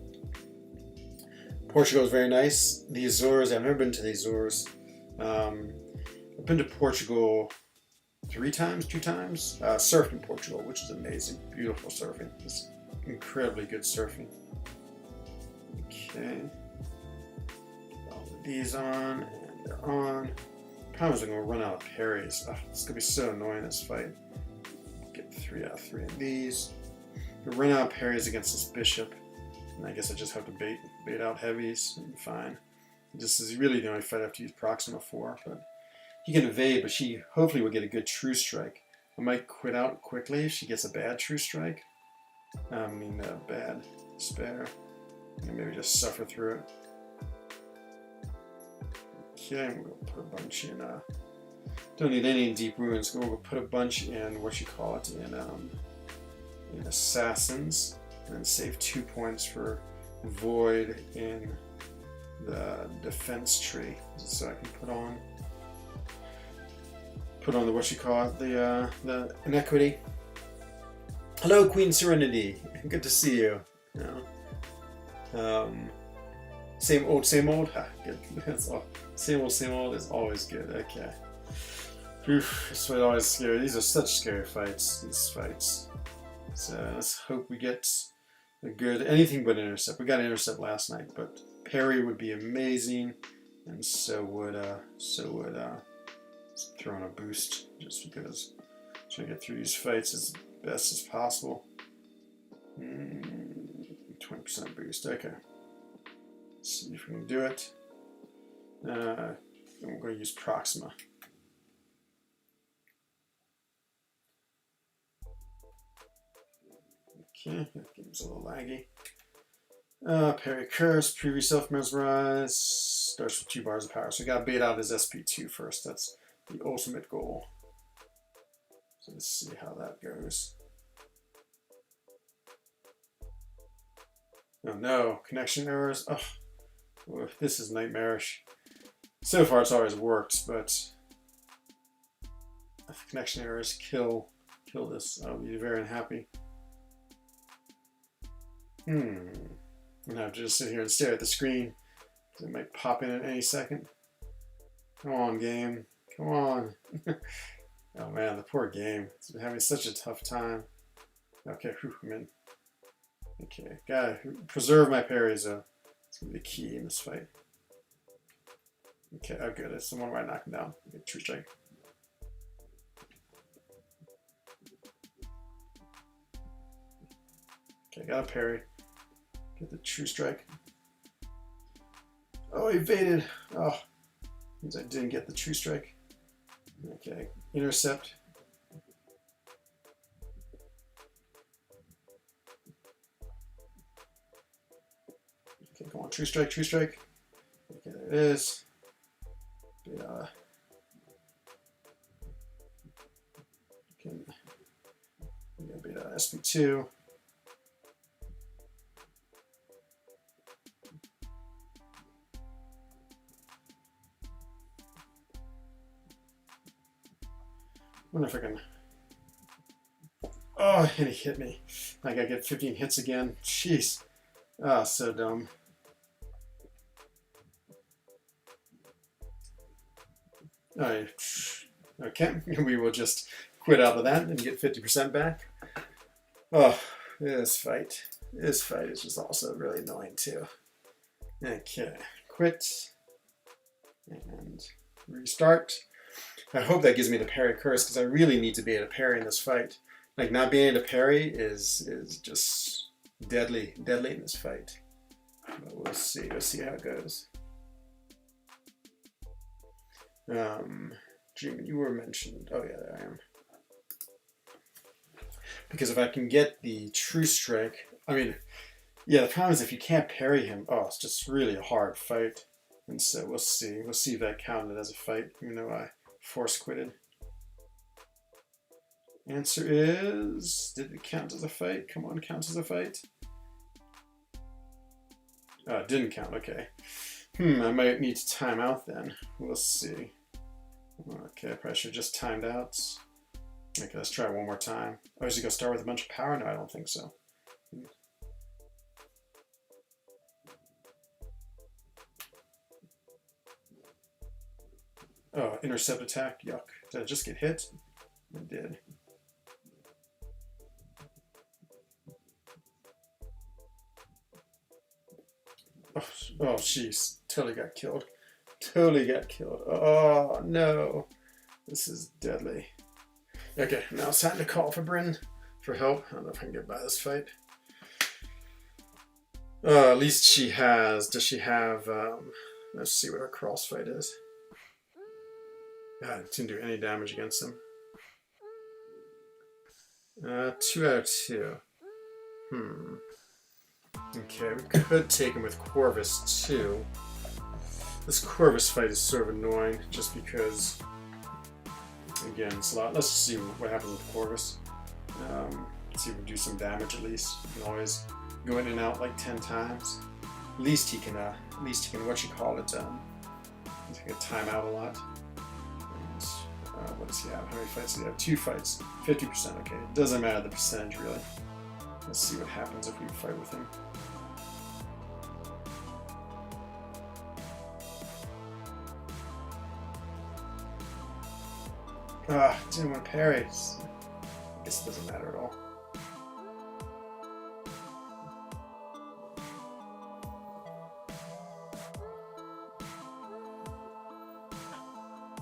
Portugal is very nice. The Azores, I've never been to the Azores. I've been to Portugal 2 times. Surfed in Portugal, which is amazing. Beautiful surfing. It's incredibly good surfing. Okay. These on, and they're on. Problem is I'm going to run out of parries. It's going to be so annoying this fight. Get 3 out of 3 of these. We run out of parries against this bishop, and I guess I just have to bait out heavies. And fine. This is really the only fight I have to use Proxima for. But he can evade, but she hopefully will get a good true strike. I might quit out quickly if she gets a bad true strike. I mean, bad spare. And maybe just suffer through it. Okay, I'm going to put a bunch in, don't need any in Deep Ruins. We're going to put a bunch in, in Assassins, and then save 2 points for Void in the Defense tree. So I can put on the Inequity. Hello, Queen Serenity. Good to see you. Same old. Good. That's all. Same old is always good. Okay. Oof, this fight always scary. These are such scary fights. These fights. So let's hope we get a good anything but intercept. We got an intercept last night, but parry would be amazing, and so would throw in a boost just because trying to get through these fights as best as possible. 20% boost. Okay. See if we can do it. And we're going to use Proxima. Okay, that game's a little laggy. Parry Curse, Preview Self Mesmerize, starts with 2 bars of power. So we got to bait out his SP2 first. That's the ultimate goal. So let's see how that goes. Oh no, connection errors. Oh. This is nightmarish. So far it's always worked, but if connection errors kill this, I'll be very unhappy. I'm gonna have to just sit here and stare at the screen. It might pop in at any second. Come on, game. Come on. Oh man, the poor game. It's been having such a tough time. Okay, whew, I'm in. Okay, gotta preserve my parries though. It's gonna be the key in this fight. Okay, oh good, it's the one where I knock him down. Okay, true strike. Okay, got a parry. Get the true strike. Oh, evaded. Oh, means I didn't get the true strike. Okay, intercept. Okay, come on, true strike, true strike. Okay, there it is. Yeah. Can beat SP2. Wonder if I can. Oh, and he hit me. I gotta get 15 hits again. Jeez. Ah, oh, so dumb. Alright. Okay, we will just quit out of that and get 50% back. Oh, this fight. This fight is just also really annoying too. Okay, quit. And restart. I hope that gives me the parry curse because I really need to be able to parry in this fight. Like not being able to parry is just deadly in this fight. But we'll see how it goes. Jim, you were mentioned. Oh yeah, there I am. Because if I can get the true strike, I mean, yeah, the problem is if you can't parry him, oh, it's just really a hard fight. And so we'll see. We'll see if that counted as a fight, even though I force quitted. Answer is, did it count as a fight? Come on, count as a fight. Oh, it didn't count, okay. I might need to time out then. We'll see. Okay, I probably should have just timed out. Okay, let's try it one more time. Oh, is he gonna start with a bunch of power? No, I don't think so. Oh, intercept attack, yuck. Did I just get hit? I did. Oh, jeez. Totally got killed. Totally got killed. Oh, no. This is deadly. Okay, now it's time to call for Bryn for help. I don't know if I can get by this fight. At least she has. Does she have... let's see what her crossfight is. God, it didn't do any damage against him. 2 out of 2. Okay, we could take him with Corvus too. This Corvus fight is sort of annoying just because, again, it's a lot. Let's see what happens with Corvus. See if we can do some damage at least. You can always go in and out like 10 times. At least he can what you call it, he can time out a lot. And, what does he have? How many fights does he have? 2 fights. 50%, okay. It doesn't matter the percentage really. Let's see what happens if we fight with him. Didn't want to parry. I guess it doesn't matter at all.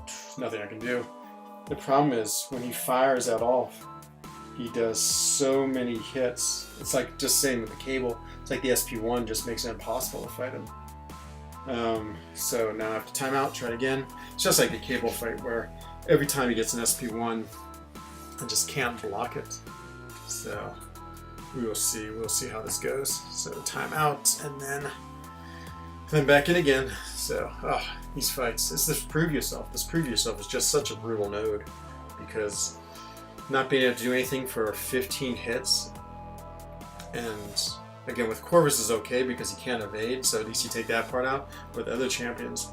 There's nothing I can do. The problem is when he fires that off, he does so many hits. It's like just saying with the cable, it's like the SP1 just makes it impossible to fight him. So now I have to time out, try it again. It's just like the cable fight where every time he gets an SP1, I just can't block it. So we will see. We'll see how this goes. So time out and then back in again. So these fights. It's this prove yourself. This prove yourself is just such a brutal node because not being able to do anything for 15 hits, and again with Corvus is okay because he can't evade, so at least you take that part out. With other champions,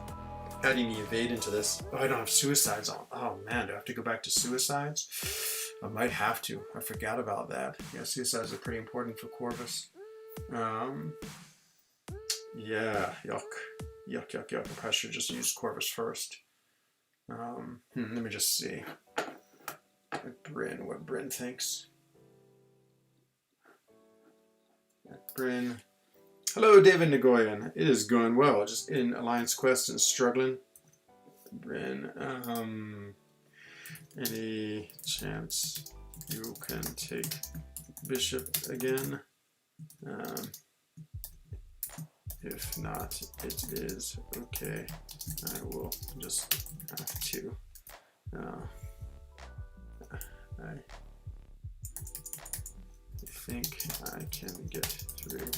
adding the evade into this. Oh, I don't have suicides on. Oh man, do I have to go back to suicides? I might have to. I forgot about that. Yeah, suicides are pretty important for Corvus. Yeah, yuck. Yuck. I probably should just use Corvus first. Let me just see. What Bryn thinks. Bryn. Hello, David Nagoyan. It is going well. Just in Alliance Quest and struggling. Bryn, any chance you can take Bishop again? If not, it is okay. I will just have to. I think I can get through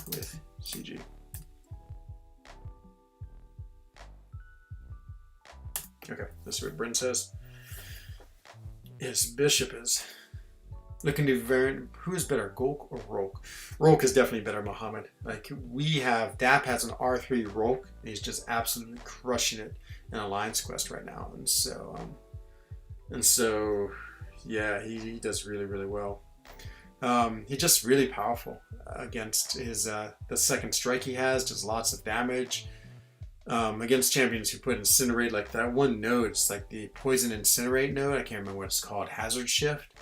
with CG. Okay, that's what Bryn says. Yes, Bishop is looking to very. Who is better, Golk or Rolk? Rolk is definitely better, Muhammad. Like we have, Dap has an R3 Rolk, and he's just absolutely crushing it in Alliance Quest right now, and so, yeah, he does really, really well. He's just really powerful against his the second strike he has, does lots of damage. Against champions who put Incinerate, like that one node, it's like the Poison Incinerate node, I can't remember what it's called, Hazard Shift.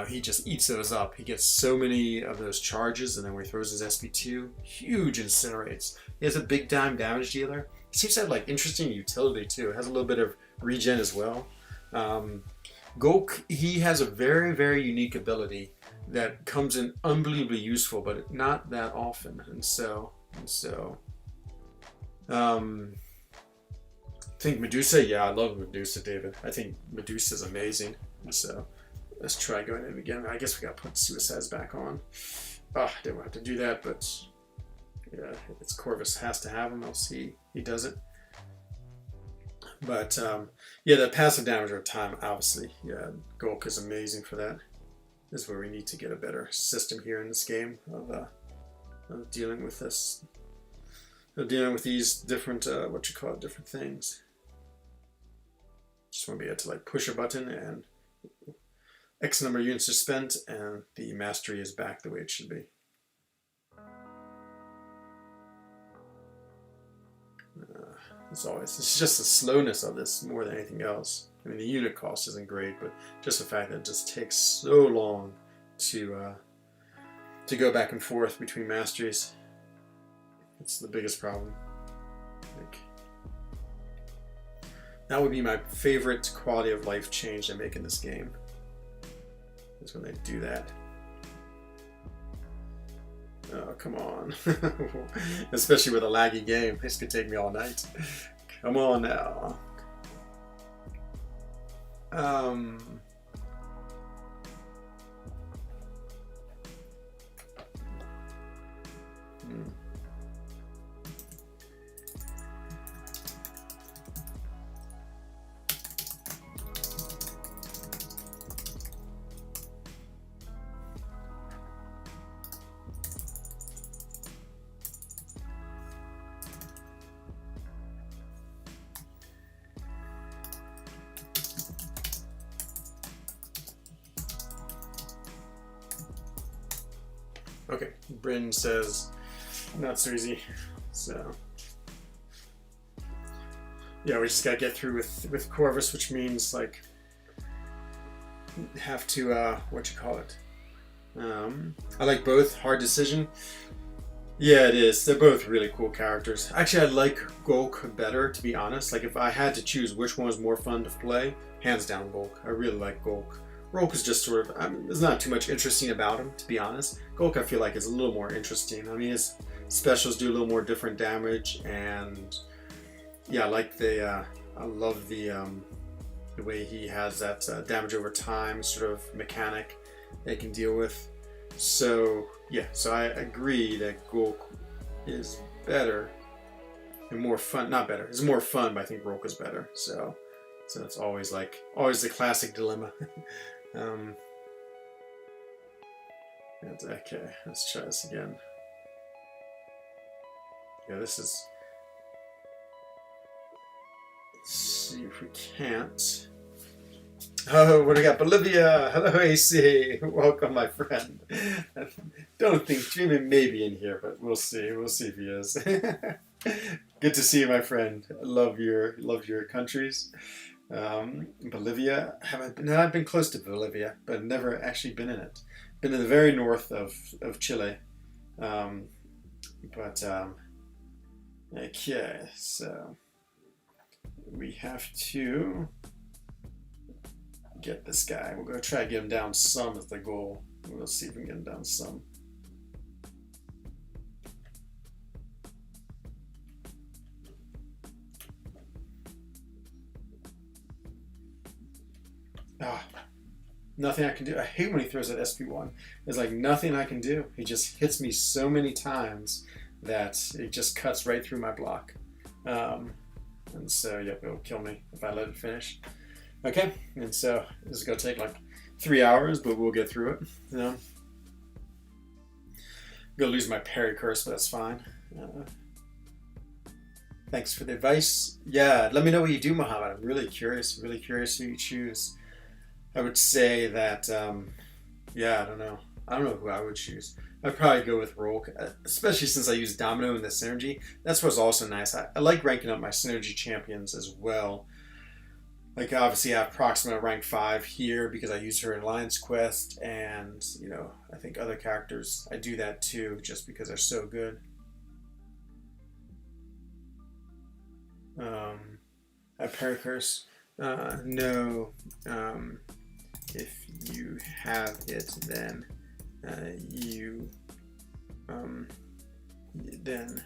He just eats those up. He gets so many of those charges, and then when he throws his SP2, huge incinerates. He has a big time damage dealer. He seems to have like interesting utility too. It has a little bit of regen as well. Golk, he has a very, very unique ability that comes in unbelievably useful, but not that often. And so I think Medusa, yeah, I love Medusa, David. I think Medusa's amazing. And so let's try going in again. I guess we got to put Suicides back on. Oh, didn't have to do that, but yeah, it's Corvus has to have him, else he does it. But yeah, the passive damage over time, obviously, yeah, Golk is amazing for that. This is where we need to get a better system here in this game of dealing with this, dealing with these different different things. Just want to be able to like push a button and X number of units are spent, and the mastery is back the way it should be. As always, it's just the slowness of this more than anything else. I mean, the unit cost isn't great, but just the fact that it just takes so long to go back and forth between masteries. It's the biggest problem. Like, that would be my favorite quality of life change they make in this game. Is when they do that. Oh, come on. Especially with a laggy game. This could take me all night. Come on now. Okay, Bryn says not so easy. So yeah, we just gotta get through with Corvus, which means like have to I like both. Hard decision. Yeah, it is. They're both really cool characters. Actually, I like Golk better, to be honest. Like if I had to choose which one was more fun to play, hands down Golk. I really like Golk. Rolk is just sort of, there's not too much interesting about him, to be honest. Golk, I feel like, is a little more interesting. I mean, his specials do a little more different damage, and yeah, I like I love the way he has that damage over time sort of mechanic they can deal with. So yeah, so I agree that Golk is better and more fun. Not better, it's more fun, but I think Rolk is better. So it's always the classic dilemma. Okay, let's try this again. Yeah, this is. Let's see if we can't. Oh, what do we got? Bolivia! Hello, AC! Welcome, my friend. Don't think Dreamin' may be in here, but we'll see. We'll see if he is. Good to see you, my friend. Love your countries. Bolivia. I've been close to Bolivia, but never actually been in it. Been in the very north of Chile. Um, but okay, so we have to get this guy. We're going to try to get him down some as the goal. We'll see if we can get him down some. Ah, nothing I can do. I hate when he throws that SP1. There's like nothing I can do. He just hits me so many times that it just cuts right through my block. And so, yep, it'll kill me if I let it finish. Okay, and so this is going to take like 3 hours, but we'll get through it. You know? I'm going to lose my parry curse, but that's fine. Thanks for the advice. Yeah, let me know what you do, Muhammad. I'm really curious who you choose. I would say that, yeah, I don't know. I don't know who I would choose. I'd probably go with Rolk, especially since I use Domino in the synergy. That's what's also nice. I like ranking up my synergy champions as well. Like, obviously, I have Proxima rank 5 here because I use her in Lion's Quest, and, you know, I think other characters, I do that too just because they're so good. I parry curse. No. If you have it, then then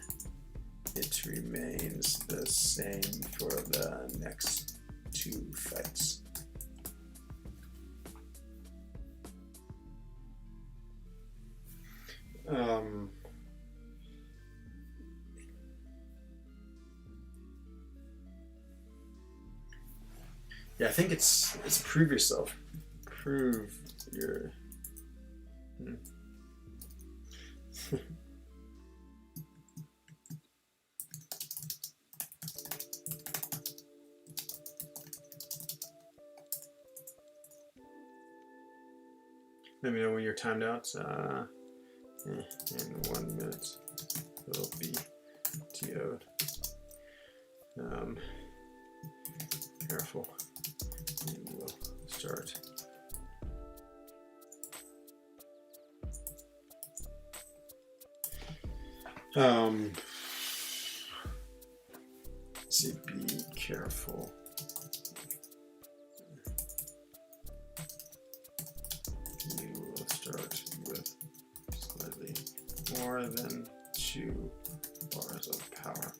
it remains the same for the next 2 fights. Yeah, I think it's prove yourself. Prove your. Let me know when you're timed out. In 1 minute, it'll be TO'd. Careful. And we'll start. Let's see, be careful. You will start with slightly more than 2 bars of power.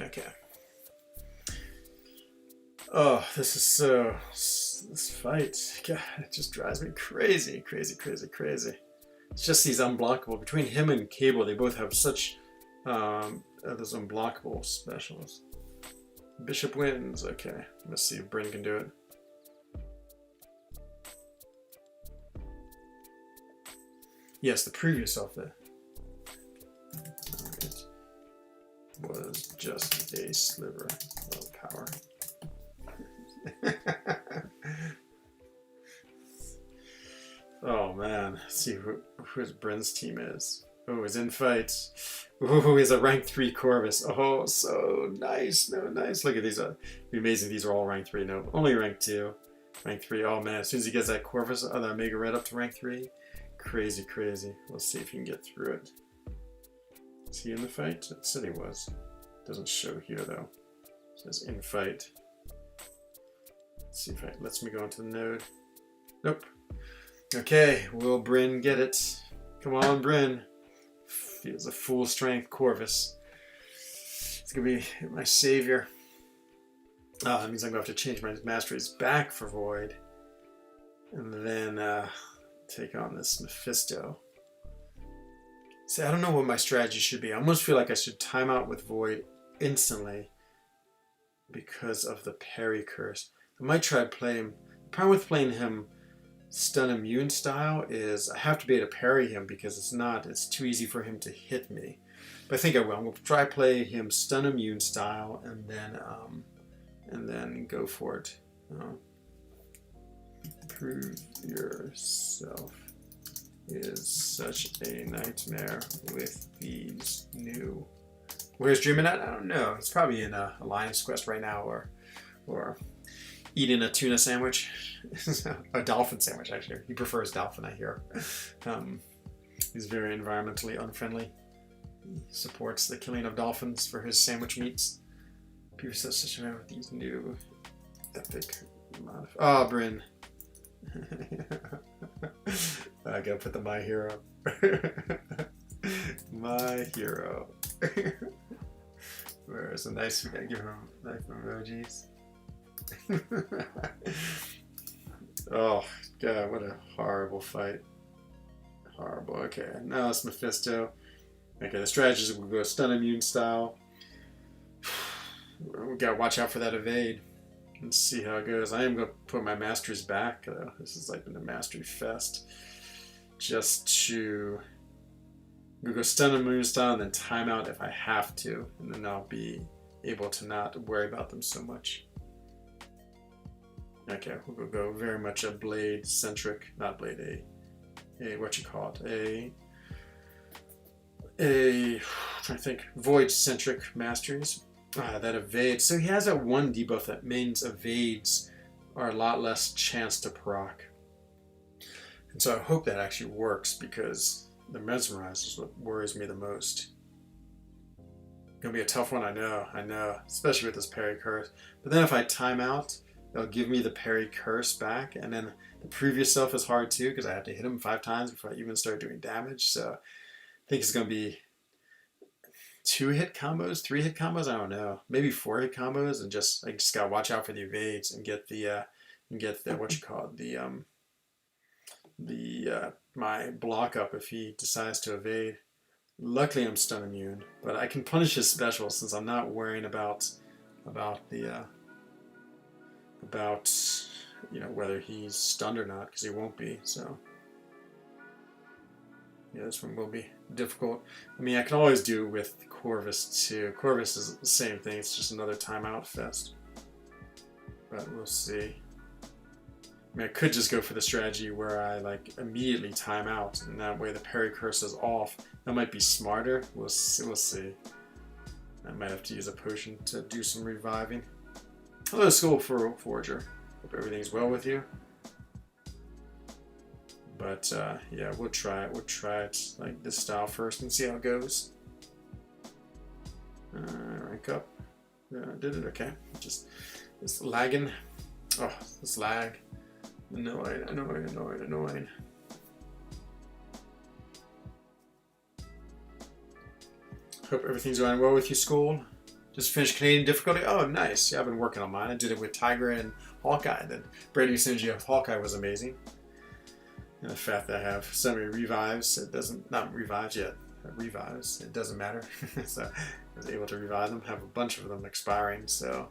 Okay. Oh, this fight, God, it just drives me crazy. It's just these unblockable. Between him and Cable, they both have such those unblockable specials. Bishop wins. Okay, let's see if Bryn can do it. Yes, the previous outfit. It was just a sliver of power. Oh man, let's see who his Bryn's team is. Oh, he's in fight. Oh, he's a rank 3 Corvus. Oh, so nice. No, nice. Look at these. Amazing. These are all rank 3. No, only rank 2. Rank 3. Oh man, as soon as he gets that Corvus, that Mega Red up to rank 3. Crazy. Let's see if he can get through it. Is he in the fight? It said he was. Doesn't show here though. It says in fight. Let's see if it lets me go into the node. Nope. Okay, will Bryn get it? Come on, Bryn. He has a full strength Corvus. It's gonna be my savior. Oh, that means I'm gonna have to change my masteries back for Void. And then take on this Mephisto. See, I don't know what my strategy should be. I almost feel like I should time out with Void instantly because of the parry curse. I might try to play him. The problem with playing him stun immune style is I have to be able to parry him because it's too easy for him to hit me. But I think I will. I'm going to try to play him stun immune style and then go for it. Prove yourself is such a nightmare with these new Where's Dreamin' at? I don't know. He's probably in a Lion's Quest right now, or eating a tuna sandwich, a dolphin sandwich actually. He prefers dolphin, I hear. He's very environmentally unfriendly. He supports the killing of dolphins for his sandwich meats. People said such a with these new epic Bryn. I gotta put the My Hero. My Hero. Where is a nice? We gotta give him nice emojis. Oh god, what a horrible fight. Horrible. Okay, now it's Mephisto. Okay, the strategies will go stun immune style. We gotta watch out for that evade. Let's see how it goes. I am gonna put my masteries back. This has like been a mastery fest. Just to go stun immune style and then timeout if I have to, and then I'll be able to not worry about them so much. Okay, we'll go very much a blade centric, not blade, a what you call it, I'm trying to think, void centric masteries. That evades. So he has that one debuff that means evades are a lot less chance to proc. And so I hope that actually works, because the mesmerize is what worries me the most. Gonna be a tough one, I know, especially with this parry curse. But then if I time out, they'll give me the parry curse back, and then the previous self is hard too, because I have to hit him 5 times before I even start doing damage. So I think it's gonna be 2-hit combos, 3-hit combos, I don't know, maybe 4-hit combos, and I just gotta watch out for the evades and get the what you call it, my block up if he decides to evade. Luckily I'm stun immune, but I can punish his special since I'm not worrying about whether he's stunned or not, because he won't be. So yeah, this one will be difficult. I mean, I can always do with Corvus too. Corvus is the same thing, it's just another timeout fest. But we'll see. I mean, I could just go for the strategy where I like immediately time out, and that way the parry curse is off. That might be smarter. We'll see. I might have to use a potion to do some reviving. Hello, Skull Forger. Hope everything's well with you. But yeah, we'll try it. We'll try it like this style first and see how it goes. Rank up. Did it? Okay. Just it's lagging. Oh, this lag. Annoying. Hope everything's going well with you, School. Just finished Canadian difficulty. Oh, nice. Yeah, I've been working on mine. I did it with Tiger and Hawkeye. The brand new synergy of Hawkeye was amazing. And the fact that I have so many revives, not revives yet, revives, it doesn't matter. So I was able to revive them, have a bunch of them expiring, so.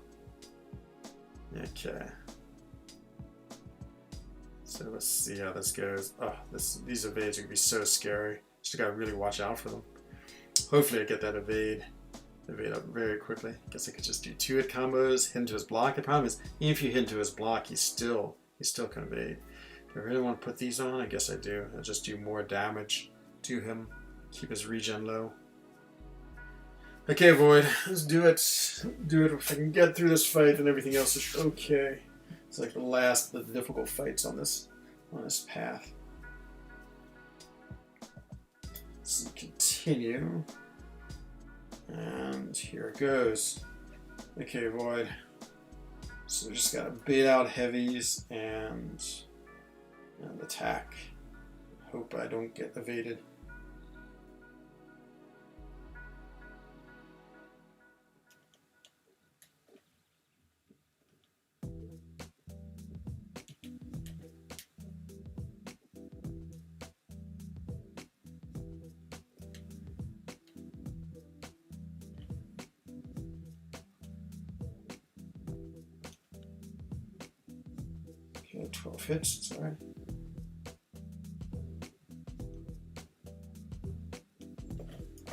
Okay. So let's see how this goes. Oh, these evades are gonna be so scary. Just gotta really watch out for them. Hopefully I get that evade up very quickly. Guess I could just do 2-hit combos, hit into his block. The problem is, even if you hit into his block, he's still can evade. Do I really want to put these on? I guess I do. I'll just do more damage to him. Keep his regen low. Okay, Void. Let's do it. Do it. If I can get through this fight, then everything else is okay. It's like the last of the difficult fights on this path. Let's continue. And here it goes. Okay, Void. So we just gotta bait out heavies and attack. Hope I don't get evaded. Okay, 12 hits, sorry.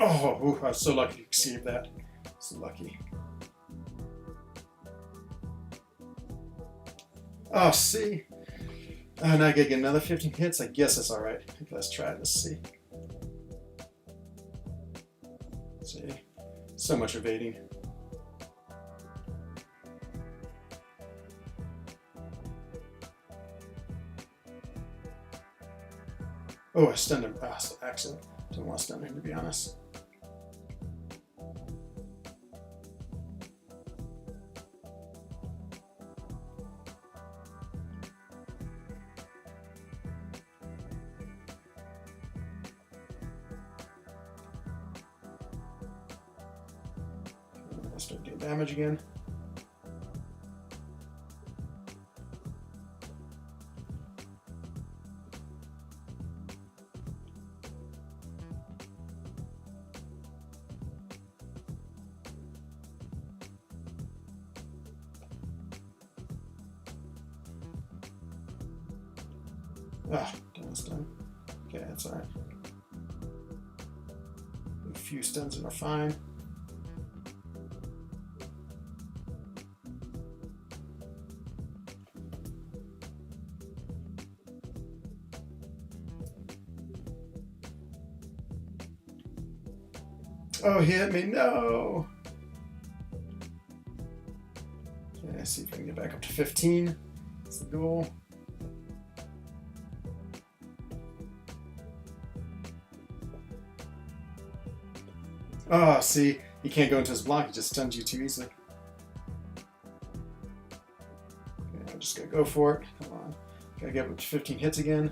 Oh, I was so lucky to save that. So lucky. Oh, see? Oh, now I gotta get another 15 hits? I guess that's alright. Let's try it. Let's see. So much evading. Oh, I stunned him. Ah, accident. Didn't want to stun him, to be honest. I'll start doing damage again. Ah, done stun. Okay, that's alright. A few stuns and are fine. Oh, he hit me, no! Okay, let's see if I can get back up to 15. That's the goal. Oh, see, you can't go into his block, he just stuns you too easily. Okay, I'm just gonna go for it. Come on. Gotta get up to 15 hits again.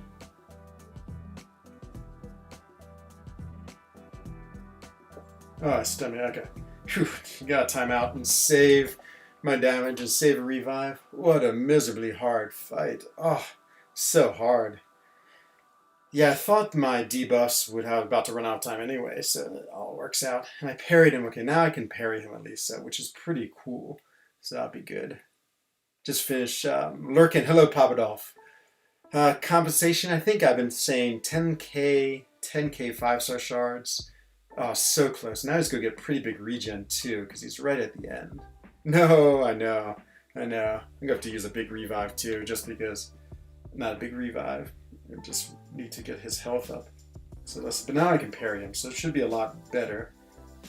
Oh, I stunned me. Okay. Whew. Gotta time out and save my damage and save a revive. What a miserably hard fight. Oh, so hard. Yeah, I thought my debuffs would have about to run out of time anyway, so it all works out. And I parried him. Okay, now I can parry him at least, which is pretty cool. So that'll be good. Just finished lurking. Hello, Papadolf. Compensation, I think I've been saying 10k 5-star shards. Oh, so close. Now he's going to get pretty big regen too, because he's right at the end. No, I know. I'm going to have to use a big revive too, just because. Not a big revive. I just need to get his health up. So that's, but now I can parry him, so it should be a lot better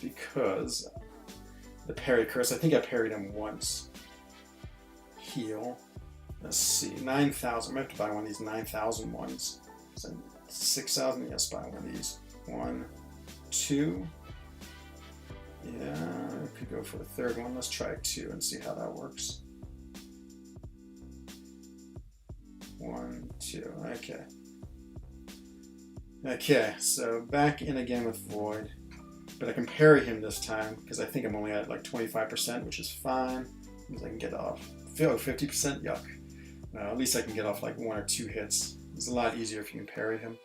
because the parry curse, I think I parried him once. Heal. Let's see, 9,000. I have to buy one of these 9,000 ones. So 6,000, yes, buy one of these. 1, 2. Yeah, I could go for the third one. Let's try 2 and see how that works. 1, 2, okay. Okay, so back in again with Void. But I can parry him this time, because I think I'm only at like 25%, which is fine. Means I can get off. 50%? Yuck. At least I can get off like 1 or 2 hits. It's a lot easier if you can parry him.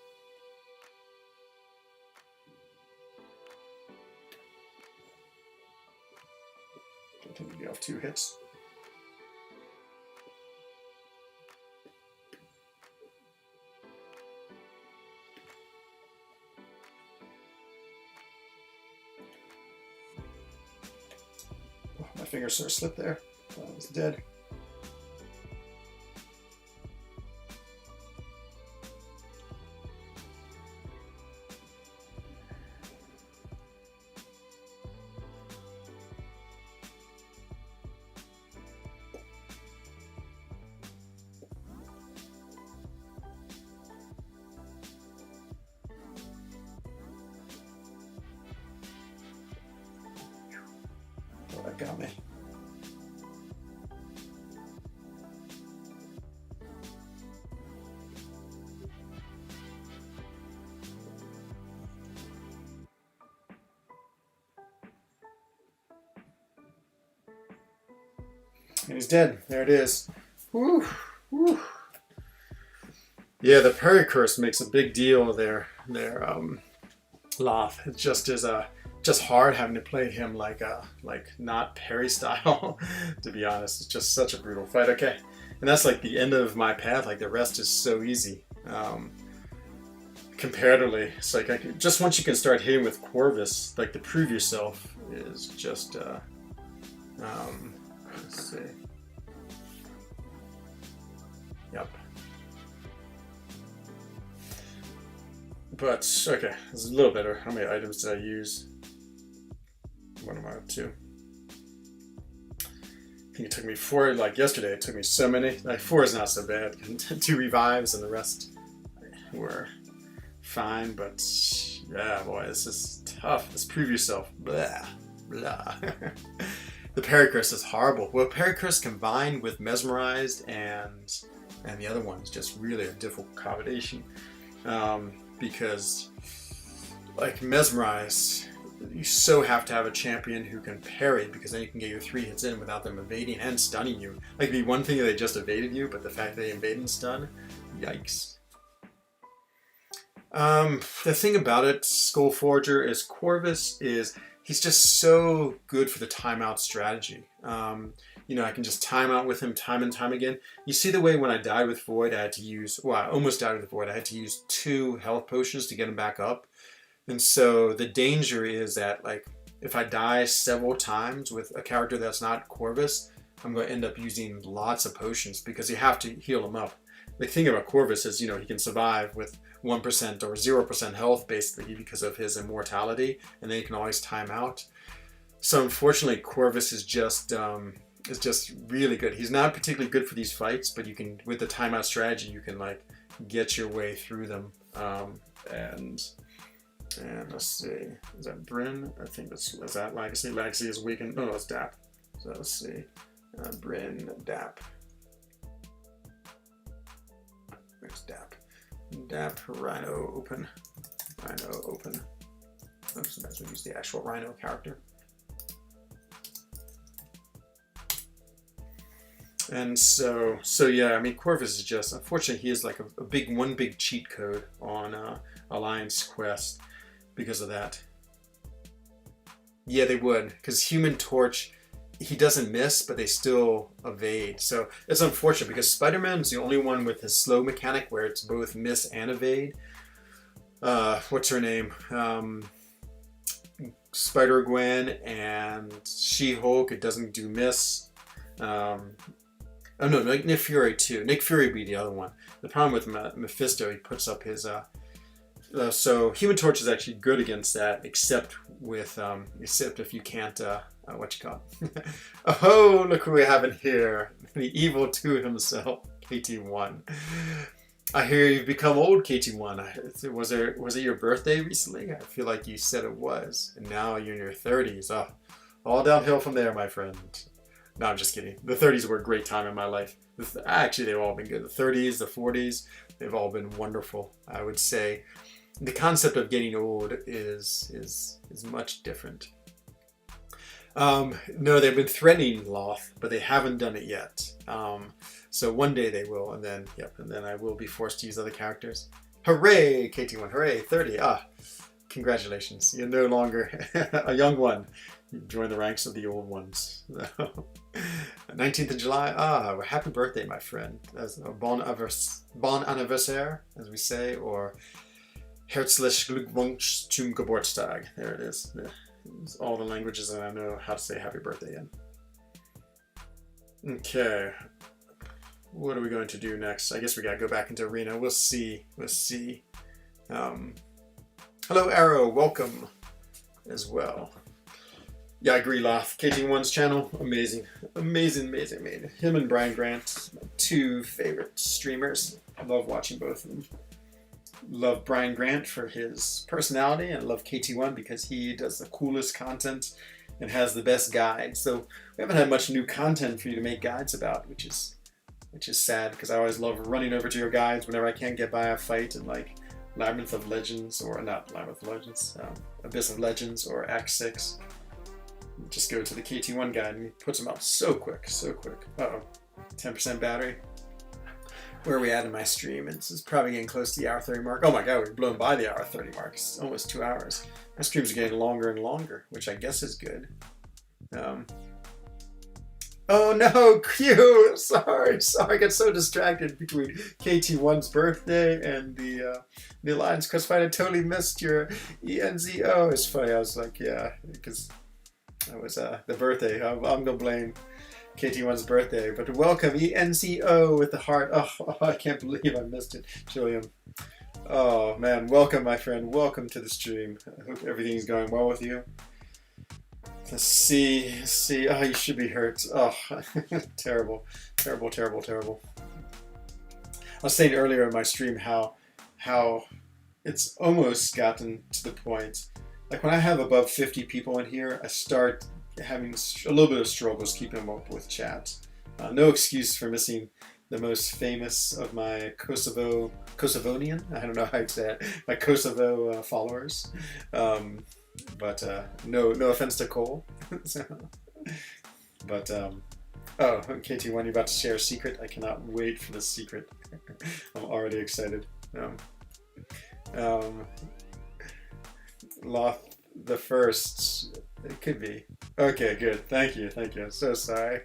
I think we get off 2 hits. Oh, my finger sort of slipped there. I was dead. Oh, that got me. And he's dead. There it is. Woo, woo. Yeah, the parry curse makes a big deal there. Loth. It just is just hard having to play him like not parry style. To be honest, it's just such a brutal fight. Okay, and that's like the end of my path. Like the rest is so easy. Comparatively, it's like just once you can start hitting with Corvus, like the prove yourself is just. Let's see. Yep. But okay, it's a little better. How many items did I use? What am I? up to. I think it took me 4, like yesterday, it took me so many. Like 4 is not so bad. 2 revives and the rest were fine, but yeah, boy, this is tough. This prove yourself, blah, blah. The parry curse is horrible. Well, parry curse combined with mesmerized and the other one is just really a difficult combination, because like mesmerized, you so have to have a champion who can parry, because then you can get your 3 hits in without them evading and stunning you. Like, it'd be one thing if they just evaded you, but the fact they invade and stun, yikes. The thing about it, Skullforger, is Corvus is, he's just so good for the timeout strategy. You know, I can just time out with him time and time again. You see the way when I died with Void, I had to use, well, I almost died with Void, I had to use 2 health potions to get him back up. And so the danger is that, like, if I die several times with a character that's not Corvus, I'm going to end up using lots of potions because you have to heal him up. The thing about Corvus is, you know, he can survive with 1% or 0% health basically because of his immortality, and then you can always time out. So unfortunately, Corvus is just really good. He's not particularly good for these fights, but you can, with the timeout strategy, you can like get your way through them. And let's see, is that Bryn? I think is that Legacy? Legacy is weakened. No, it's DAP. So let's see, Bryn, DAP. There's DAP. DAP, Rhino, open. Rhino, open. Oops, that's we use the actual Rhino character. And so yeah, I mean, Corvus is just, unfortunately, he is like a big cheat code on Alliance Quest because of that. Yeah, they would, because Human Torch, he doesn't miss, but they still evade. So it's unfortunate because Spider-Man is the only one with his slow mechanic where it's both miss and evade. What's her name? Spider-Gwen and She-Hulk, it doesn't do miss. Oh no, Nick Fury too. Nick Fury would be the other one. The problem with Mephisto, he puts up his... so Human Torch is actually good against that, except if you can't... what you call it? Oh, look who we have in here. The evil 2 himself, KT1. I hear you've become old, KT1. Was it your birthday recently? I feel like you said it was. And now you're in your 30s. Oh, all downhill from there, my friend. No, I'm just kidding. The 30s were a great time in my life. Actually, they've all been good. The 30s, the 40s, they've all been wonderful. I would say the concept of getting old is much different. No, they've been threatening Loth, but they haven't done it yet. So one day they will, and then, yep, and then I will be forced to use other characters. Hooray, KT1, hooray, 30. Congratulations. You're no longer a young one. You join the ranks of the old ones. 19th of July, happy birthday, my friend. As a bon anniversaire, as we say, or Herzlich Glückwunsch zum Geburtstag. There it is. It's all the languages that I know how to say happy birthday in. Okay. What are we going to do next? I guess we gotta go back into Arena. We'll see. Hello, Arrow. Welcome as well. Yeah, I agree, Loth. KT1's channel, amazing. Amazing. Him and Brian Grant, my 2 favorite streamers. I love watching both of them. Love Brian Grant for his personality, and I love KT1 because he does the coolest content and has the best guides. So we haven't had much new content for you to make guides about, which is sad because I always love running over to your guides whenever I can't get by a fight in like Labyrinth of Legends, or not Labyrinth of Legends, Abyss of Legends or Act 6. Just go to the KT1 guide and he puts them up so quick. Uh-oh, 10% battery. Where are we at in my stream? It's probably getting close to the hour 30 mark. Oh my god, we've blown by the hour 30 mark. It's almost 2 hours. My streams are getting longer and longer, which I guess is good. Oh no, Q! Sorry, I got so distracted between KT1's birthday and the Alliance Quest fight. I totally missed your ENZO. It's funny, I was like, yeah, because that was the birthday. I'm gonna blame KT1's birthday, but welcome ENCO with the heart. Oh, I can't believe I missed it, Julian. Oh man, welcome my friend, welcome to the stream. I hope everything's going well with you. Let's see. Let's see. Oh, you should be hurt. Oh, terrible, terrible, terrible, terrible. I was saying earlier in my stream how it's almost gotten to the point. Like when I have above 50 people in here, I start having a little bit of struggles keeping them up with chat. No excuse for missing the most famous of my Kosovonian, I don't know how to say it, my Kosovo followers. But no offense to Cole. But oh, KT1, you're about to share a secret. I cannot wait for this secret. I'm already excited. Loth the first. It could be. Okay, good. Thank you. Thank you. I'm so sorry.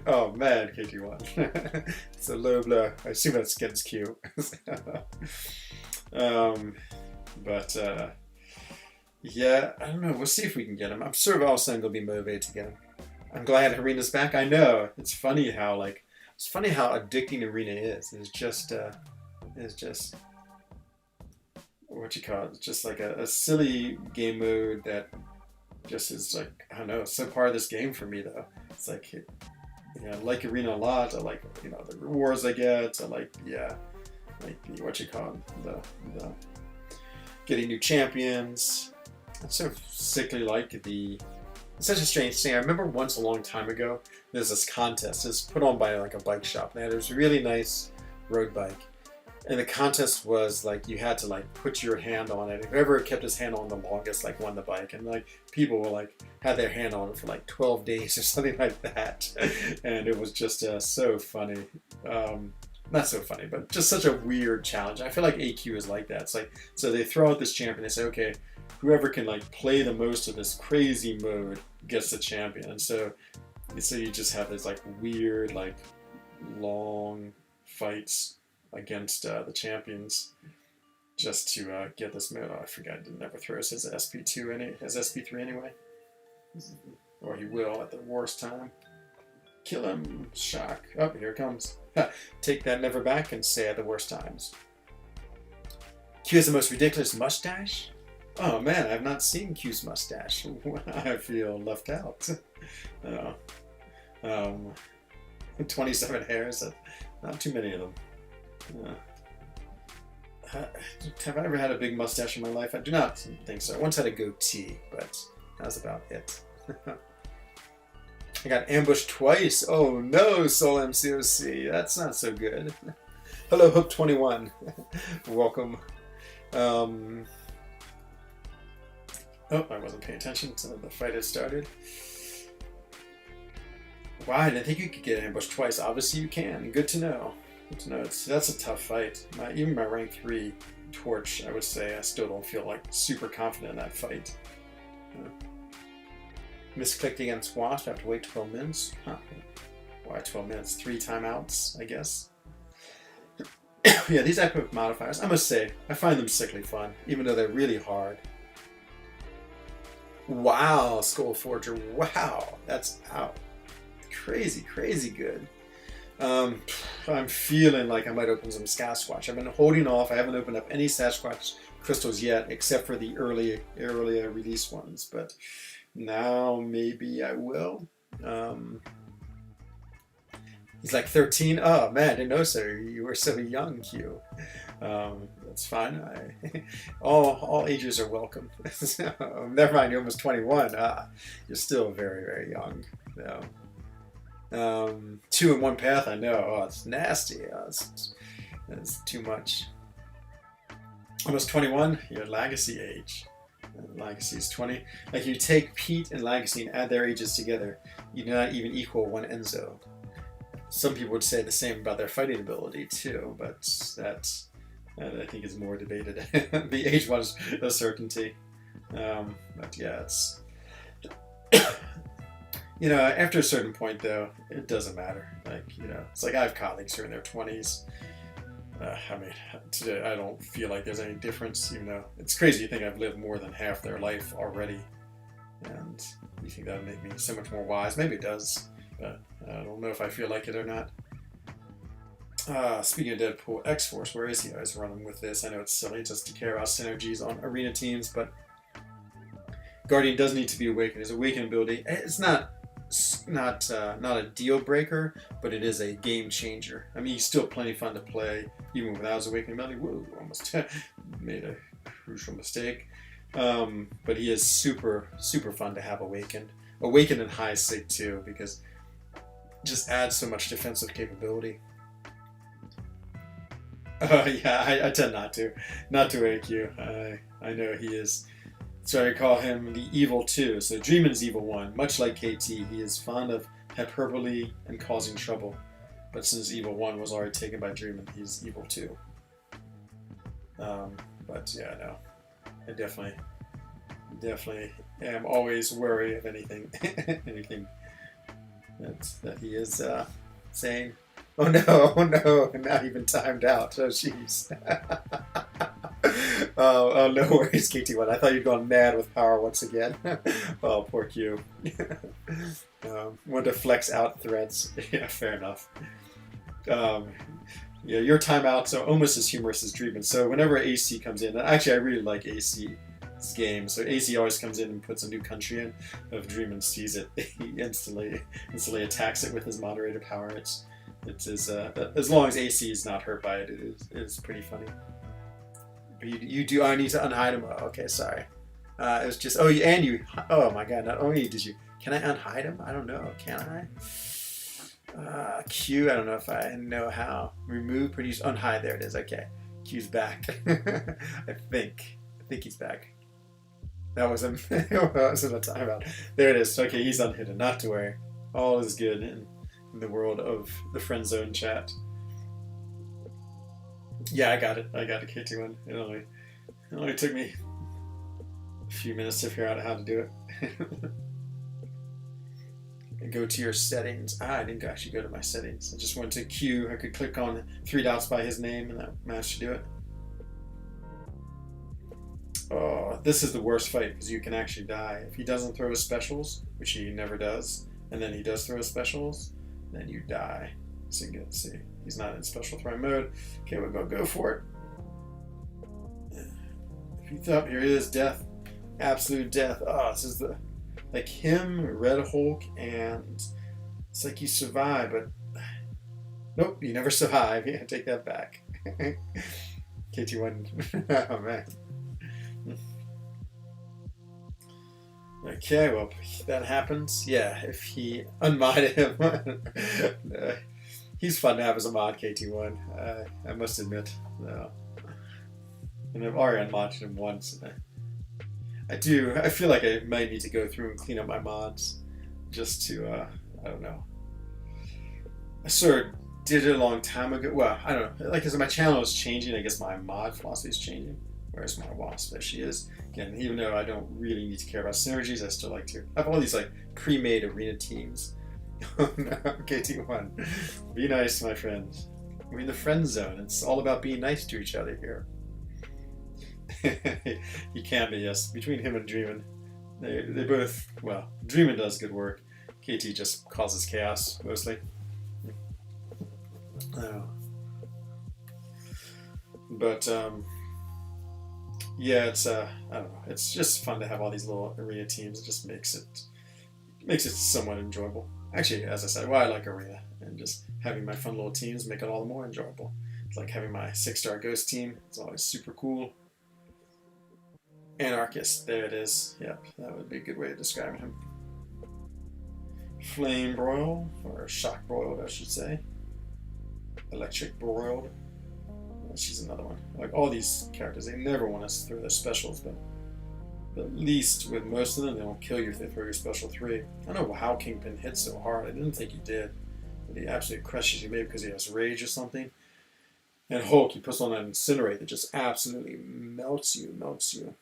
Oh man, KT1. It's a low blow. I assume that's Skins Q. But yeah, I don't know. We'll see if we can get him. I'm sure all of a sudden gonna be motivated to get him. I'm glad Arena's back. I know. It's funny how addicting Arena is. It's just what you call it. It's just like a silly game mode that just is like, I don't know, it's so part of this game for me though. It's like, I like Arena a lot. I like, the rewards I get. I like, like what you call it, the getting new champions. I so sickly like it's such a strange thing. I remember once a long time ago, there's this contest. It's put on by like a bike shop. And it was a really nice road bike. And the contest was like you had to like put your hand on it. Whoever kept his hand on the longest like won the bike. And like people were like had their hand on it for like 12 days or something like that. And it was just so funny. Not so funny, but just such a weird challenge. I feel like AQ is like that. It's like, so they throw out this champion. They say, okay, whoever can like play the most of this crazy mode gets the champion. And so you just have this like weird, like long fights against the champions just to get this mode. Oh, I forgot. He never throws his SP2 his SP3 anyway. Or he will at the worst time. Kill him. Shock. Oh, here it comes. Take that never back and say at the worst times. Q has the most ridiculous mustache? Oh man, I've not seen Q's mustache. I feel left out. 27 hairs, not too many of them. Have I ever had a big mustache in my life? I do not think so. I once had a goatee, but that was about it. I got ambushed twice. Oh no, Soul MCOC. That's not so good. Hello, Hope21. Welcome. Oh, I wasn't paying attention to the fight had started. Wow, I didn't think you could get ambushed twice. Obviously you can. Good to know. Good to know. That's a tough fight. Even my rank 3 torch, I would say, I still don't feel like super confident in that fight. Misclicked against Wasp, I have to wait 12 minutes. Huh. Why 12 minutes? 3 timeouts, I guess. Yeah, these epic modifiers, I must say, I find them sickly fun, even though they're really hard. Wow, Skull Forger, wow, that's out. Crazy, crazy good. I'm feeling like I might open some Sasquatch. I've been holding off. I haven't opened up any Sasquatch crystals yet, except for the earlier release ones, but now maybe I will. He's like 13. Oh man, I didn't know so. You were so young, Q. That's fine. All ages are welcome. Never mind, you're almost 21. You're still very, very young. No. 2 in 1 path, I know. Oh, it's nasty. It's too much. Almost 21, you're Legacy age. Legacy is 20. Like you take Pete and Legacy and add their ages together, you do not even equal 1 Enzo. Some people would say the same about their fighting ability too, but that I think is more debated. The age one is a certainty. But yeah, it's after a certain point though, it doesn't matter. Like it's like I have colleagues who are in their 20s. I mean, today I don't feel like there's any difference, even though it's crazy to think I've lived more than half their life already. And you think that would make me so much more wise. Maybe it does, but I don't know if I feel like it or not. Speaking of Deadpool, X-Force, where is he? I was running with this. I know it's silly just to care about synergies on arena teams, but Guardian does need to be awakened. His awakened ability, it's not a deal breaker, but it is a game changer. I mean, he's still plenty fun to play, even without his awakening ability. Whoa, almost made a crucial mistake. But he is super, super fun to have awakened. Awakened in high sig too, because it just adds so much defensive capability. Yeah, I tend not to AQ. I know he is. So I call him the Evil 2. So Dreamin's Evil 1. Much like KT, he is fond of hyperbole and causing trouble. But since Evil 1 was already taken by Dreamin, he's Evil 2. But yeah, no. I definitely am always wary of anything that he is saying. Oh no, not even timed out. Oh jeez. Oh, no worries, KT1. I thought you'd gone mad with power once again. Oh, poor Q. Wanted to flex out threats. Yeah, fair enough. Yeah, your timeout, so almost as humorous as Dreamin. So whenever AC comes in, actually I really like AC's game. So AC always comes in and puts a new country in. If Dreamin sees it, he instantly attacks it with his moderator power. It is as long as AC is not hurt by it, it is pretty funny. But you do. I need to unhide him. Oh, okay, sorry. It was just. Oh, and you. Oh my God! Not only did you. Can I unhide him? I don't know. Can I? Q. I don't know if I know how. Remove, produce, unhide. There it is. Okay. Q's back. I think he's back. That was a timeout. There it is. Okay, he's unhidden. Not to worry. All is good in the world of the friend zone chat. Yeah, I got it. KT1. It only took me a few minutes to figure out how to do it. Go to your settings. I didn't actually go to my settings. I just went to Q. I could click on 3 dots by his name and that managed to do it. Oh, this is the worst fight because you can actually die. If he doesn't throw his specials, which he never does, and then he does throw his specials, then you die. So you can see he's not in special throwing mode. Okay, we're gonna go for it. If you thought here it is, death, absolute death. Oh, this is like him, Red Hulk, and it's like you survive, but nope, you never survive. Yeah, take that back. KT1. Oh man. Okay, well, that happens. Yeah, if he unmodded him. He's fun to have as a mod, KT1. I must admit. No. And I've already unmodded him once. I feel like I might need to go through and clean up my mods. Just to, I don't know. I sort of did it a long time ago. Well, I don't know. Like, as my channel is changing, I guess my mod philosophy is changing. Where's my wasp? There she is. Again, even though I don't really need to care about synergies, I still like to. I have all these like pre-made arena teams. Oh no, KT1. Be nice, my friends. We're in the friend zone. It's all about being nice to each other here. He can be, yes. Between him and Dreamin, they both, well, Dreamin does good work. KT just causes chaos, mostly. Oh. But, yeah, it's I don't know. It's just fun to have all these little arena teams. It just makes it somewhat enjoyable. Actually, as I said, well, I like arena, and just having my fun little teams make it all the more enjoyable. It's like having my 6-star ghost team. It's always super cool. Anarchist, there it is. Yep, that would be a good way of describing him. Flame broiled, or shock broiled, I should say. Electric broiled. She's another one. Like all these characters, they never want us to throw their specials, but at least with most of them, they won't kill you if they throw your special 3. I don't know how Kingpin hits so hard. I didn't think he did. But he absolutely crushes you, maybe because he has rage or something. And Hulk, he puts on an incinerate that just absolutely melts you.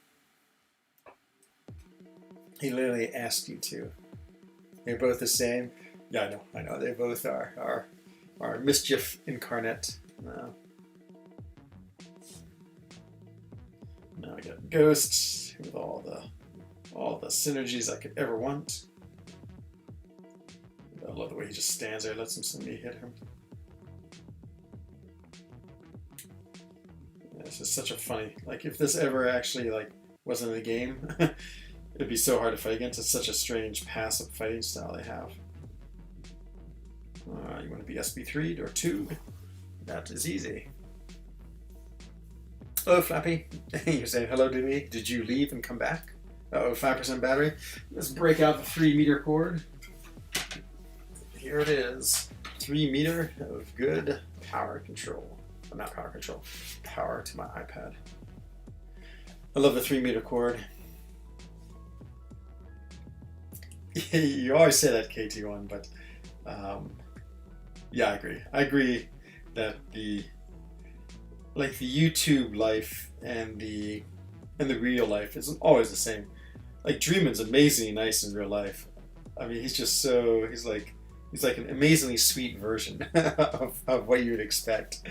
He literally asked you to. They're both the same. Yeah, I know. They both are mischief incarnate. No. Now we got Ghosts with all the synergies I could ever want. I love the way he just stands there, lets somebody hit him. This is such a funny, like if this ever actually like wasn't in the game, It'd be so hard to fight against. It's such a strange passive fighting style they have. You want to be SB3 or 2? That is easy. Oh, Flappy, you're saying hello to me. Did you leave and come back? Uh-oh, 5% battery. Let's break out the 3-meter cord. Here it is. 3 meter of good power control. Well, not power control. Power to my iPad. I love the 3-meter cord. You always say that, KT1, but yeah, I agree. I agree that the YouTube life and the real life isn't always the same. Like Dreamin's amazingly nice in real life. I mean, he's like an amazingly sweet version of what you'd expect.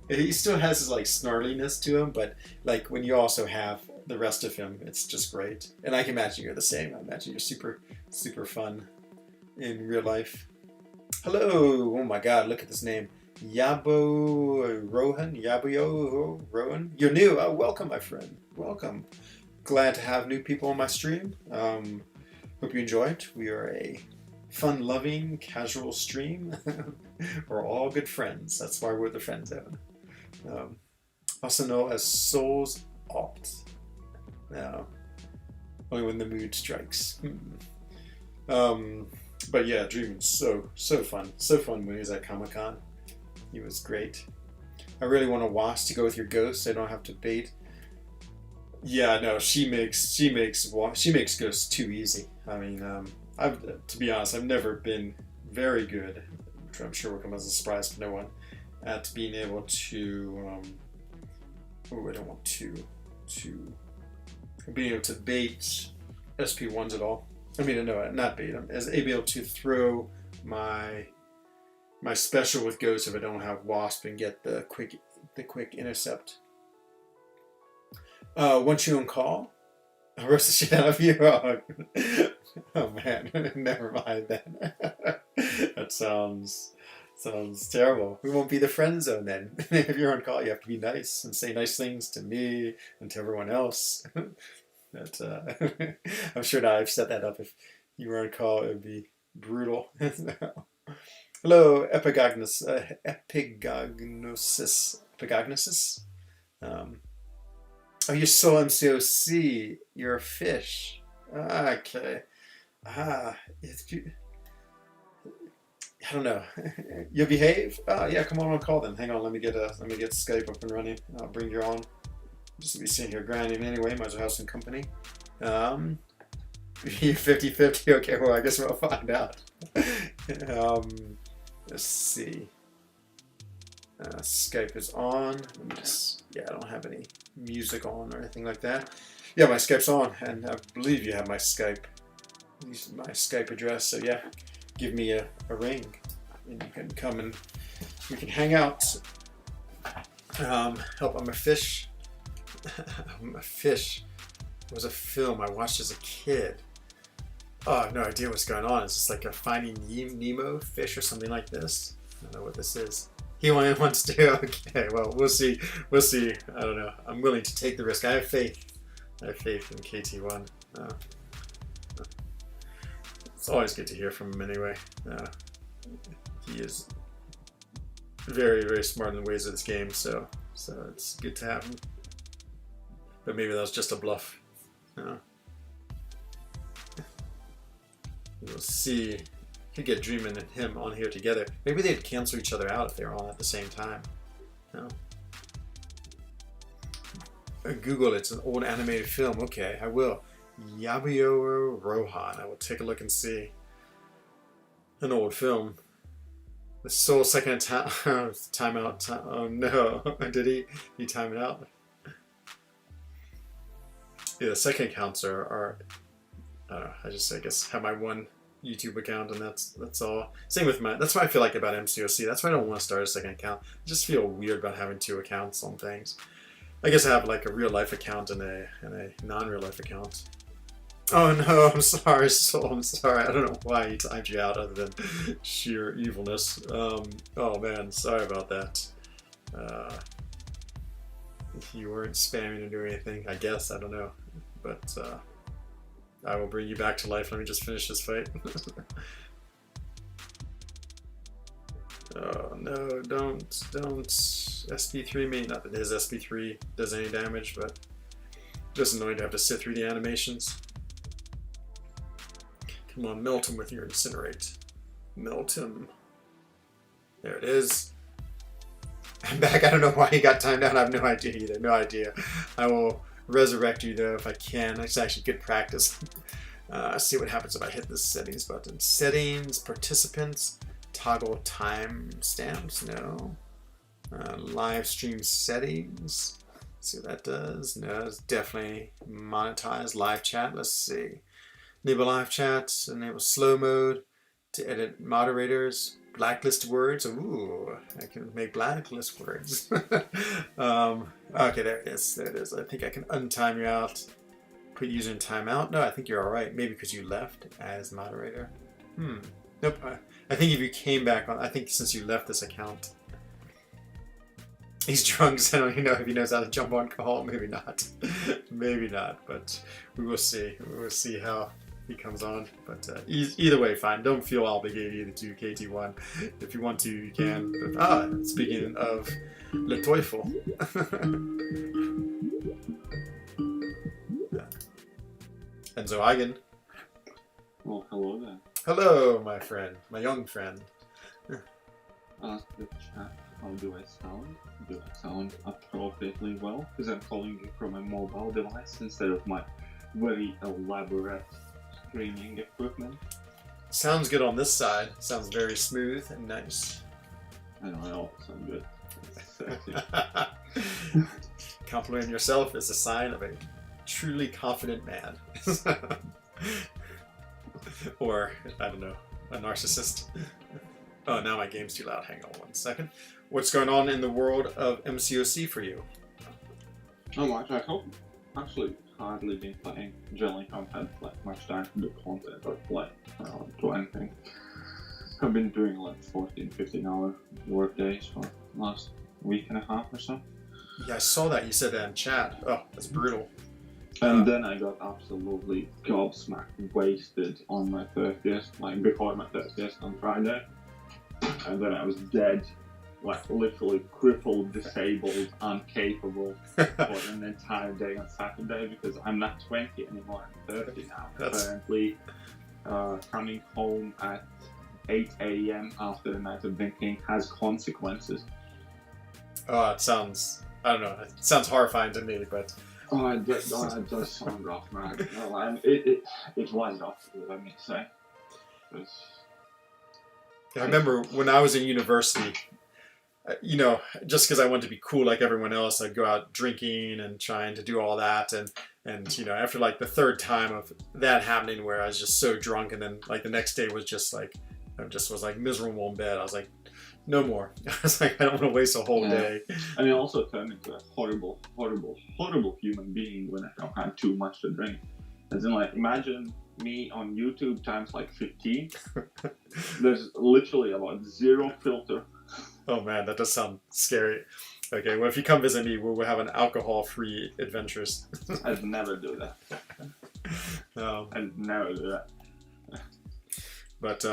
He still has his like snarliness to him, but like when you also have the rest of him, it's just great. And I can imagine you're the same. I imagine you're super, super fun in real life. Hello! Oh my God! Look at this name, Yabo Rohan. You're new. Oh, welcome, my friend. Welcome. Glad to have new people on my stream. Hope you enjoyed. We are a fun-loving, casual stream. We're all good friends. That's why we're the FRENZOne. Also known as Souls Alt. No, only when the mood strikes. But yeah, Dreamin's so fun. So fun when he was at Comic-Con. He was great. I really want a wasp to go with your ghost so I don't have to bait. Yeah, no, she makes ghosts too easy. I mean, to be honest, I've never been very good, which I'm sure will come as a surprise to no one, at being able to. I don't want to being able to bait SP1s at all. I mean, no, not bait. I'm able to throw my special with ghosts if I don't have wasp and get the quick intercept. Once you on call, I roast the shit out of you. Oh man, never mind then. That sounds terrible. We won't be the FRENZOne then. If you're on call, you have to be nice and say nice things to me and to everyone else. That I'm sure now I've set that up. If you were on call, it would be brutal. Hello, Epigognosis. Oh, you're so MCOC. You're a fish. Okay. I don't know. You'll behave? Oh yeah, come on call then. Hang on, let me get Skype up and running. I'll bring you on. Just to be sitting here grinding anyway. Might as well have some company. You're 50-50. Okay, well I guess we'll find out. Let's see. Skype is on. Let me just, yeah, I don't have any music on or anything like that. Yeah, my Skype's on, and I believe you have my Skype address. So yeah, give me a ring, and you can come and we can hang out. Help, I'm a fish. I'm a fish. It was a film I watched as a kid. Oh, I have no idea what's going on. Is this like a Finding Nemo fish or something like this? I don't know what this is. He only wants to. Okay, well, we'll see. We'll see. I don't know. I'm willing to take the risk. I have faith. I have faith in KT1. It's always good to hear from him anyway. He is very, very smart in the ways of this game, so it's good to have him. But maybe that was just a bluff. We'll see. Could get Dreamin and him on here together. Maybe they'd cancel each other out if they were on at the same time. No. Google, it's an old animated film. Okay, I will. Yabio Rohan. I will take a look and see. An old film. The Soul second timeout. Oh no. Did he time it out? Yeah, the second accounts are I don't know, I guess have my one YouTube account and that's all. Same with that's what I feel like about MCOC. That's why I don't want to start a second account. I just feel weird about having 2 accounts on things. I guess I have like a real life account and a non-real life account. Oh no, I'm sorry, Soul. I'm sorry. I don't know why he timed you out other than sheer evilness. Oh man, sorry about that. You weren't spamming or doing anything, I guess. I don't know. But I will bring you back to life. Let me just finish this fight. Oh no, don't. SP3 me. Not that his SP3 does any damage, but just annoying to have to sit through the animations. Come on, melt him with your incinerate. Melt him. There it is. I'm back. I don't know why he got timed out. I have no idea either. No idea. I will resurrect you though if I can. It's actually good practice. See what happens if I hit the settings button. Settings, participants, toggle time stamps. No. Live stream settings. See what that does. No, it's definitely monetize live chat. Let's see. Enable live chat. Enable slow mode to edit moderators. Blacklist words. Ooh, I can make blacklist words. Okay, there it is. There it is. I think I can untime you out. Put user in timeout. No, I think you're all right. Maybe because you left as moderator. Nope. I think if you came back on, I think since you left this account, he's drunk. So I don't even know if he knows how to jump on call. Maybe not. Maybe not. But we will see. We will see how he comes on. But either way, fine. Don't feel obligated either to KT1. If you want to, you can. But, speaking of Le Teufel. frENZOne. Well, hello there. Hello, my friend. My young friend. Ask the chat, how do I sound? Do I sound appropriately well? Because I'm calling you from a mobile device instead of my very elaborate streaming equipment. Sounds good on this side. Sounds very smooth and nice. I don't know, sound good. Sexy. Complimenting yourself is a sign of a truly confident man. Or, I don't know, a narcissist. Oh, now my game's too loud. Hang on 1 second. What's going on in the world of MCOC for you? Not much, I hope. Actually, hardly been playing. Generally haven't had like much time to do content or play do anything. I've been doing like 14-15 hour work days for the last week and a half or so. Yeah, I saw that. You said that in chat. Oh, that's brutal. And then I got absolutely gobsmacked, wasted on my 30th, like before my 30th on Friday. And then I was dead, like literally crippled, disabled, incapable for an entire day on Saturday because I'm not 20 anymore, I'm 30 now. Apparently, coming home at 8 a.m. after a night of drinking has consequences. Oh, it sounds, I don't know, it sounds horrifying to me, but... Oh, it does sound rough, man. No, it was rough, let me say. I remember when I was in university, you know, just because I wanted to be cool like everyone else, I'd go out drinking and trying to do all that. And you know, after like the third time of that happening where I was just so drunk and then like the next day was just like, I just was like miserable in bed. I was like, no more. I was like, I don't want to waste a whole day. And it also turned into a horrible, horrible, horrible human being when I had too much to drink. As in, like, imagine me on YouTube times like 15. There's literally about zero filter. Oh man, that does sound scary. Okay, well if you come visit me, we'll have an alcohol-free adventures. I'd never do that. I'd never do that. But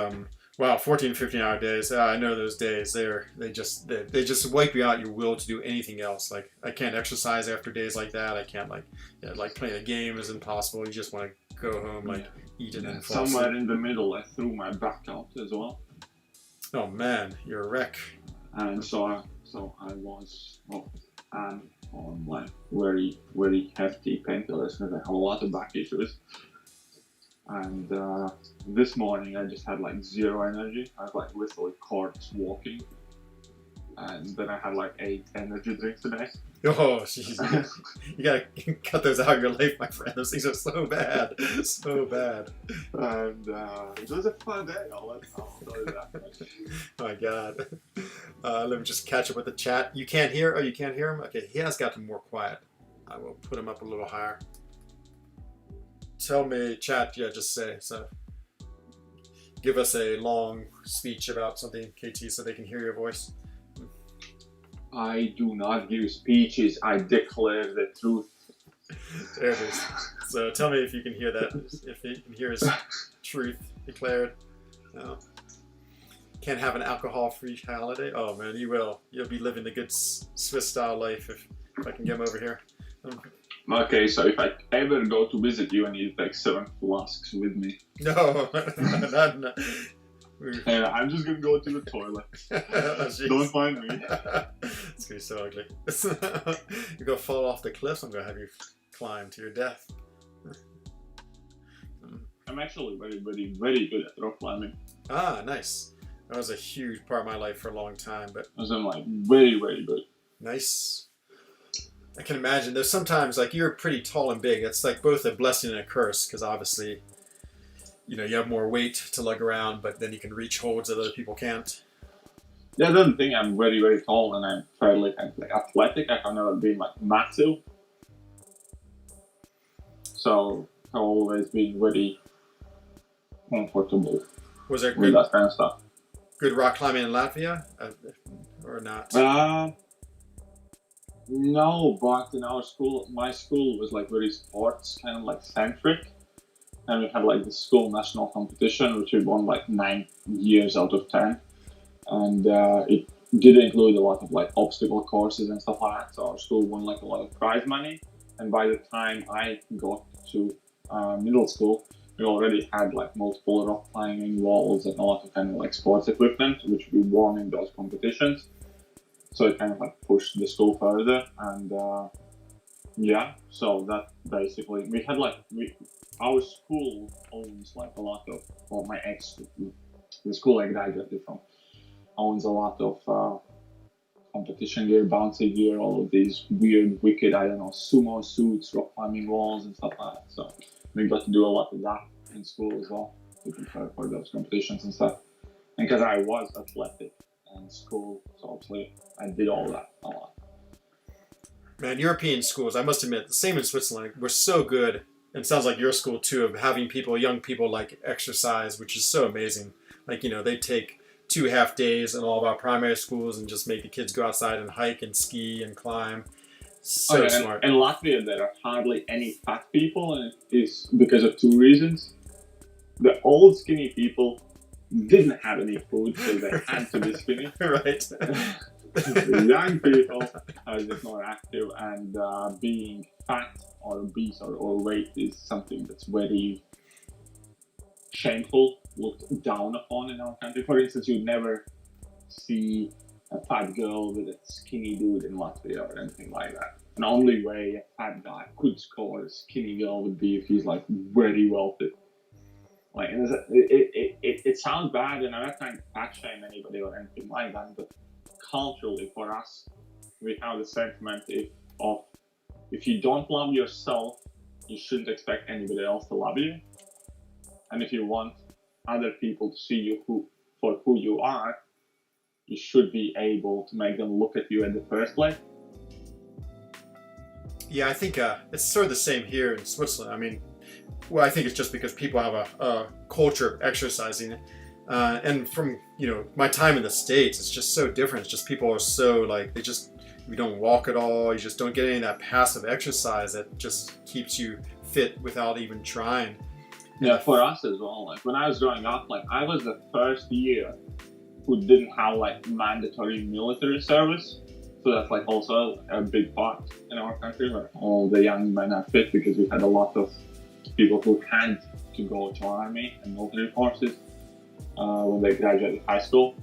wow, 14, 15-hour days. I know those days. They just wipe you out your will to do anything else. Like I can't exercise after days like that. I can't like playing a game is impossible. You just want to go home, like eat and then fall somewhere asleep. in the middle, I threw my back out as well. Oh man, you're a wreck. And so I was on like very, very hefty painkillers because I have a lot of back issues. And this morning I just had like zero energy. I was like literally corpse walking. And then I had like 8 energy drinks today. Oh, jeez. You gotta cut those out of your life, my friend. Those things are so bad. So bad. And it was a fun day. I'll tell you that much. Oh my god. Let me just catch up with the chat. You can't hear? Oh, you can't hear him? Okay, he has gotten more quiet. I will put him up a little higher. Tell me, chat, yeah, just say. So, give us a long speech about something, KT, so they can hear your voice. I do not give speeches. I declare the truth. There it is. So tell me if you can hear that, if you can hear his truth declared. No. Can't have an alcohol-free holiday? Oh man, you will. You'll be living the good Swiss-style life if I can get him over here. Okay, so if I ever go to visit you, I need to take 7 flasks with me. No, not. And I'm just gonna go to the toilet. Oh, don't mind me. It's gonna be so ugly. You're gonna fall off the cliffs. I'm gonna have you climb to your death. I'm actually very, very, very good at rock climbing. Ah, nice. That was a huge part of my life for a long time, but I'm like very, very good. Nice. I can imagine. There's sometimes like you're pretty tall and big. It's like both a blessing and a curse because obviously, you know, you have more weight to lug around, but then you can reach holds that other people can't. Yeah, that's the thing. I'm very, very tall and I'm fairly kind of like athletic. I've never been like massive, so I've always been very comfortable Was there with that kind of stuff. Good rock climbing in Latvia, or not? No, but in our school, my school was like very sports kind of like centric, and we had like the school national competition, which we won like 9 years out of 10, and it did include a lot of like obstacle courses and stuff like that. So our school won like a lot of prize money, and by the time I got to middle school, we already had like multiple rock climbing walls and a lot of kind of like sports equipment, which we won in those competitions. So it kind of like pushed the school further, and yeah. So that basically we had like our school owns like a lot of, well, my the school I graduated from owns a lot of competition gear, bouncy gear, all of these weird, wicked, I don't know, sumo suits, rock climbing walls and stuff like that. So we got to do a lot of that in school as well to prepare for those competitions and stuff. And because I was athletic in school, so obviously I did all that a lot. Man, European schools, I must admit, the same in Switzerland, we're so good, and it sounds like your school too, of having people, young people, like exercise, which is so amazing. Like, you know, they take 2 half days in all of our primary schools and just make the kids go outside and hike and ski and climb. So smart. In Latvia, there are hardly any fat people, and it is because of 2 reasons. The old skinny people didn't have any food, so they had to be skinny. Right. The young people are just more active, and being fat or obese or overweight is something that's very shameful, looked down upon in our country. For instance, you'd never see a fat girl with a skinny dude in Latvia or anything like that. And the only way a fat guy could score a skinny girl would be if he's like very wealthy. Like, and it sounds bad, and I'm not trying to fat shame anybody or anything like that, but culturally for us, we have the sentiment of if you don't love yourself, you shouldn't expect anybody else to love you. And if you want other people to see you for who you are, you should be able to make them look at you in the first place. Yeah, I think it's sort of the same here in Switzerland. I mean, well, I think it's just because people have a culture of exercising. And from, you know, my time in the States, it's just so different. It's just people are so like, you don't walk at all. You just don't get any of that passive exercise that just keeps you fit without even trying. Yeah, for us as well. Like when I was growing up, like I was the first year who didn't have like mandatory military service. So that's like also a big part in our country where all the young men are fit, because we had a lot of people who had to go to army and military forces when they graduated high school.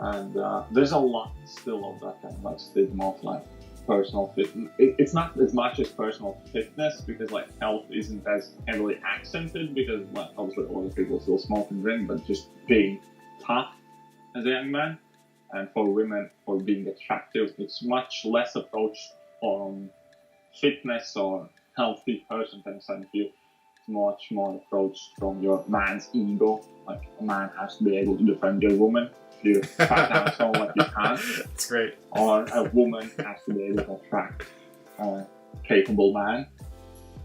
And there's a lot still of that kind of like stigma of like personal fitness. It's not as much as personal fitness, because like health isn't as heavily accented, because like obviously a lot of people still smoke and drink, but just being tough as a young man. And for women, for being attractive, it's much less approached on fitness or healthy person kind of side of you. It's much more approached from your man's ego. Like a man has to be able to defend your woman. If you fat asshole like you can. That's great. Or a woman has to be able to attract a capable man.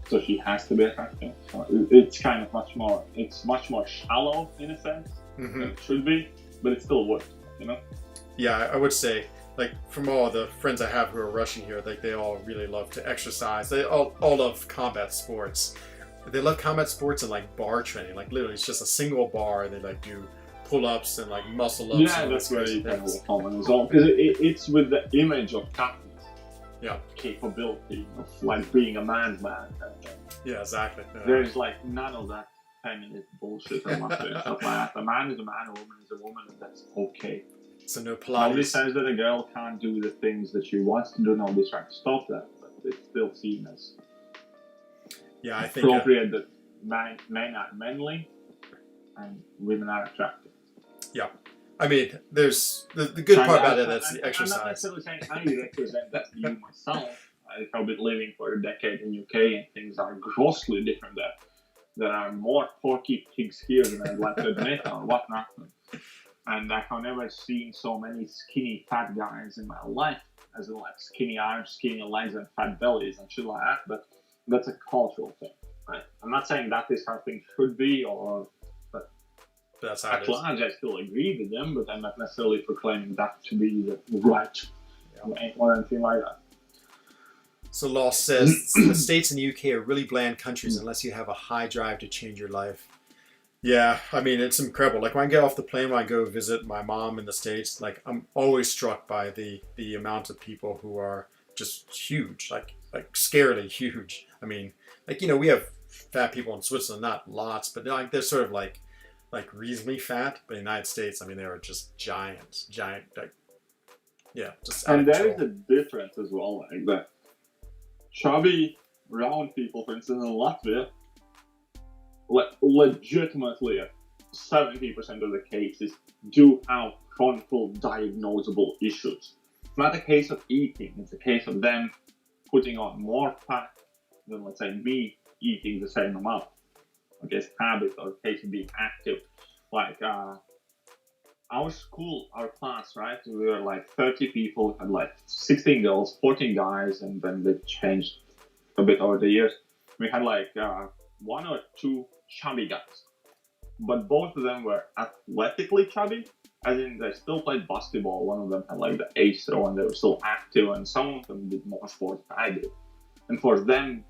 So she has to be attractive. So it's kind of much more shallow in a sense than it should be, but it still works, you know? Yeah, I would say like from all the friends I have who are Russian here, like they all really love to exercise. They all love combat sports. They love combat sports and like bar training. Like literally, it's just a single bar. They like do pull-ups and like muscle ups. Yeah, and that's crazy very things. common as well, because it's with the image of toughness, Yeah, capability of like being a man's man. yeah, exactly. Yeah. There's like none of that feminist bullshit or stuff like that. A man is a man, a woman is a woman, and that's okay. So no Nobody Pilates. says that a girl can't do the things that she wants to do. Nobody's trying to stop that, but it's still seen as Yeah, I think. appropriate that men are manly and women are attractive. Yeah, I mean, there's the good part about it. That's the I'm not exercise. necessarily saying I represent that view myself. I've been living for a decade in UK, and things are grossly different there. There are more porky pigs here than I'd like to admit, or whatnot. And I have never seen so many skinny fat guys in my life, as in like skinny arms, skinny legs, and fat bellies and shit like that. But that's a cultural thing, right? I'm not saying that is how things should be, but That's how at it is. large I still agree with them. But I'm not necessarily proclaiming that to be the right way or anything like that. So law says the states and the UK are really bland countries unless you have a high drive to change your life. Yeah, I mean, it's incredible. Like when I get off the plane, when I go visit my mom in the States, like I'm always struck by the amount of people who are just huge, like scarily huge. I mean, like, you know, we have fat people in Switzerland, not lots, but they're sort of like reasonably fat. But in the United States, I mean, they are just giant, like, yeah, just out And of there is control. a difference as well, like that chubby, round people, for instance, in Latvia, legitimately 70% of the cases do have chronic diagnosable issues. It's not a case of eating, it's a case of them putting on more fat than, let's say, me eating the same amount. I guess habit or case of being active. Like our school, our class, right? We were like 30 people, had like 16 girls, 14 guys, and then they changed a bit over the years. We had like one or two chubby guys, but both of them were athletically chubby, as in they still played basketball. One of them had like the ace throw and they were still active, and some of them did more sports than I did. And for them,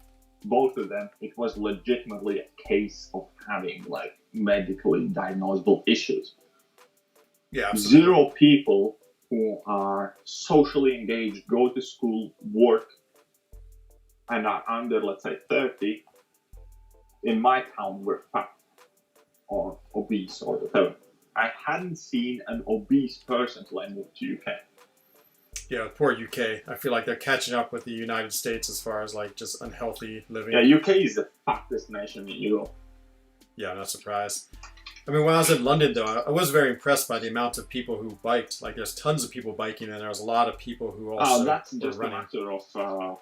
both of them, it was legitimately a case of having like medically diagnosable issues. Yeah, absolutely. Zero people who are socially engaged, go to school, work, and are under, let's say, 30 in my town were fat or obese or whatever. I hadn't seen an obese person till I moved to UK. Yeah, poor UK. I feel like they're catching up with the United States as far as like just unhealthy living. Yeah, UK is the fattest nation in Europe. Yeah, I'm not surprised. I mean, when I was in London, though, I was very impressed by the amount of people who biked. Like, there's tons of people biking, and there was a lot of people who also That's were just a running. matter of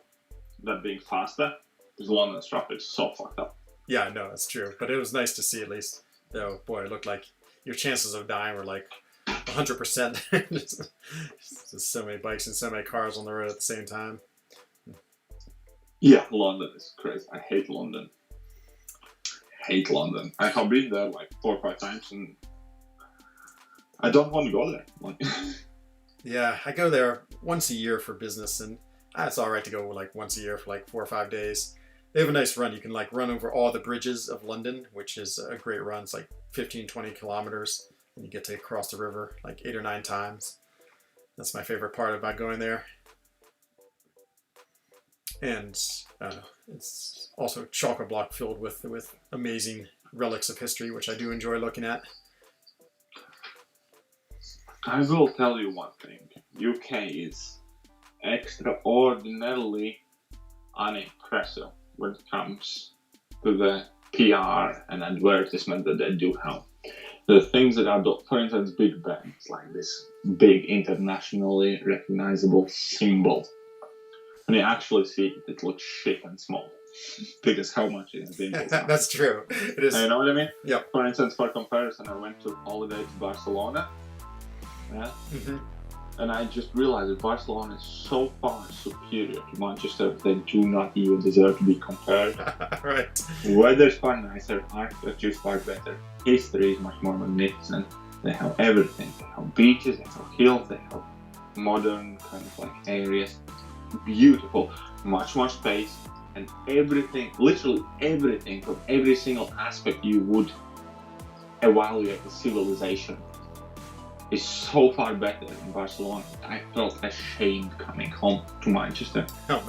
that being faster, because London's traffic is so fucked up. Yeah, no, it's true. But it was nice to see at least. Though, boy, it looked like your chances of dying were like 100%. Just so many bikes and so many cars on the road at the same time. Yeah, London is crazy. I hate London. I have been there like 4 or 5 times, and I don't want to go there. Like, Yeah, I go there once a year for business, and it's all right to go like once a year for like 4 or 5 days. They have a nice run. You can like run over all the bridges of London, which is a great run. It's like 15, 20 kilometers, and you get to cross the river like 8 or 9 times. That's my favorite part about going there. And it's also chock-a-block filled with amazing relics of history, which I do enjoy looking at. I will tell you one thing. UK is extraordinarily unimpressive when it comes to the PR and advertisement that they do have. The things that are done, for instance, Big Ben, it's like this big internationally recognizable symbol. When you actually see it, it looks shit and small. Because how much it has been built up. That's true. It is. You know what I mean? Yep. For instance, for comparison, I went to holiday to Barcelona. Yeah. Mm-hmm. And I just realized that Barcelona is so far superior to Manchester that they do not even deserve to be compared. Right. Weather's far nicer, architecture is far better, history is much more magnificent. They have everything. They have beaches, they have hills, they have modern kind of like areas. Beautiful, much more space, and everything, literally everything from every single aspect you would evaluate the civilization is so far better in Barcelona. I felt ashamed coming home to Manchester,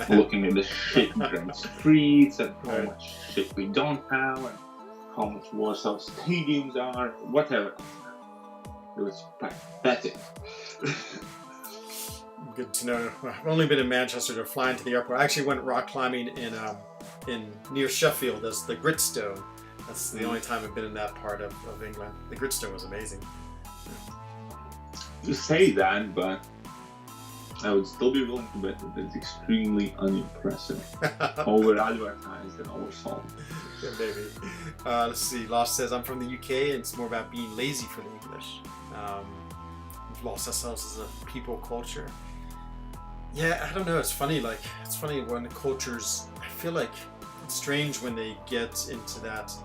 looking at the shit-drenched streets and how much shit we don't have and how much worse our stadiums are, whatever. It was pathetic. Good to know. I've only been in Manchester to fly into the airport. I actually went rock climbing in near Sheffield as the Gritstone. That's the only time I've been in that part of England. The Gritstone was amazing. You say that, but I would still be willing to bet that it's extremely unimpressive. Over-advertised and oversold. Yeah, maybe. Let's see. Lost says, I'm from the UK and it's more about being lazy for the English. We've lost ourselves as a people culture. Yeah, I don't know. It's funny. Like, it's funny when cultures, I feel like it's strange when they get into that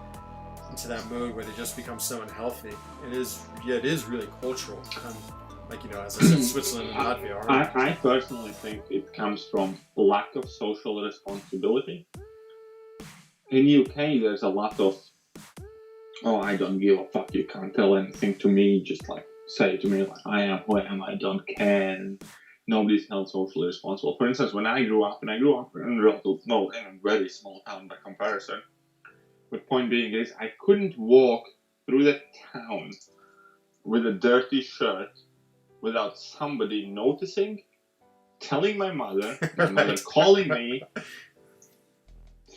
mode where they just become so unhealthy. It is really cultural. Like, you know, as I said, Switzerland and Latvia are. I personally think it comes from lack of social responsibility. In UK, there's a lot of, oh, I don't give a fuck, you can't tell anything to me, just like say to me, like, I am who I am, I don't care, and nobody's held socially responsible. For instance, when I grew up in a very small town by comparison, but point being is, I couldn't walk through the town with a dirty shirt without somebody noticing, telling my mother calling me,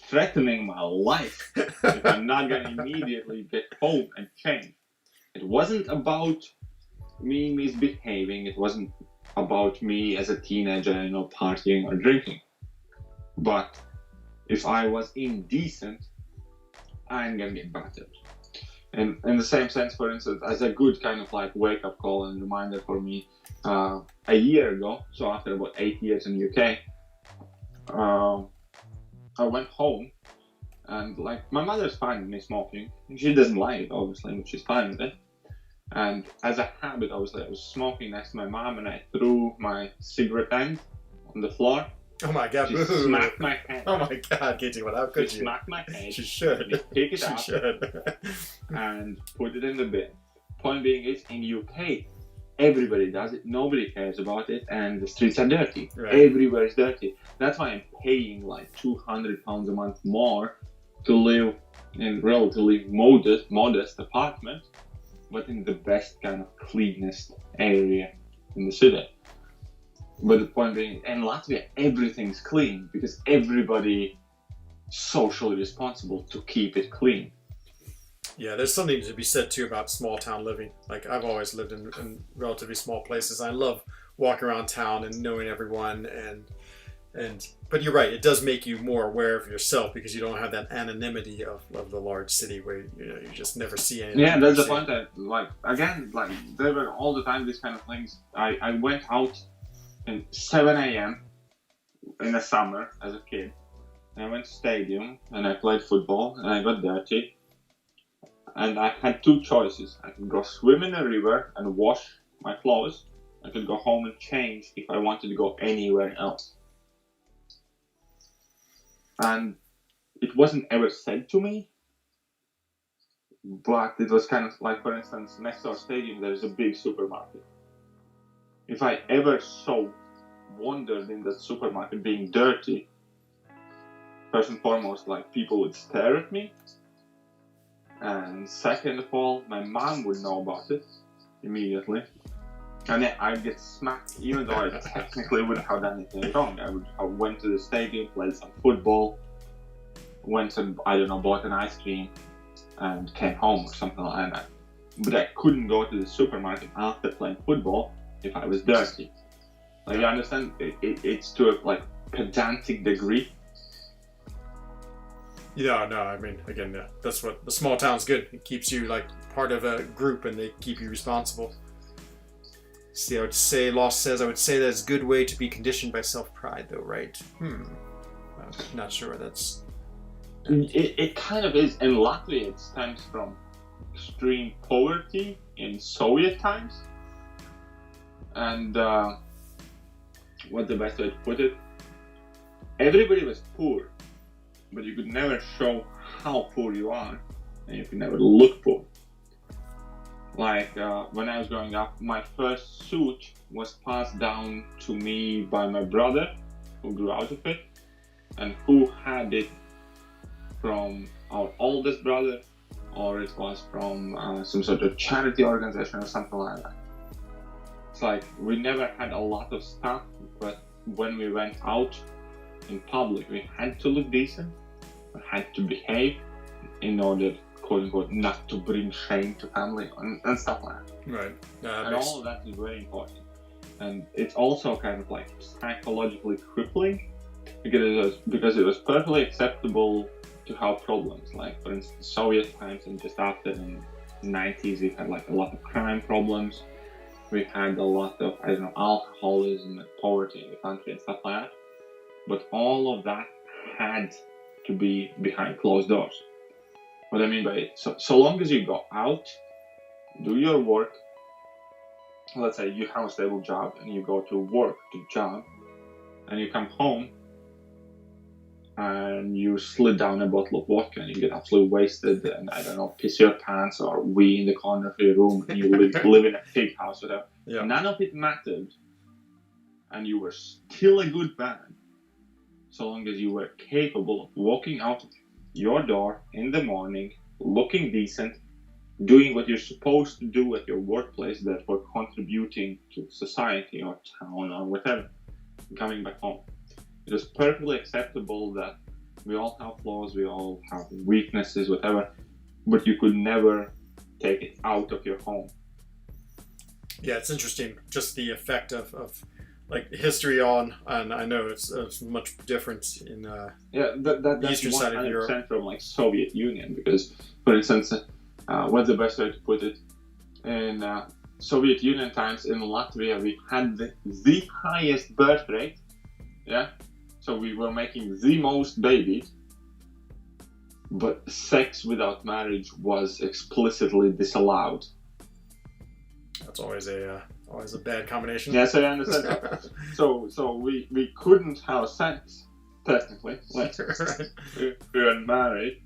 threatening my life if I'm not going to immediately get home and change. It wasn't about me misbehaving. It wasn't about me as a teenager, partying or drinking. But if I was indecent, I'm going to get battered. And in the same sense, for instance, as a good kind of like wake-up call and reminder for me, a year ago, so after about 8 years in UK, I went home and like my mother's fine with me smoking. She doesn't like it, obviously, but she's fine with it. And as a habit, obviously, I was smoking next to my mom and I threw my cigarette end on the floor. Oh my God! She smacked my head. Oh my God, Katie, what? How could you? She smacked my head. She should. Pick it She up should. and put it in the bin. Point being is, in UK, everybody does it. Nobody cares about it, and the streets are dirty. Right. Everywhere is dirty. That's why I'm paying like £200 a month more to live in a relatively modest apartment, but in the best kind of cleanest area in the city. But the point being, in Latvia, everything's clean because everybody socially responsible to keep it clean. Yeah, there's something to be said too about small town living. Like, I've always lived in relatively small places. I love walking around town and knowing everyone, but you're right, it does make you more aware of yourself because you don't have that anonymity of the large city where you just never see anything. Yeah, that's the point. That there were all the time these kind of things. I went out at 7 a.m. in the summer as a kid, and I went to stadium and I played football and I got dirty. And I had two choices. I could go swim in a river and wash my clothes. I could go home and change if I wanted to go anywhere else. And it wasn't ever said to me, but it was kind of like, for instance, next to our stadium, there's a big supermarket. If I ever so wandered in that supermarket being dirty, first and foremost, like, people would stare at me. And second of all, my mom would know about it immediately. And then I'd get smacked, even though I technically wouldn't have done anything wrong. I went to the stadium, played some football, went and, bought an ice cream, and came home or something like that. But I couldn't go to the supermarket after playing football if I was dirty. Like, you understand? It's to a, pedantic degree. Yeah, no, I mean, again, that's what the small town's good. It keeps you part of a group, and they keep you responsible. See, I would say that it's a good way to be conditioned by self-pride, though, right? I'm not sure that's. It kind of is. In Latvia, it stems from extreme poverty in Soviet times, and what the best way to put it? Everybody was poor, but you could never show how poor you are, and you could never look poor. Like when I was growing up, my first suit was passed down to me by my brother, who grew out of it, and who had it from our oldest brother, or it was from some sort of charity organization or something like that. It's like we never had a lot of stuff, but when we went out in public, we had to look decent, we had to behave in order, quote unquote, not to bring shame to family and stuff like that. Right. And all of that is very important. And it's also kind of like psychologically crippling because it was perfectly acceptable to have problems. Like, for instance, Soviet times, and just after in the 90s, we had like a lot of crime problems. We had a lot of, alcoholism and poverty in the country and stuff like that. But all of that had to be behind closed doors. What I mean by it, so long as you go out, do your work, let's say you have a stable job and you go to work, to job, and you come home and you slid down a bottle of vodka and you get absolutely wasted and, piss your pants or wee in the corner of your room and you live in a pig house or whatever. Yeah. None of it mattered, and you were still a good man, so long as you were capable of walking out your door in the morning, looking decent, doing what you're supposed to do at your workplace, therefore contributing to society or town or whatever, coming back home. It was perfectly acceptable that we all have flaws, we all have weaknesses, whatever, but you could never take it out of your home. Yeah, it's interesting, just the effect of like history on, and I know it's much different in that's eastern side of Europe. 100% from like Soviet Union, because, for instance, what's the best way to put it? In Soviet Union times in Latvia, we had the highest birth rate. Yeah, so we were making the most babies, but sex without marriage was explicitly disallowed. That's always a bad combination. Yes, I understand that. So we couldn't have sex, technically. Like, we weren't married,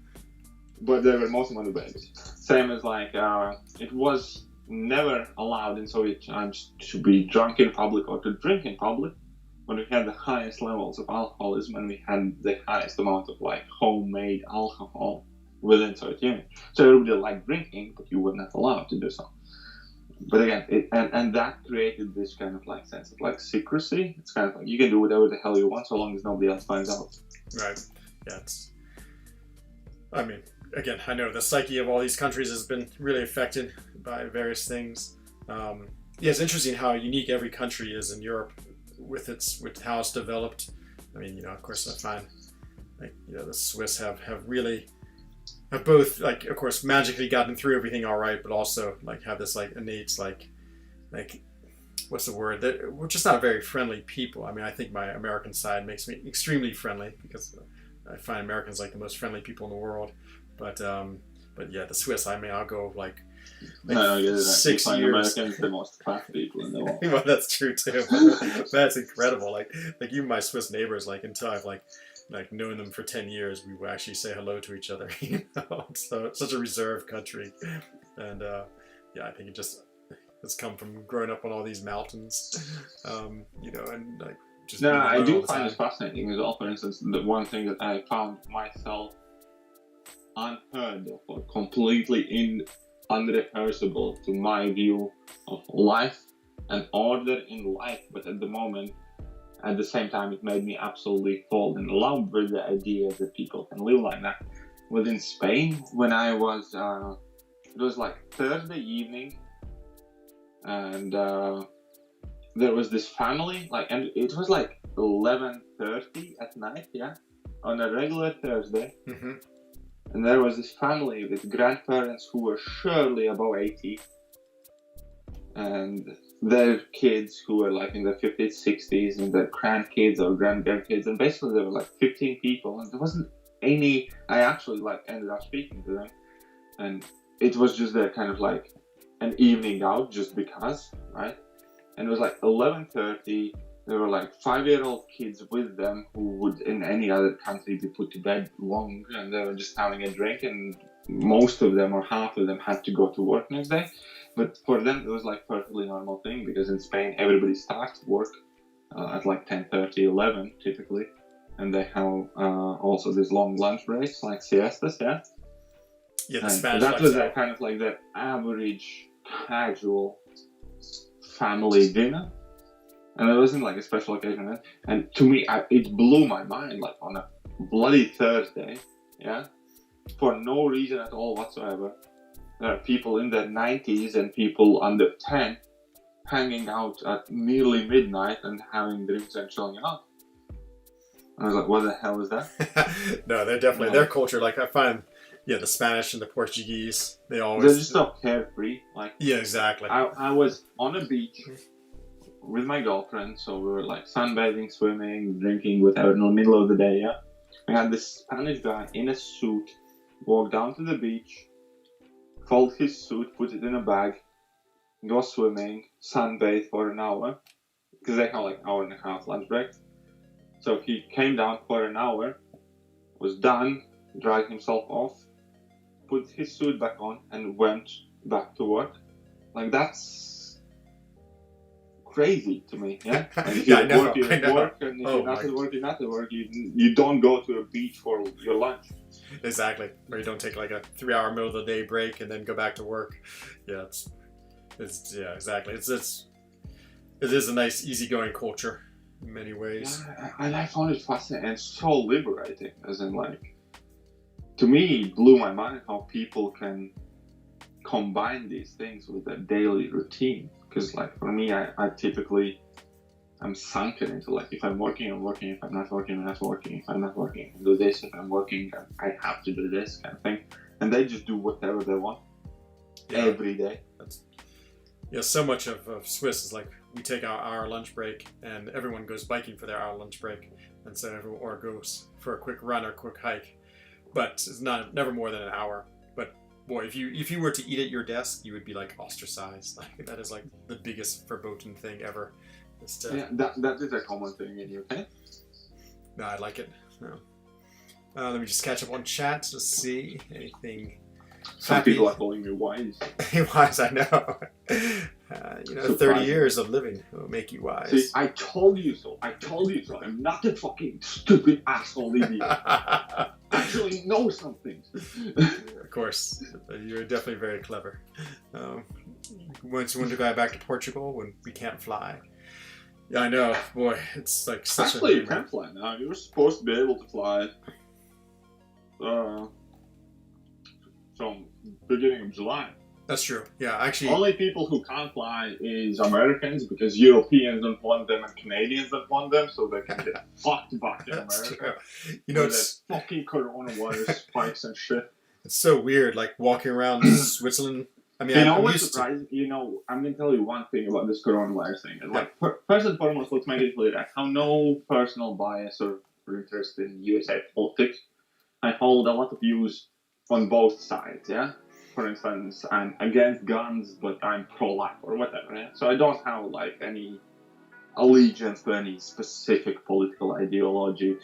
but there were most amount of babies. Same as like, it was never allowed in Soviet times to be drunk in public or to drink in public, when we had the highest levels of alcoholism and we had the highest amount of like homemade alcohol within Soviet Union. So everybody liked drinking, but you were not allowed to do so. But again, and that created this kind of like sense of like secrecy. It's kind of like you can do whatever the hell you want so long as nobody else finds out. Right. Yeah. Again, I know the psyche of all these countries has been really affected by various things. It's interesting how unique every country is in Europe with how it's developed. Of course, I find the Swiss have both, like, of course, magically gotten through everything all right, but also like have this like innate like what's the word, that we're just not very friendly people. I think my American side makes me extremely friendly because I find Americans like the most friendly people in the world. But yeah, the Swiss, I'll go like no, 6 years. Americans the most fat people in the world. Well, that's true too. That's incredible. Like even my Swiss neighbors, like until I've like known them for 10 years, we will actually say hello to each other. So it's such a reserved country, and I think it's come from growing up on all these mountains, and like just. No, I do find it fascinating as well. For instance, the one thing that I found myself unheard of or completely unrehearsable to my view of life and order in life, but at the same time, it made me absolutely fall in love with the idea that people can live like that. Within Spain, when I was, it was like Thursday evening, and there was this family, and it was like 11:30 at night, on a regular Thursday. Mm-hmm. And there was this family with grandparents who were surely above 80, and their kids who were like in their 50s, 60s, and their grandkids or grandkids, and basically there were like 15 people, and there wasn't any. I actually ended up speaking to them, and it was just their kind of like an evening out, just because, right? And it was like 11:30. there were like 5-year-old kids with them who would in any other country be put to bed long, and they were just having a drink, and most of them or half of them had to go to work next day. But for them it was like perfectly normal thing, because in Spain everybody starts work at like 10:30, 11 typically, and they have also these long lunch breaks like siestas, yeah. Yeah, the And Spanish that was lifestyle. kind of like the average casual family dinner, and it wasn't like a special occasion. And to me, it blew my mind, like on a bloody Thursday, yeah, for no reason at all whatsoever. There are people in their 90s and people under 10 hanging out at nearly midnight and having drinks and chilling out. I was like, what the hell is that? No, they're definitely No. their culture. Like I find, yeah, the Spanish and the Portuguese, they They're always. just so carefree. Like, Yeah, exactly. I was on a beach with my girlfriend, so we were like sunbathing, swimming, drinking, whatever, in the middle of the day, yeah. We had this Spanish guy in a suit walk down to the beach, fold his suit, put it in a bag, go swimming, sunbathe for an hour, because they have like hour and a half lunch break. So he came down for an hour, was done, dried himself off, put his suit back on, and went back to work. Like, that's crazy to me, yeah? And if Yeah, you're I know, at work, you're I at know. work, and if Oh you're not my- at work, you're not at work. You don't go to a beach for your lunch. Exactly. Or you don't take like a 3-hour middle of the day break and then go back to work. Yeah, it's yeah, exactly. It is a nice, easygoing culture in many ways. Yeah, and I found it fascinating and so liberating, as in, like, to me, it blew my mind how people can combine these things with their daily routine. Because, like, for me, I typically, I'm sunken into, like, if I'm working, I'm working. If I'm not working, I'm not working. If I'm not working, I do this. If I'm working, I have to do this kind of thing. And they just do whatever they want every day. Yeah, so much of Swiss is like we take our hour lunch break and everyone goes biking for their hour lunch break, and so everyone or goes for a quick run or quick hike, but it's never more than an hour. But boy, if you were to eat at your desk, you would be like ostracized. Like that is like the biggest verboten thing ever. Yeah, that is a common thing in UK. No, I like it. No. Let me just catch up on chat to see anything. Some Happy. people are calling me wise. Wise, I know. 30 Surprising. years of living will make you wise. See, I told you so. I told you so. I'm not a fucking stupid asshole idiot. I actually know some things. Of course, you're definitely very clever. Once you want to go back to Portugal when we can't fly. Yeah, I know. Boy, it's like such Actually, a... you can fly now. You're supposed to be able to fly from beginning of July. That's true. Yeah, actually... Only people who can't fly is Americans, because Europeans don't want them and Canadians don't want them, so they can get fucked back in That's America. true. You know, With it's their fucking coronavirus spikes and shit. so weird, like walking around Switzerland. I mean, You know I'm what's used to... surprising? You know, I'm going to tell you one thing about this coronavirus thing. And like, first and foremost, let's make it clear that I have no personal bias or interest in USA politics. I hold a lot of views on both sides, yeah? For instance, I'm against guns, but I'm pro-life or whatever, yeah? So I don't have, like, any allegiance to any specific political ideology.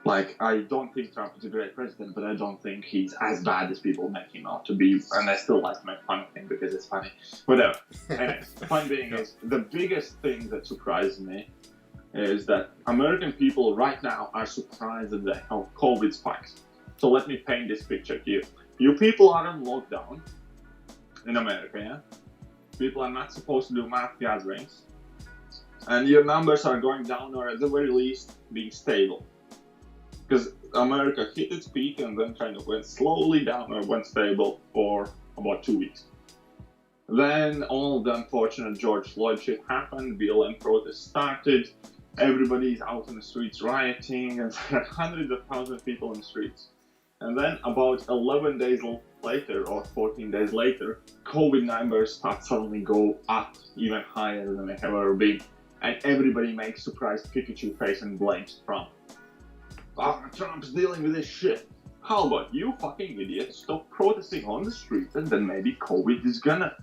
Like, I don't think Trump is a great president, but I don't think he's as bad as people make him out to be. And I still like to make fun of him because it's funny. Whatever. Anyway, the point being is, the biggest thing that surprised me is that American people right now are surprised at how COVID spikes. So let me paint this picture to you. You people are on lockdown in America, yeah? People are not supposed to do mass gatherings. And your numbers are going down, or at the very least, being stable. Because America hit its peak and then kind of went slowly down or went stable for about 2 weeks. Then all the unfortunate George Floyd shit happened, BLM protests started, everybody's out on the streets rioting, and there are hundreds of thousands of people in the streets. And then about 11 days later, or 14 days later, COVID numbers start suddenly go up even higher than they have ever been. And everybody makes surprised Pikachu face and blames Trump. Trump's dealing with this shit. How about you fucking idiots stop protesting on the street, and then maybe COVID is gonna,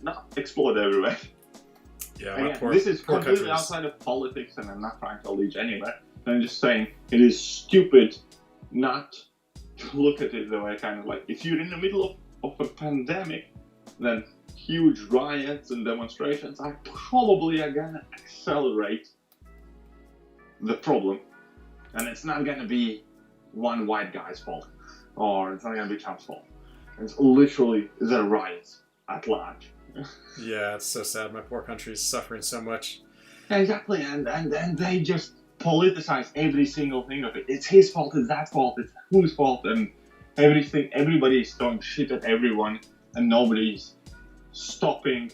not explode everywhere. Yeah, Again, this is completely outside of politics, and I'm not trying to lead anywhere. I'm just saying it is stupid not to look at it the way kind of like if you're in the middle of a pandemic, then huge riots and demonstrations are probably gonna accelerate the problem, and it's not gonna be one white guy's fault, or it's not gonna be Trump's fault. It's literally the riots at large. Yeah, it's so sad. My poor country is suffering so much. Exactly, and they just politicize every single thing of it. It's his fault, it's that fault, it's whose fault, and everything. Everybody is throwing shit at everyone, and nobody's stopping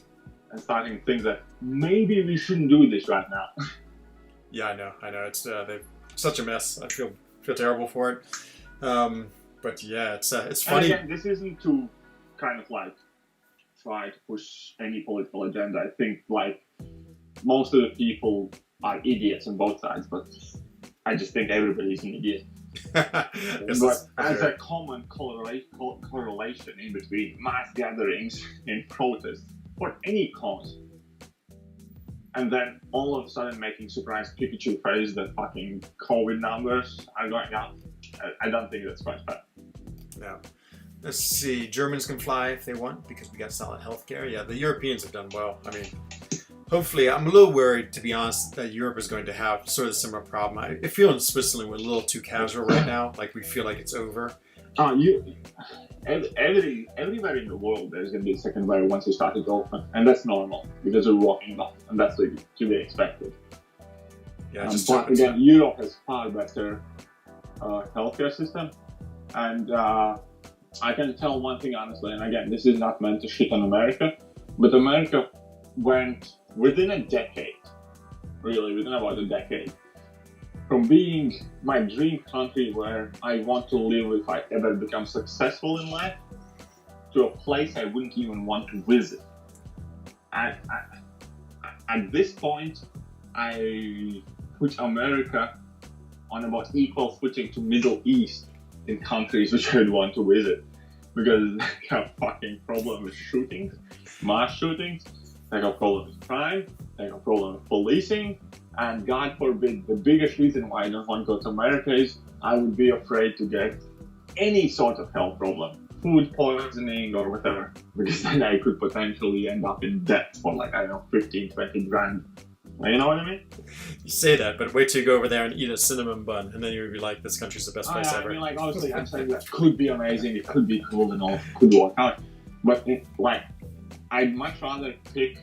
and starting to think that maybe we shouldn't do this right now. Yeah, I know. It's they're such a mess. I feel terrible for it. But yeah, it's funny. And again, this isn't to kind of like try to push any political agenda. I think like most of the people are idiots on both sides, but I just think everybody's an idiot. But as a common correlation in between mass gatherings and protests for any cause, and then all of a sudden making surprise Pikachu face that fucking COVID numbers are going up, I don't think that's quite fair. No. Let's see. Germans can fly if they want because we got solid healthcare. Yeah, the Europeans have done well. I mean, hopefully, I'm a little worried, to be honest, that Europe is going to have sort of a similar problem. I feel in Switzerland we're a little too casual right now. Like we feel like it's over. Everywhere in the world there's going to be a second wave once you start to open, and that's normal because we're walking up, and that's to be expected. Yeah, but again, Europe has far better healthcare system, and I can tell one thing honestly, and again, this is not meant to shit on America, but America went within a decade, really within about a decade, from being my dream country where I want to live if I ever become successful in life, to a place I wouldn't even want to visit. At this point, I put America on about equal footing to Middle East in countries which I'd want to visit, because they have fucking problem with shootings, mass shootings, they got problem with crime, they got problem with policing, and God forbid, the biggest reason why I don't want to go to America is I would be afraid to get any sort of health problem, food poisoning or whatever, because then I could potentially end up in debt for like, I don't know, 15, 20 grand. You know what I mean? You say that, but wait till you go over there and eat a cinnamon bun, and then you'll be like, this country's the best place ever. I mean, like, obviously, I'm saying that could be amazing, it could be cool and all, could work out. But, like, I'd much rather pick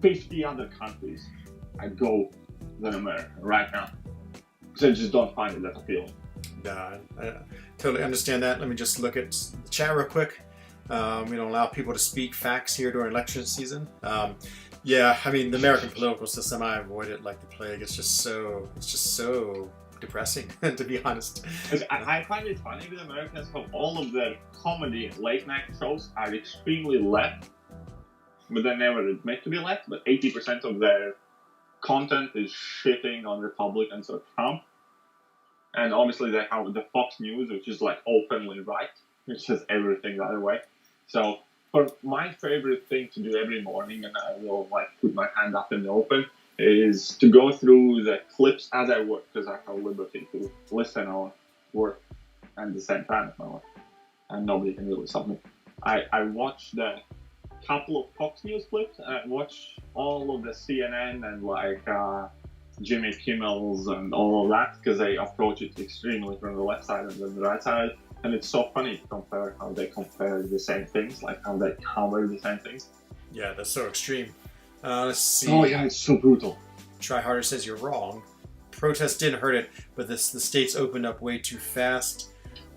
50 other countries I'd go than America right now. Because I just don't find it that appealing. Nah, I totally understand that. Let me just look at the chat real quick. We don't allow people to speak facts here during election season. Yeah, I mean, the American political system, I avoid it like the plague. It's just so depressing, to be honest. I find it funny with Americans how all of their comedy and late night shows are extremely left, but they never admit to be left. But 80% of their content is shitting on Republicans or Trump. And obviously they have the Fox News, which is like openly right, which says everything the other way. So for my favorite thing to do every morning, and I will like put my hand up in the open, is to go through the clips as I work, because I have liberty to listen or work at the same time if I want, and nobody can really stop me. I watch the couple of Fox News clips, and I watch all of the CNN and like Jimmy Kimmel's and all of that, because they approach it extremely from the left side and then the right side. And it's so funny to compare how they compare the same things, like how they cover the same things. Yeah, that's so extreme. Let's see. Oh yeah, it's so brutal. Try Harder says you're wrong. Protests didn't hurt it, but the states opened up way too fast,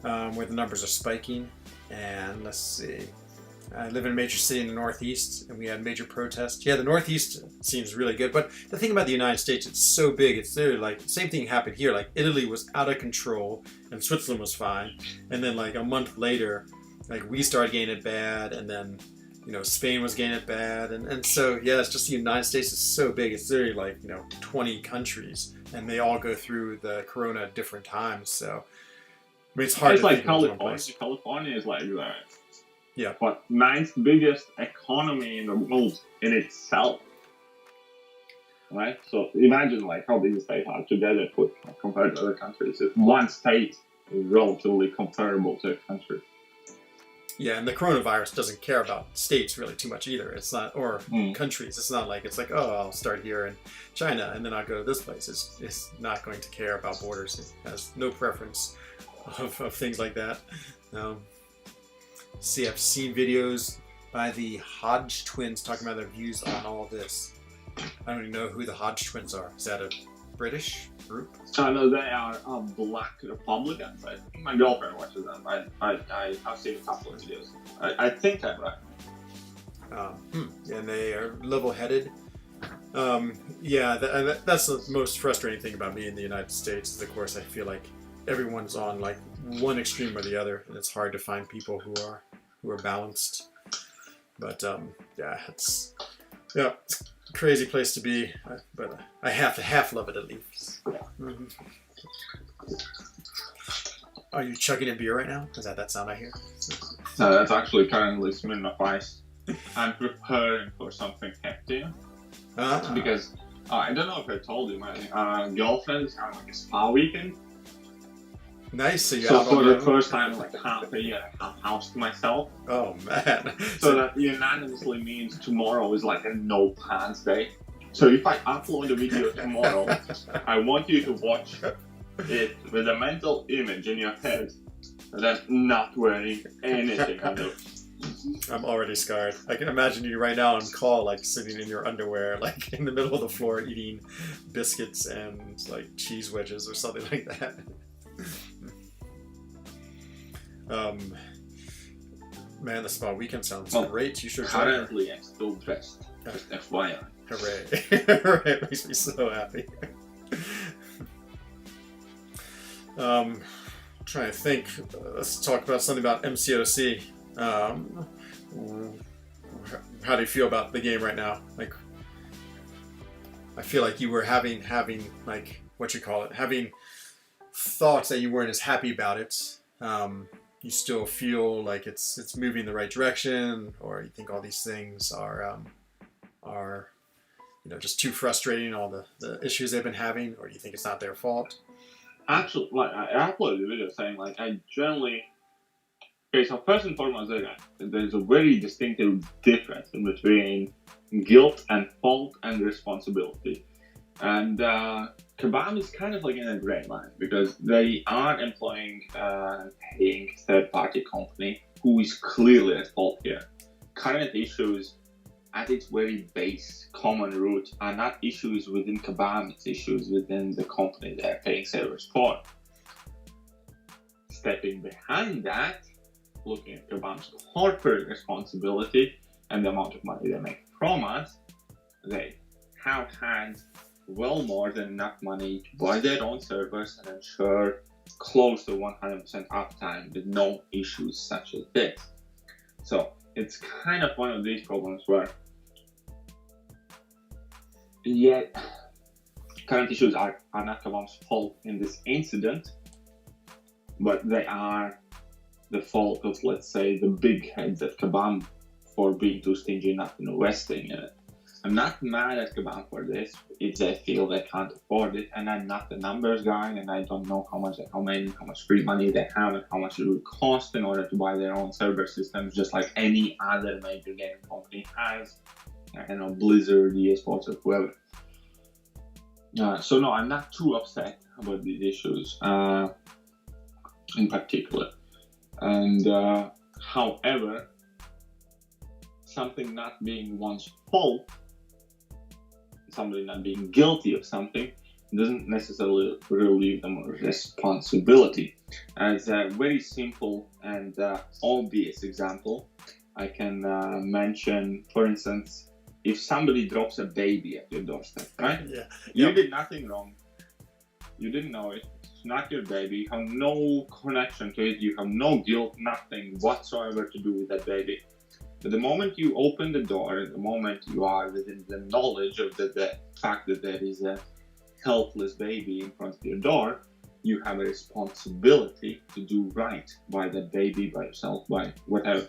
where the numbers are spiking. And let's see. I live in a major city in the Northeast, and we had major protests. Yeah, the Northeast seems really good, but the thing about the United States, it's so big. It's literally like, same thing happened here. Like, Italy was out of control, and Switzerland was fine. And then, like, a month later, like, we started getting it bad, and then, you know, Spain was getting it bad. And so, yeah, it's just the United States is so big. It's literally, like, you know, 20 countries, and they all go through the corona at different times. So, I mean, it's hard to like think of one place. California is like that. Yeah. But ninth biggest economy in the world in itself. right? So imagine like how these states are together put compared to other countries. If one state is relatively comparable to a country. Yeah, and the coronavirus doesn't care about states really too much either. It's not, or countries. It's not like, it's like, oh, I'll start here in China and then I'll go to this place. It's not going to care about borders. It has no preference of things like that. See, I've seen videos by the Hodge twins talking about their views on all of this. I don't even know who the Hodge twins are. Is that a British group? I know they are black Republicans. I think my girlfriend watches them. I've seen a couple of videos. I think I'm right. And they are level-headed. Yeah, that's the most frustrating thing about me in the United States. Is, of course, I feel like everyone's on like one extreme or the other, and it's hard to find people who are balanced. But yeah, it's a crazy place to be. But I have to half love it at least. Mm-hmm. Are you chugging a beer right now? Is that sound I hear? No, that's actually currently Smirnoff Ice. I'm preparing for something heftier. Because I don't know if I told you, my girlfriend is having like a spa weekend. Nice. So for the first time in like half a year, I have housed myself. Oh man. So that unanimously means tomorrow is like a no pants day. So if I upload a video tomorrow, I want you to watch it with a mental image in your head that I'm not wearing anything under. I'm already scarred. I can imagine you right now on call, like sitting in your underwear, like in the middle of the floor eating biscuits and like cheese wedges or something like that. Man, the spa weekend sounds great. You should currently I'm still dressed. Just FYI. Hooray. Hooray. It makes me so happy. Trying to think. Let's talk about something about MCOC. How do you feel about the game right now? Like, I feel like you were having like, what you call it, having thoughts that you weren't as happy about it. You still feel like it's moving in the right direction, or you think all these things are just too frustrating, all the issues they've been having, or do you think it's not their fault? Actually, like I uploaded a video saying like I generally. Okay, so first and foremost, there's a very distinctive difference between guilt and fault and responsibility. And Kebab is kind of like in a gray line because they are employing paying third-party company who is clearly at fault here. Current issues at its very base, common root, are not issues within Kebab, it's issues within the company they're paying servers for. Stepping behind that, looking at Kebab's corporate responsibility and the amount of money they make from us, they have had well more than enough money to buy their own servers and ensure close to 100% uptime with no issues such as this. So it's kind of one of these problems where yet current issues are not Kebab's fault in this incident, but they are the fault of, let's say, the big heads at Kebab for being too stingy not investing in it. I'm not mad at Kebab for this if they feel they can't afford it, and I'm not the numbers guy, and I don't know how much free money they have and how much it would cost in order to buy their own server systems, just like any other major gaming company has. Blizzard, EA Sports, or whoever. So no, I'm not too upset about these issues in particular. And however, something not being one's fault, somebody not being guilty of something, doesn't necessarily relieve them of responsibility. As a very simple and obvious example, I can mention, for instance, if somebody drops a baby at your doorstep, right? Yeah. You did nothing wrong. You didn't know it. It's not your baby. You have no connection to it. You have no guilt, nothing whatsoever to do with that baby. But the moment you open the door, the moment you are within the knowledge of the fact that there is a helpless baby in front of your door, you have a responsibility to do right by that baby, by yourself, by whatever.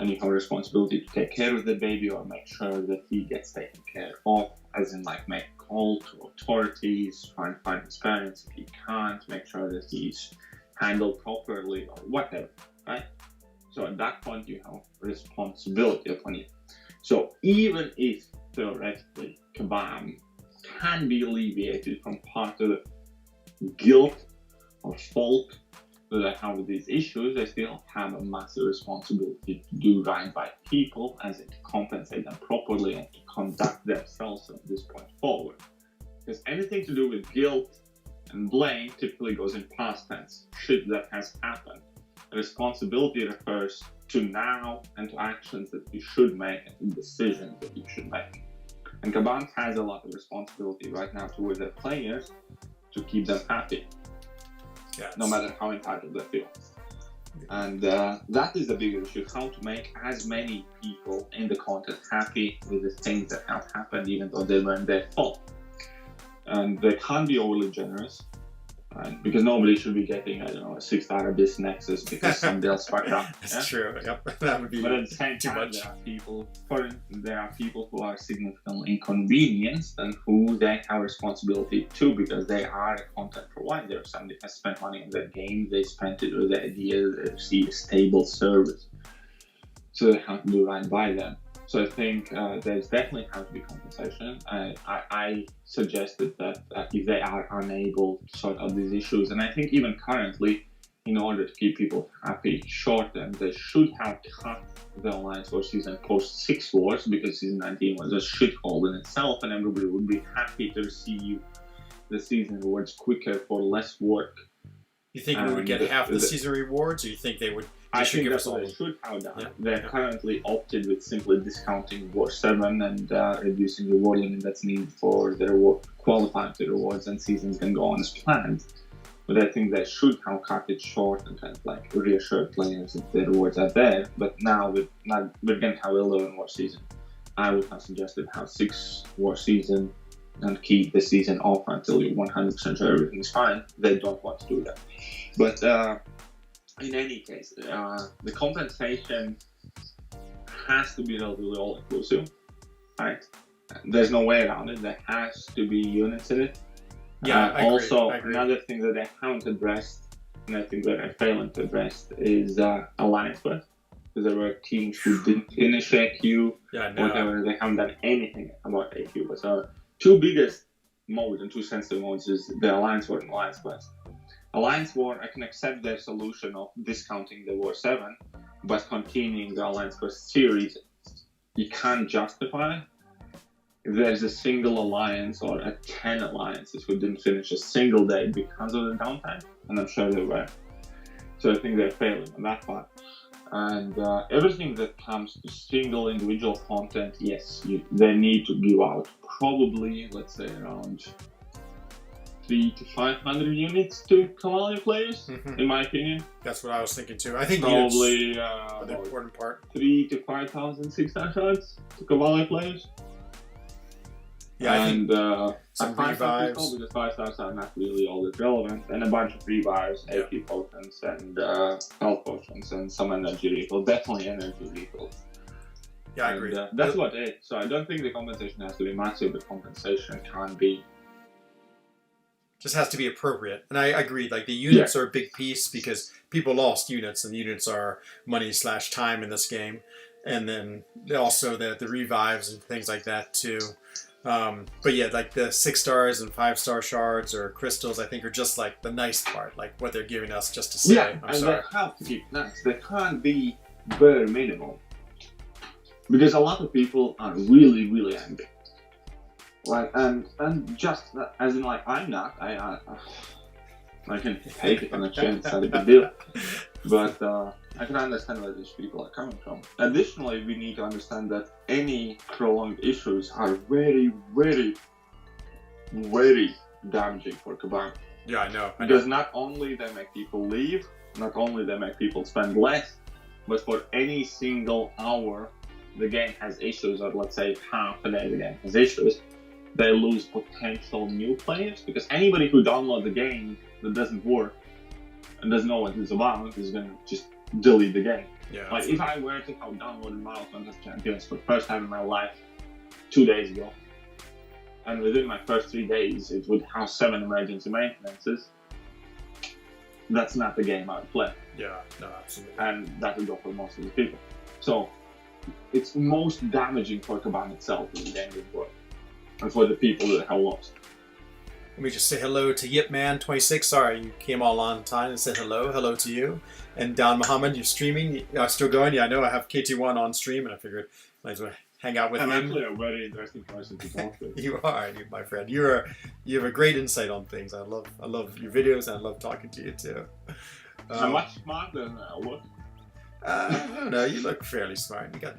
And you have a responsibility to take care of the baby or make sure that he gets taken care of, as in like make call to authorities, try and find his parents if he can't, make sure that he's handled properly or whatever, right? So at that point you have responsibility upon you. So even if theoretically Kabam can be alleviated from part of the guilt or fault that they have with these issues, they still have a massive responsibility to do right by people and to compensate them properly and to conduct themselves from this point forward. Because anything to do with guilt and blame typically goes in past tense, shit that has happened. Responsibility refers to now and to actions that you should make and to decisions that you should make. And Kabam has a lot of responsibility right now towards their players to keep them happy, no matter how entitled they feel. And that is the bigger issue, how to make as many people in the content happy with the things that have happened, even though they weren't their fault. And they can't be overly generous, right? Because nobody should be getting, I don't know, a 6-star Abyss Nexus because somebody else fucked up. That's true. Yep, that would be but at the same too time, much. there are people who are significantly inconvenienced and who they have responsibility to because they are a content provider. Somebody has spent money on their game, they spent it with the idea they receive a stable service. So they have to do right by them. So I think there's definitely have to be compensation. I suggested that if they are unable to sort out these issues, and I think even currently, in order to keep people happy short term, they should have cut the Alliance War season post 6 wars, because season 19 was a shithole in itself, and everybody would be happy to receive the season rewards quicker for less work. You think we would get half the season rewards, or you think they would? I think that's what they should have done. Yeah. They're currently opted with simply discounting War 7 and reducing the reward limit that's needed for the reward, qualifying to rewards, and seasons can go on as planned. But I think they should have cut it short and kind of like reassure players that the rewards are there. But now we're going to have 11 war season. I would have suggested have 6 war season and keep the season off until you're 100% sure everything is fine. They don't want to do that. But in any case, the compensation has to be relatively all-inclusive, right? There's no way around it. There has to be units in it. Yeah, I also, agree. Another thing that they haven't addressed, and I think that they're failing to address, is Alliance Quest. Because there were teams who didn't finish AQ, whatever. They haven't done anything about AQ. But so, 2 biggest modes and 2 sensitive modes is the Alliance War and Alliance Quest. Alliance War, I can accept their solution of discounting the War 7, but continuing the Alliance Quest series, you can't justify if there's a single alliance or a 10 alliances who didn't finish a single day because of the downtime, and I'm sure they were. So I think they're failing on that part. And everything that comes to single individual content, yes, they need to give out probably, let's say, around 300 to 500 units to Kamali players, in my opinion. That's what I was thinking too. I think probably the important part. 3,000 to 5,000 6-star shots to Kamali players. Yeah, and some 5-star revives. because 5-stars are not really all that relevant, and a bunch of revives, AP potions, and health potions, and some energy refills. Definitely energy refills. Yeah, I agree. That's about it. So I don't think the compensation has to be massive. The compensation can be. Just has to be appropriate. And I agree, like the units are a big piece because people lost units, and units are money/time in this game. And then also the revives and things like that too. But yeah, like the 6-stars and 5-star shards or crystals, I think are just like the nice part, like what they're giving us just to say. Yeah, and they have to be nice. They can't be bare minimum. Because a lot of people are really, really angry. Like, and just as in, like, I'm not. I can take it on a chin, it's not a big deal. But I can understand where these people are coming from. Additionally, we need to understand that any prolonged issues are very, very, very damaging for Kabam. Yeah, I know. Because not only they make people leave, not only they make people spend less, but for any single hour the game has issues, or let's say half a day the game has issues, they lose potential new players, because anybody who downloads the game that doesn't work and doesn't know what it's about is going to just delete the game. Yeah, like if I were to have downloaded Final Fantasy Champions for the first time in my life 2 days ago, and within my first 3 days, it would have 7 emergency maintenances. That's not the game I would play. Yeah, no, absolutely. And that would go for most of the people. So it's most damaging for Kabam itself in the game world, and for the people that have lost. Let me just say hello to Yipman26. Sorry, you came all on time and said hello. Hello to you. And Don Muhammad, you're streaming. You're still going? Yeah, I know I have KT1 on stream, and I figured might as well hang out with him. I'm actually a very interesting person to talk to. You are, my friend. You have a great insight on things. I love your videos, and I love talking to you too. I'm much smarter than I look. I don't know. You look fairly smart. You got,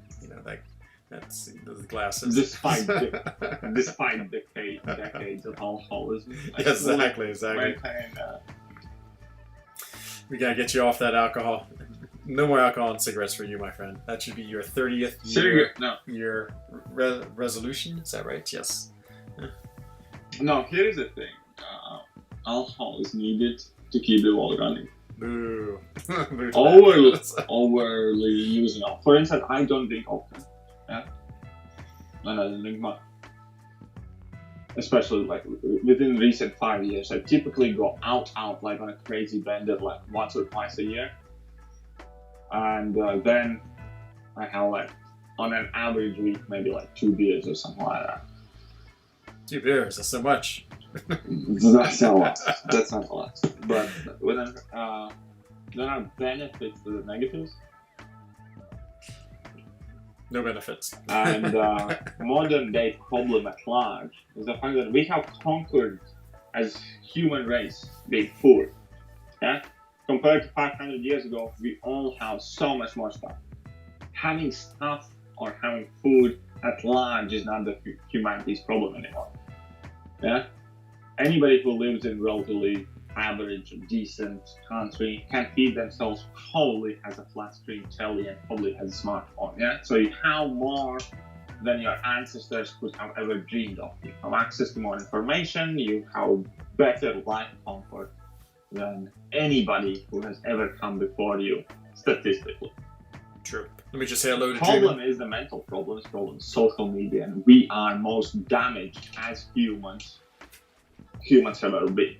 that's those glasses. Despite decades of alcoholism. Exactly. We gotta get you off that alcohol. No more alcohol and cigarettes for you, my friend. That should be your 30th year resolution. Is that right? Yes. No, here's the thing. Alcohol is needed to keep the world running. Boo. Overly using alcohol. For instance, I don't drink often. Yeah? And I don't drink much. Especially like within recent 5 years, I typically go out like on a crazy bender like once or twice a year. And then I have like on an average week maybe like 2 beers or something like that. 2 beers, that's so much. That's not a lot. That's not a lot. But when there are benefits to the negatives. No benefits. And modern day problem at large is the fact that we have conquered as human race being food. Yeah? Compared to 500 years ago, we all have so much more stuff. Having stuff or having food at large is not the humanity's problem anymore. Yeah? Anybody who lives in relatively average, decent country can feed themselves, probably has a flat screen telly and probably has a smartphone. Yeah, so you have more than your ancestors could have ever dreamed of. You have access to more information. You have better life comfort than anybody who has ever come before you, statistically. True. Let me just say hello to problem is the mental problem, social media, and we are most damaged as humans have ever been.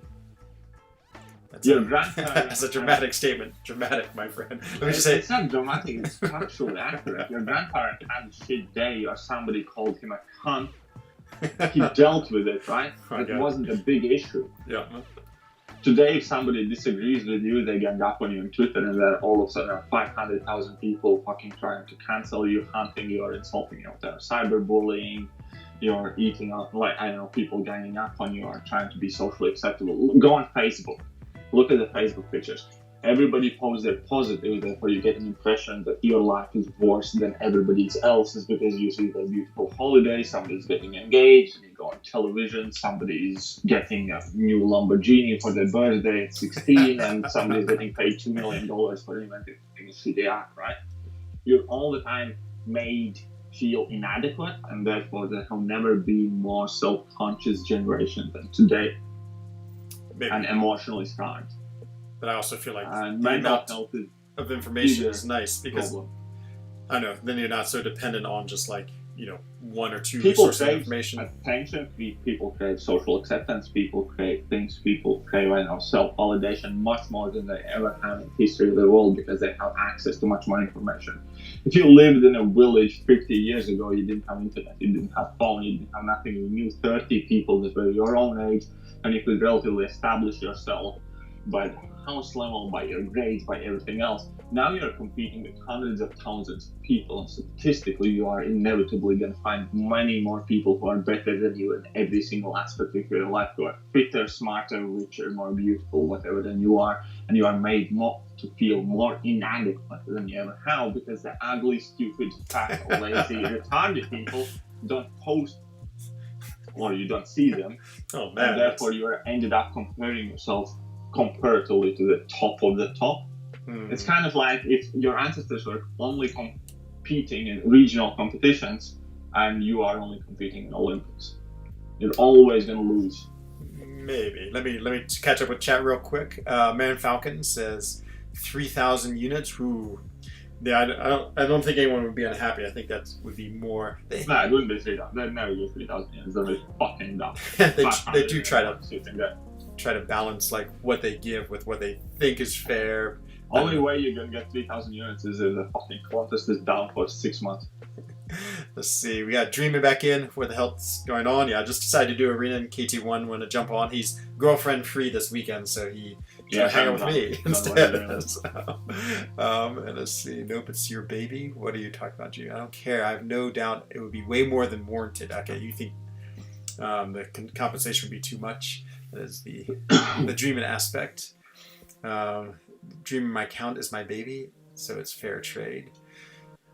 That's a dramatic statement. Dramatic, my friend. Let me just say it's not dramatic, it's factually accurate. Your grandparent had a shit day or somebody called him a cunt. He dealt with it, right? It wasn't a big issue. Yeah. Today, if somebody disagrees with you, they gang up on you on Twitter, and then all of a sudden 500,000 people fucking trying to cancel you, hunting you, or insulting you. There's cyberbullying. You're eating up, like, I don't know, people ganging up on you or trying to be socially acceptable. Go on Facebook. Look at the Facebook pictures. Everybody posts their positive, therefore you get an impression that your life is worse than everybody else's because you see their beautiful holiday, somebody's getting engaged, and you go on television, somebody's getting a new Lamborghini for their birthday at 16, and somebody's getting paid $2 million for inventing a CDR, right? You're all the time made feel inadequate, and therefore there have never been more self-conscious generation than today. Maybe. And emotionally scarred. But I also feel like the amount of information is nice because problem. I don't know, then you're not so dependent on just like, one or two people sources of crave information. Attention, people crave social acceptance, people crave things, people crave self-validation much more than they ever have in history of the world because they have access to much more information. If you lived in a village 50 years ago, you didn't have internet, you didn't have phone, you didn't have nothing, you knew 30 people that were your own age, and you could relatively establish yourself by the house level, by your grades, by everything else. Now you're competing with hundreds of thousands of people, and statistically you are inevitably going to find many more people who are better than you in every single aspect of your life, who are fitter, smarter, richer, more beautiful, whatever than you are, and you are made more to feel more inadequate than you ever have because the ugly, stupid, fat, lazy, retarded people don't post or you don't see them. Oh man! And therefore you ended up comparing yourself comparatively to the top of the top. It's kind of like if your ancestors were only competing in regional competitions and you are only competing in Olympics. You're always going to lose. Maybe. Let me catch up with chat real quick. Man Falcon says 3,000 units. Ooh. Yeah, I don't think anyone would be unhappy. I think that would be more. No, it wouldn't be 3,000. They'd never get 3,000 units. They'll be fucking dumb. They do try to sitting there. balance like what they give with what they think is fair. Only way you're gonna get 3,000 units is if the fucking contest is down for 6 months. Let's see. We got Dreamer back in. What the hell's going on? Yeah, I just decided to do arena in KT1 when to jump on. He's girlfriend free this weekend, so he's gonna hang out with me instead. So, and let's see. Nope, it's your baby. What are you talking about, G? I don't care. I have no doubt it would be way more than warranted. Okay, you think the compensation would be too much? That is the Dreaming aspect. Dreaming my count is my baby, so it's fair trade.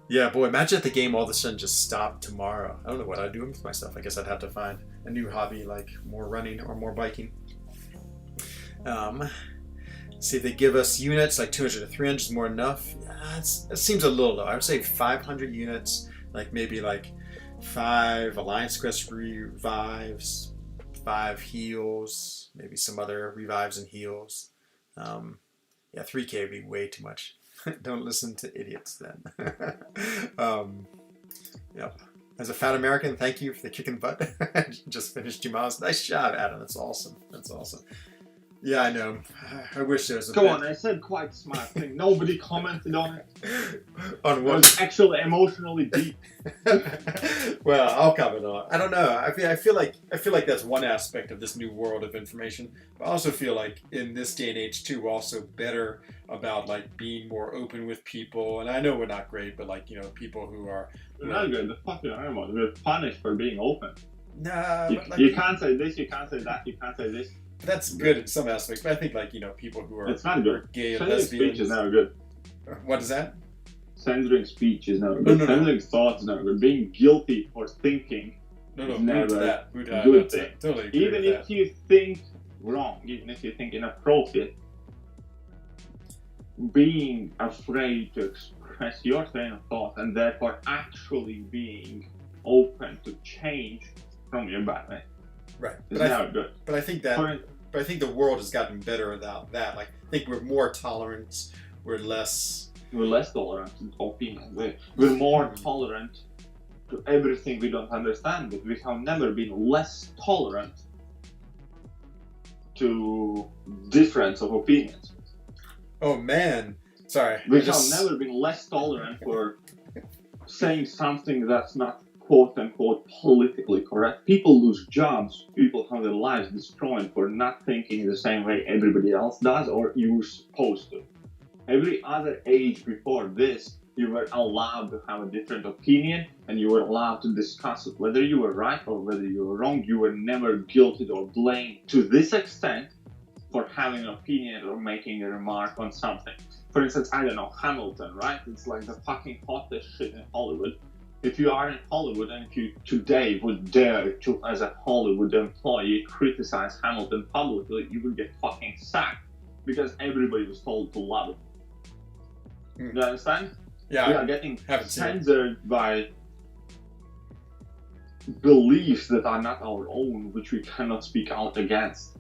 Yeah, boy, imagine if the game all of a sudden just stopped tomorrow. I don't know what I'd do with myself. I guess I'd have to find a new hobby, like more running or more biking. See if they give us units, like 200 to 300 is more enough. It seems a little low. I would say 500 units, like maybe like 5 Alliance Crest revives, 5 heals, maybe some other revives and heals. Yeah, 3K would be way too much. Don't listen to idiots then. Yep. As a fat American, thank you for the kick in the butt. Just finished 2 miles. Nice job, Adam. That's awesome. That's awesome. Yeah, I know. I wish there was a Go on, I said quite smart thing. Nobody commented on it. On what? It was actually emotionally deep. Well, I'll comment on it. I don't know. I feel like that's one aspect of this new world of information. But I also feel like in this day and age too, we're also better about like being more open with people. And I know we're not great, but like, you know, people who are We're not good. The fucking animals. We're punished for being open. Nah, You can't say this, you can't say that, you can't say this. That's good in some aspects, but I think like, you know, people who are It's not good. gay and Censoring lesbian. speech is never good. What is that? Censoring speech is never good. No. Censoring thoughts is never good. Being guilty for thinking No, is root never to that. Root to that. good That's thing. it. Totally agree Even with if you think wrong, even if you think inappropriate, being afraid to express your train of thought and therefore actually being open to change from your bad way Right. is never good. But I think the world has gotten better about that. Like, I think we're more tolerant. We're less tolerant to opinions. We're more tolerant to everything we don't understand, but we have never been less tolerant to difference of opinions. Oh man, sorry. We have never been less tolerant for saying something that's not quote unquote politically correct. People lose jobs, people have their lives destroyed for not thinking the same way everybody else does, or you're supposed to. Every other age before this, you were allowed to have a different opinion and you were allowed to discuss it. Whether you were right or whether you were wrong, you were never guilty or blamed to this extent for having an opinion or making a remark on something. For instance, I don't know, Hamilton, right? It's like the fucking hottest shit in Hollywood. If you are in Hollywood and if you today would dare to, as a Hollywood employee, criticize Hamilton publicly, you would get fucking sacked because everybody was told to love it. You understand? Yeah, we are getting censored by beliefs that are not our own, which we cannot speak out against.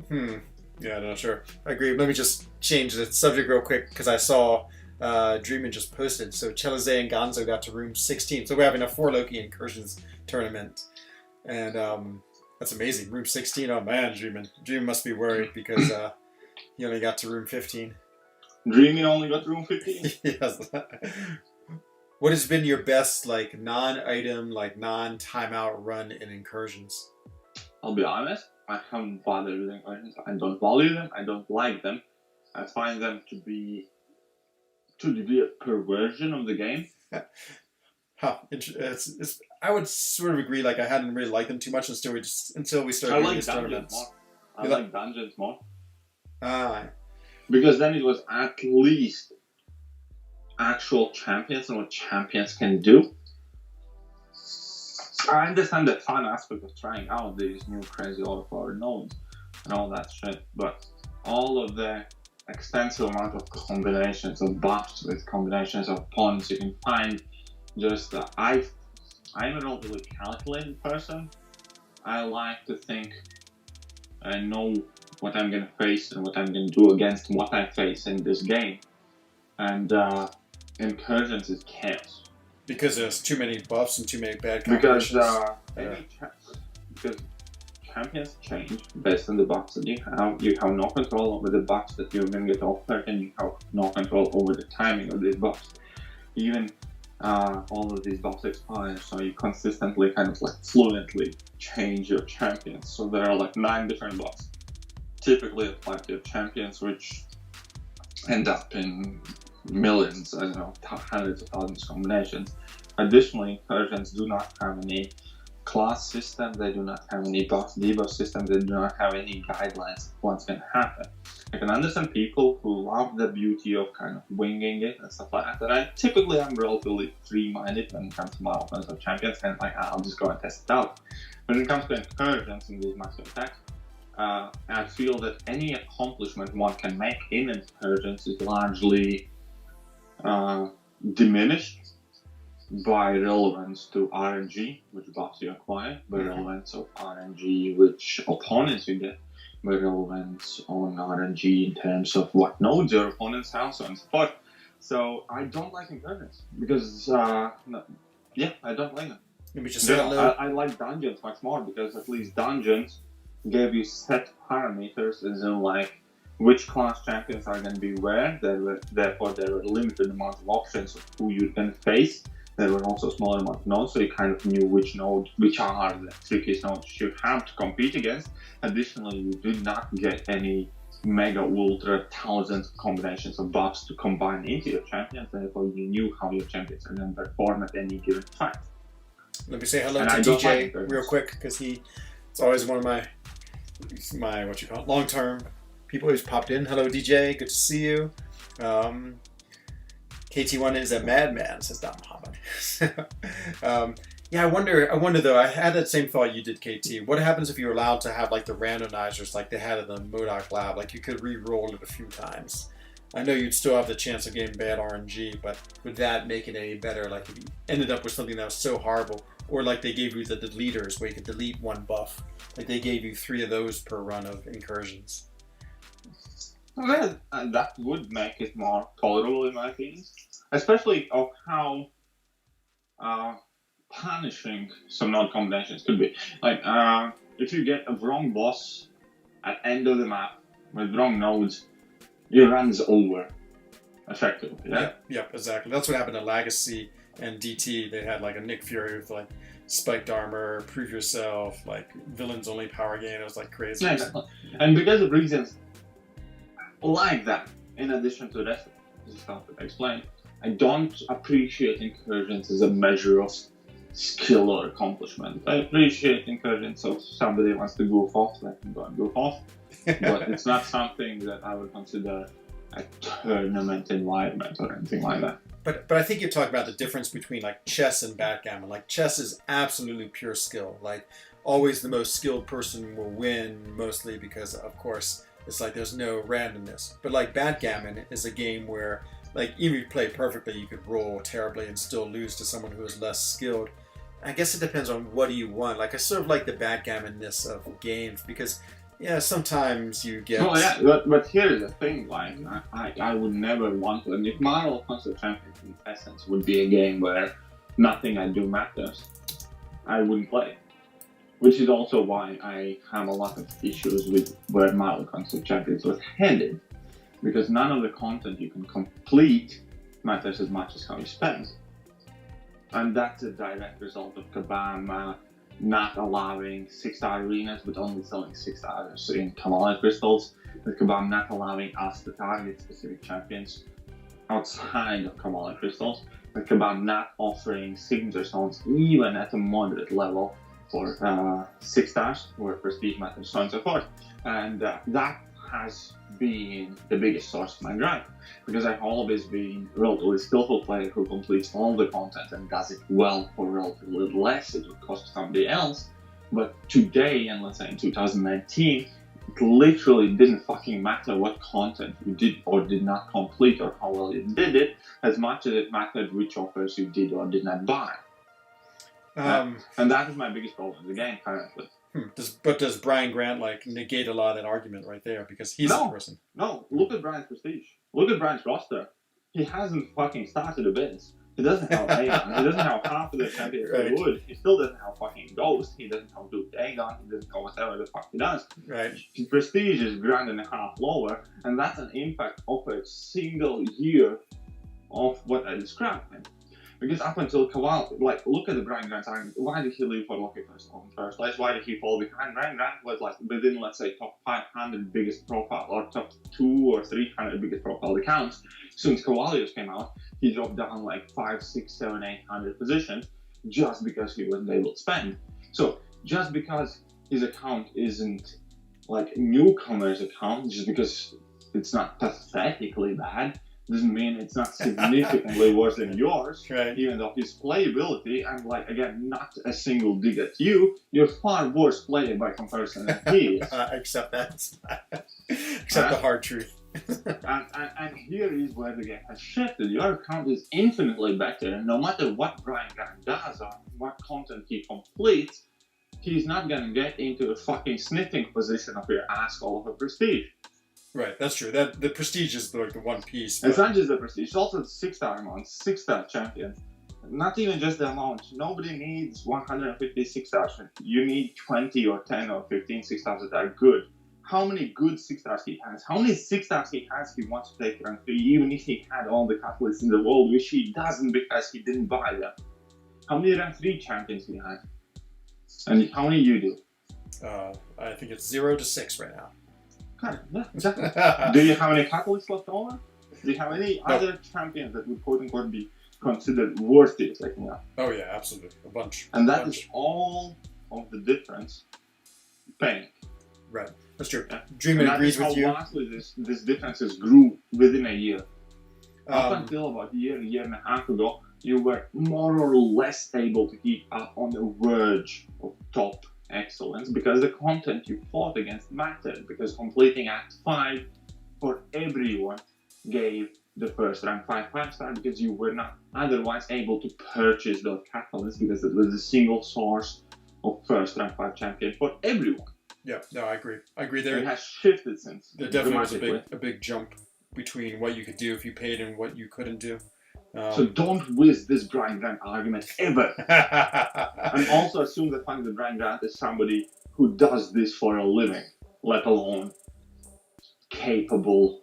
Yeah, no, sure. I agree. Let me just change the subject real quick because I saw Dreamin' just posted. So Chelize and Gonzo got to room 16. So we're having a 4 Loki Incursions tournament. And that's amazing. Room 16. Oh man, Dreamin' must be worried because he only got to room 15. Dreamin' only got room 15? Yes. What has been your best like non-item, like non-timeout run in Incursions? I'll be honest, I haven't bothered with Incursions. I don't value them, I don't like them. I find them to be a perversion of the game. I would sort of agree. Like I hadn't really liked them too much until we started doing these tournaments. I like dungeons more. Ah. Because then it was at least actual champions and what champions can do. I understand the fun aspect of trying out these new crazy overpowered nodes and all that shit, but all of the extensive amount of combinations of buffs with combinations of pawns you can find, just I'm a relatively calculated person. I like to think I know what I'm going to face and what I'm going to do against what I face in this game. and incursions is chaos. Because there's too many buffs and too many bad Because combinations. because champions change based on the buffs that you have. You have no control over the buffs that you're going to get offered, and you have no control over the timing of these buffs. Even all of these buffs expire, so you consistently kind of like fluently change your champions. So there are like 9 different buffs. Typically apply to your champions, which end up in millions, I don't know, hundreds of thousands of combinations. Additionally, incursions do not have any class system, they do not have any buff debuff system, they do not have any guidelines of what's going to happen. I can understand people who love the beauty of kind of winging it and stuff like that, and I'm relatively free-minded when it comes to my offensive champions, and like, I'll just go and test it out. When it comes to incursions in these massive attacks, I feel that any accomplishment one can make in incursions is largely diminished by relevance to RNG, which buffs you acquire, by relevance of RNG, which opponents you get, by relevance on RNG in terms of what nodes your opponents have, so on and so forth. So I don't like incursions because, I don't like them. Let me just say hello. I like dungeons much more because at least dungeons gave you set parameters, as in like which class champions are going to be where. Therefore, there were a limited amount of options of who you're going to face. There were also a smaller amount of nodes, so you kind of knew which are the trickiest nodes you have to compete against. Additionally, you did not get any mega ultra thousands of combinations of buffs to combine into your champions. Therefore, you knew how your champions are going to perform at any given fight. Let me say hello to DJ real quick, because it's always one of my long-term people who's popped in. Hello DJ, good to see you. KT1 is a madman, says Don Muhammad. Yeah, I wonder though, I had that same thought you did, KT. What happens if you're allowed to have like the randomizers like they had in the Modoc lab? Like you could re-roll it a few times. I know you'd still have the chance of getting bad RNG, but would that make it any better? Like if you ended up with something that was so horrible, or like they gave you the deleters where you could delete one buff. Like they gave you 3 of those per run of incursions. Well, that would make it more tolerable in my opinion. Especially of how punishing some node combinations could be. Like, if you get a wrong boss at end of the map with wrong nodes, your run's over, effectively. Yeah? Yep, exactly. That's what happened to Legacy and DT. They had like a Nick Fury with like spiked armor, prove yourself, like villains only power gain. It was like crazy. Yeah, exactly. And because of reasons like that, in addition to the rest of the stuff that I explained, I don't appreciate incursions as a measure of skill or accomplishment. I appreciate incursions, so if somebody wants to goof off, let them go and goof off. But it's not something that I would consider a tournament environment or anything like that. But I think you're talking about the difference between like chess and backgammon. Like chess is absolutely pure skill. Like always the most skilled person will win, mostly because of course it's like there's no randomness. But like backgammon is a game where like even if you play perfectly, you could roll terribly and still lose to someone who is less skilled. I guess it depends on what do you want. Like I sort of like the backgammonness of games because yeah, sometimes you get. Oh yeah, but here's the thing. Like I would never want to. And if Marvel Console Champions in essence would be a game where nothing I do matters, I wouldn't play. Which is also why I have a lot of issues with where Marvel Console Champions was headed. Because none of the content you can complete matters as much as how you spend. And that's a direct result of Kabam not allowing 6-star arenas, but only selling 6 stars in Kamala crystals. With Kabam not allowing us to target specific champions outside of Kamala crystals. With Kabam not offering signature stones even at a moderate level for 6 stars, where prestige matters, so on and so forth. And that has been the biggest source of my gripe, because I've always been a relatively skillful player who completes all the content and does it well for relatively less it would cost somebody else. But today, and let's say in 2019, it literally didn't fucking matter what content you did or did not complete or how well you did it, as much as it mattered which offers you did or did not buy. And that is my biggest problem in the game currently. Does Brian Grant like negate a lot of that argument right there because he's the person? No, look at Brian's prestige. Look at Brian's roster. he hasn't fucking started a base. He doesn't have Aegon. He doesn't have half of the champions Right. he would. He still doesn't have fucking Ghost. He doesn't have Duke Aegon. He doesn't know whatever the fuck he does. Right. His prestige is grand and a half lower, and that's an impact of a single year of what I described him. Because up until Kowal, like, look at the Brian Grant argument. Why did he leave for Lucky first in first place? Why did he fall behind? Brian Grant was like within, let's say, top 500 biggest profile or top 200 or 300 biggest profile accounts. Since Kowalius came out, he dropped down like 5, 6, 7, 800 positions just because he wasn't able to spend. So just because his account isn't like a newcomer's account, just because it's not pathetically bad, doesn't mean it's not significantly worse than yours. Right. Even though his playability, and like again, not a single dig at you, you're far worse player by comparison than he is. Accept that. Accept the hard truth. and here is where the game has shifted. Your account is infinitely better, and no matter what Brian Grant does or what content he completes, he's not gonna get into a fucking sniffing position of your asshole of a prestige. Right, that's true. That the prestige is like the one piece. It's not just the prestige, it's also the 6-star amount, 6-star champion. Not even just the amount. Nobody needs 150 6-stars. You need 20 or 10 or 15 6-stars that are good. How many good 6-stars he has? How many 6-stars he has he wants to take rank 3, even if he had all the catalysts in the world, which he doesn't because he didn't buy them? How many rank 3 champions he has? And how many you do? I think it's 0 to 6 right now. Yeah, exactly. Do you have any catalysts left over? Do you have any other champions that would quote unquote be considered worthy of taking up? Oh yeah, absolutely. A bunch. And that is all of the difference paying. Right. That's true. Dreamin' agrees with you. How vastly this differences grew within a year. Up Um, until about a year and a half ago, you were more or less able to keep up on the verge of top excellence because the content you fought against mattered, because completing Act 5 for everyone gave the first rank 5-star because you were not otherwise able to purchase those catalysts because it was a single source of first rank 5 champion for everyone. yeah, no, I agree. I agree there. It has shifted since. There definitely was dramatically. a big jump between what you could do if you paid and what you couldn't do. So don't whiz this Brian Grant argument ever. And also assume the fact that Brian Grant is somebody who does this for a living, let alone capable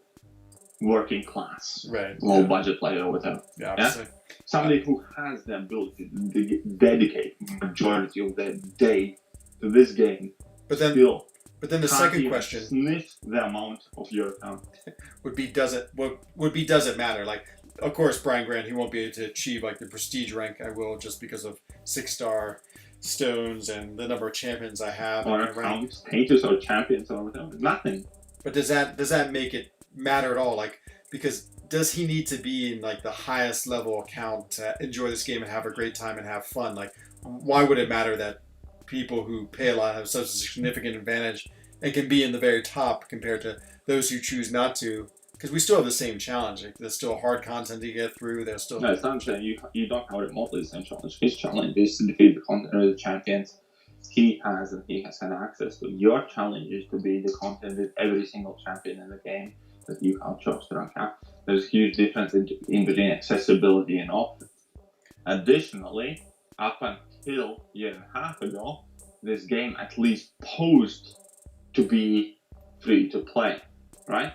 working class, right. low budget player or whatever. Yeah, obviously. Somebody who has the ability to dedicate majority of their day to this game. But then Still the can't second even question sniff the amount of your account. would be does it matter? Like, of course, Brian Grant, he won't be able to achieve like the prestige rank I will just because of 6-star stones and the number of champions I have. Or and my rank. account status or champions or whatever. Nothing. But does that make it matter at all? Like, because does he need to be in like the highest level account to enjoy this game and have a great time and have fun? Like, why would it matter that people who pay a lot have such a significant advantage and can be in the very top compared to those who choose not to? Because we still have the same challenge. Like, there's still hard content to get through. There's still No, it's not saying you don't have remotely the same challenge. His challenge is to defeat the champions he has and he has had access to. Your challenge is to be the content with every single champion in the game that you have chose to rank up. There's a huge difference in between accessibility and options. Additionally, up until a year and a half ago, this game at least posed to be free to play, right?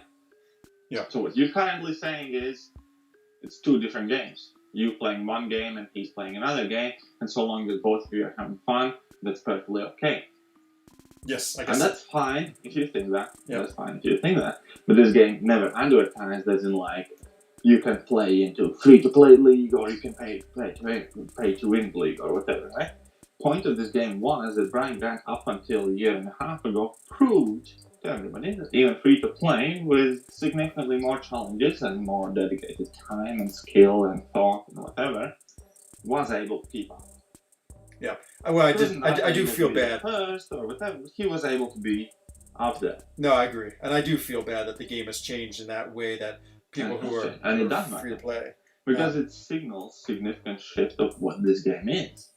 Yeah. So what you're currently saying is it's two different games. You playing one game and he's playing another game, and so long as both of you are having fun, that's perfectly okay. yes, I guess. And that's fine if you think that. Yep. That's fine if you think that. But this game never advertised as in like you can play into free-to-play league or you can pay to win league or whatever, right? Point of this game was that Brian Grant up until a year and a half ago proved to everybody that even free-to-play with significantly more challenges and more dedicated time and skill and thought and whatever was able to keep up. Yeah. Well, I do feel bad. First or whatever, he was able to be up there. No, I agree, and I do feel bad that the game has changed in that way that people who are And it does matter. free to play. Because it signals significant shift of what this game is.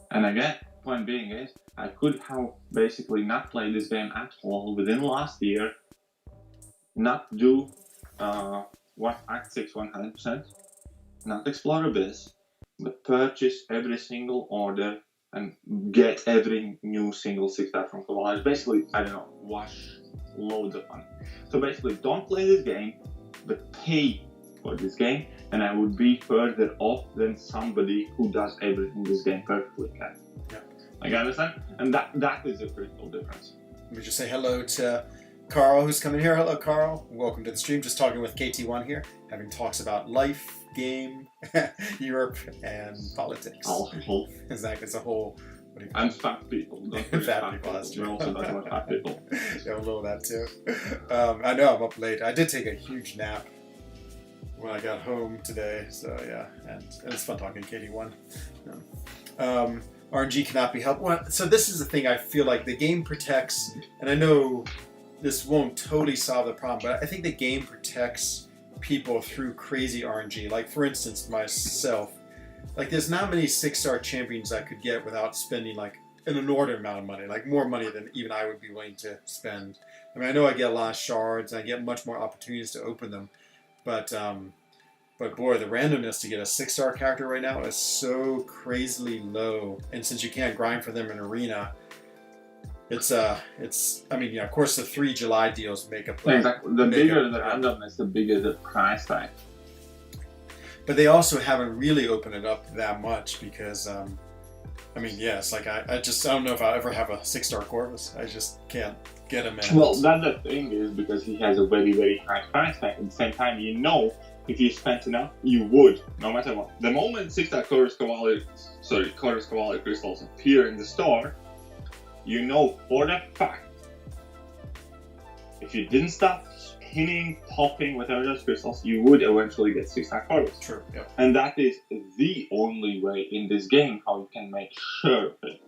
And again, point being is, I could have basically not played this game at all within last year, not do what Act 6 100%, not explore Abyss, but purchase every single order and get every new single 6-star from Kowalski. Basically, I don't know, wash loads of money. So basically, don't play this game, but pay for this game, and I would be further off than somebody who does everything in this game perfectly can. Yeah. Like, understand? And that is a critical difference. Let me just say hello to Carl, who's coming here. Hello, Carl. Welcome to the stream. Just talking with KT1 here, having talks about life, game, Europe, and politics. Also, Exactly. It's a whole... and fat people. Don't forget Fat people, that's true. We're also talking about fat people. Yeah, a little of that too. I know I'm up late. I did take a huge nap when I got home today, so yeah, and it was fun talking to KT1. RNG cannot be helped. Well, so this is the thing I feel like the game protects, and I know this won't totally solve the problem, but I think the game protects people through crazy RNG. Like, for instance, myself, like, there's not many 6-star champions I could get without spending, like, an inordinate amount of money, like more money than even I would be willing to spend. I mean, I know I get a lot of shards, and I get much more opportunities to open them, but boy, the randomness to get a 6-star character right now is so crazily low, and since you can't grind for them in Arena, I mean, yeah, of course the 3 July deals make up. Exactly. The bigger the randomness, the bigger the price tag. But they also haven't really opened it up that much because, I mean, yes, like I don't know if I'll ever have a 6-star Corvus. I just can't get him in. Well, that's the thing is because he has a very, very high price tag. At the same time, you know, if you spent enough, you would, no matter what. The moment 6-star Chorus Cavalry crystals appear in the store, you know for a fact, if you didn't stop spinning, popping, whatever those crystals, you would eventually get 6-star Corvus. True, yeah. And that is the only way in this game how you can make sure of it.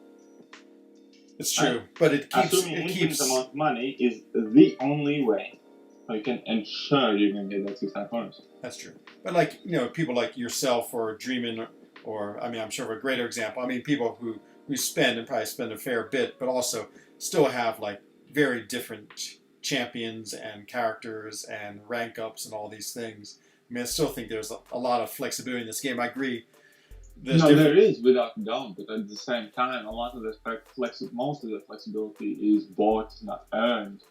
It's true, but it keeps... Assuming infinite amount of money is the only way how you can ensure you're going to get that 6-star Corvus. That's true. But like, you know, people like yourself or Dreamin', or, I mean, I'm sure of a greater example, I mean, people who spend and probably spend a fair bit, but also still have like very different champions and characters and rank ups and all these things. I mean, I still think there's a lot of flexibility in this game. I agree. There is, without doubt, but at the same time, a lot of the most of the flexibility is bought, not earned.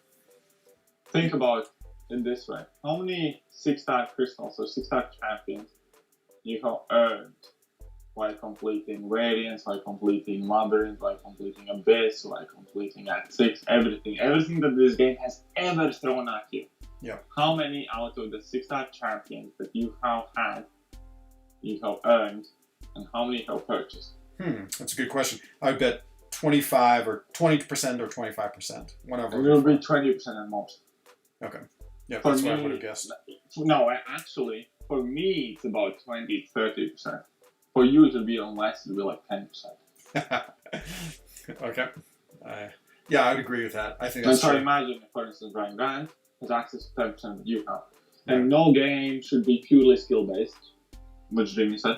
Think about it this way: how many 6-star crystals or 6-star champions you have earned by completing variants, by completing labyrinth, by completing abyss, by completing Act 6, everything that this game has ever thrown at you. Yeah. How many out of the 6-star champions that you have had, you have earned, and how many you have purchased? That's a good question. I would bet 25 or 20% or 25%. Whatever. It will be 20% at most. Okay. Yeah, For that's me, what I would have guessed. No, actually, for me, it's about 20-30%. For you, it will be less. It will be like 10%. Okay. Yeah, I would agree with that. I think that's true. true. So imagine, for instance, Brian Grant has access to 10% that you have. And no game should be purely skill-based, which Jimmy said.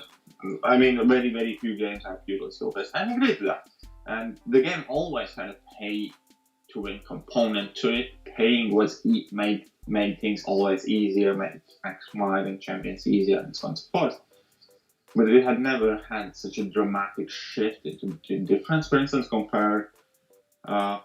I mean, very, very few games are purely skill-based. I agree with that. And the game always had a pay-to-win component to it. Paying was made things always easier, made maximizing champions easier, and so on and so forth. But it had never had such a dramatic shift into difference. For instance, compare our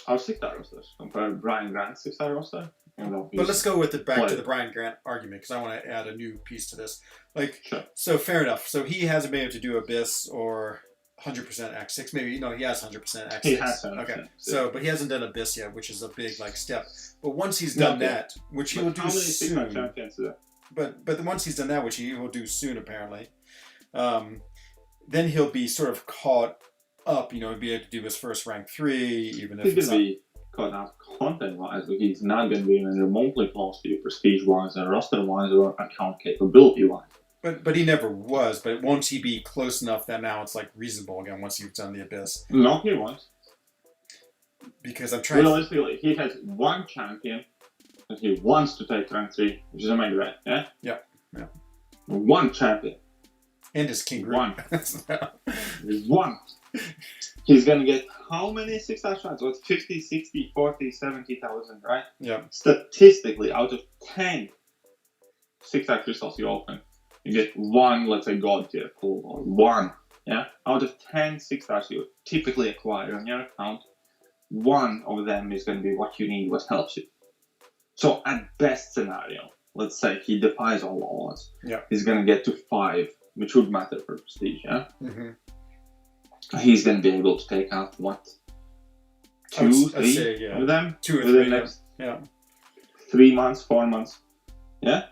6-star rosters. Compare Brian Grant's 6-star roster. But let's go with back to the Brian Grant argument, because I want to add a new piece to this. Like, sure. So fair enough. So he hasn't been able to do Abyss or 100% Act 6. Maybe, he has 100% Act 6. He has 100%. Okay. So, but he hasn't done Abyss yet, which is a big step. But once he's done that, which he will do soon. But once he's done that, which he will do soon apparently, then he'll be sort of caught up. Be able to do his first rank 3, even if it's not caught up content-wise, but he's not going to be even remotely close to you prestige-wise or roster-wise or account capability-wise. But he never was. But won't he be close enough that now it's reasonable again once you've done the Abyss? No, he won't. Because I'm trying. Realistically, he has one champion that he wants to take rank 3, which is a main event. Yeah. Yeah. One champion. And his King Group. One. One. He's gonna get how many 6-star shots? What, 50, 60, 40, 70,000, right? Yeah. Statistically, out of 10 6 star crystals you open, you get 1, let's say, god tier pull, or 1. Yeah, out of 10 6 stars you typically acquire on your account, 1 of them is going to be what you need, what helps you. So at best scenario, let's say he defies all odds. Yeah. He's going to get to 5, which would matter for prestige. Yeah. Mm-hmm. He's going to be able to take out what? 2, 3 say, yeah. of them 2 or 3 within the next 3 months, 4 months. Yeah.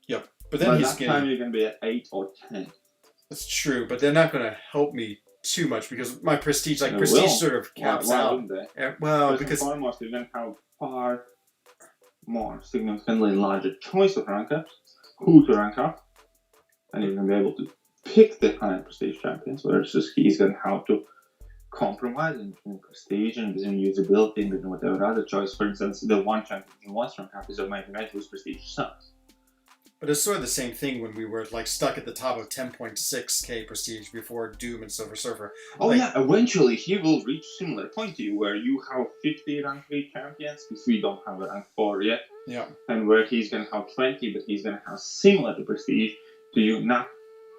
Yep. But then by he's that getting. time you're going to be at 8 or 10. That's true, but they're not going to help me too much because my prestige, They prestige will. sort of caps Why out. wouldn't they? Well, First because and foremost, you're going to have far more significantly larger choice of rank ups, who to rank up, and you're going to be able to pick the higher prestige champions, versus he's going to have to compromise between prestige and between usability and between whatever other choice. For instance, the one champion he wants to rank up is Omega Knight, whose prestige sucks. But it's sort of the same thing when we were stuck at the top of 10.6k prestige before Doom and Silver Surfer. Oh yeah, eventually he will reach similar point to you where you have 50 rank 3 champions, because we don't have a rank 4 yet. Yeah. And where he's going to have 20, but he's going to have similar to prestige to you, not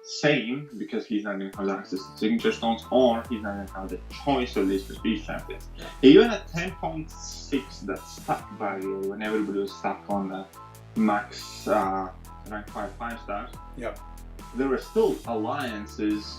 same, because he's not going to have access to signature stones, or he's not going to have the choice of these prestige champions. Even at 10.6, that stuck value, when everybody was stuck on the max rank 5 stars, Yep. there were still alliances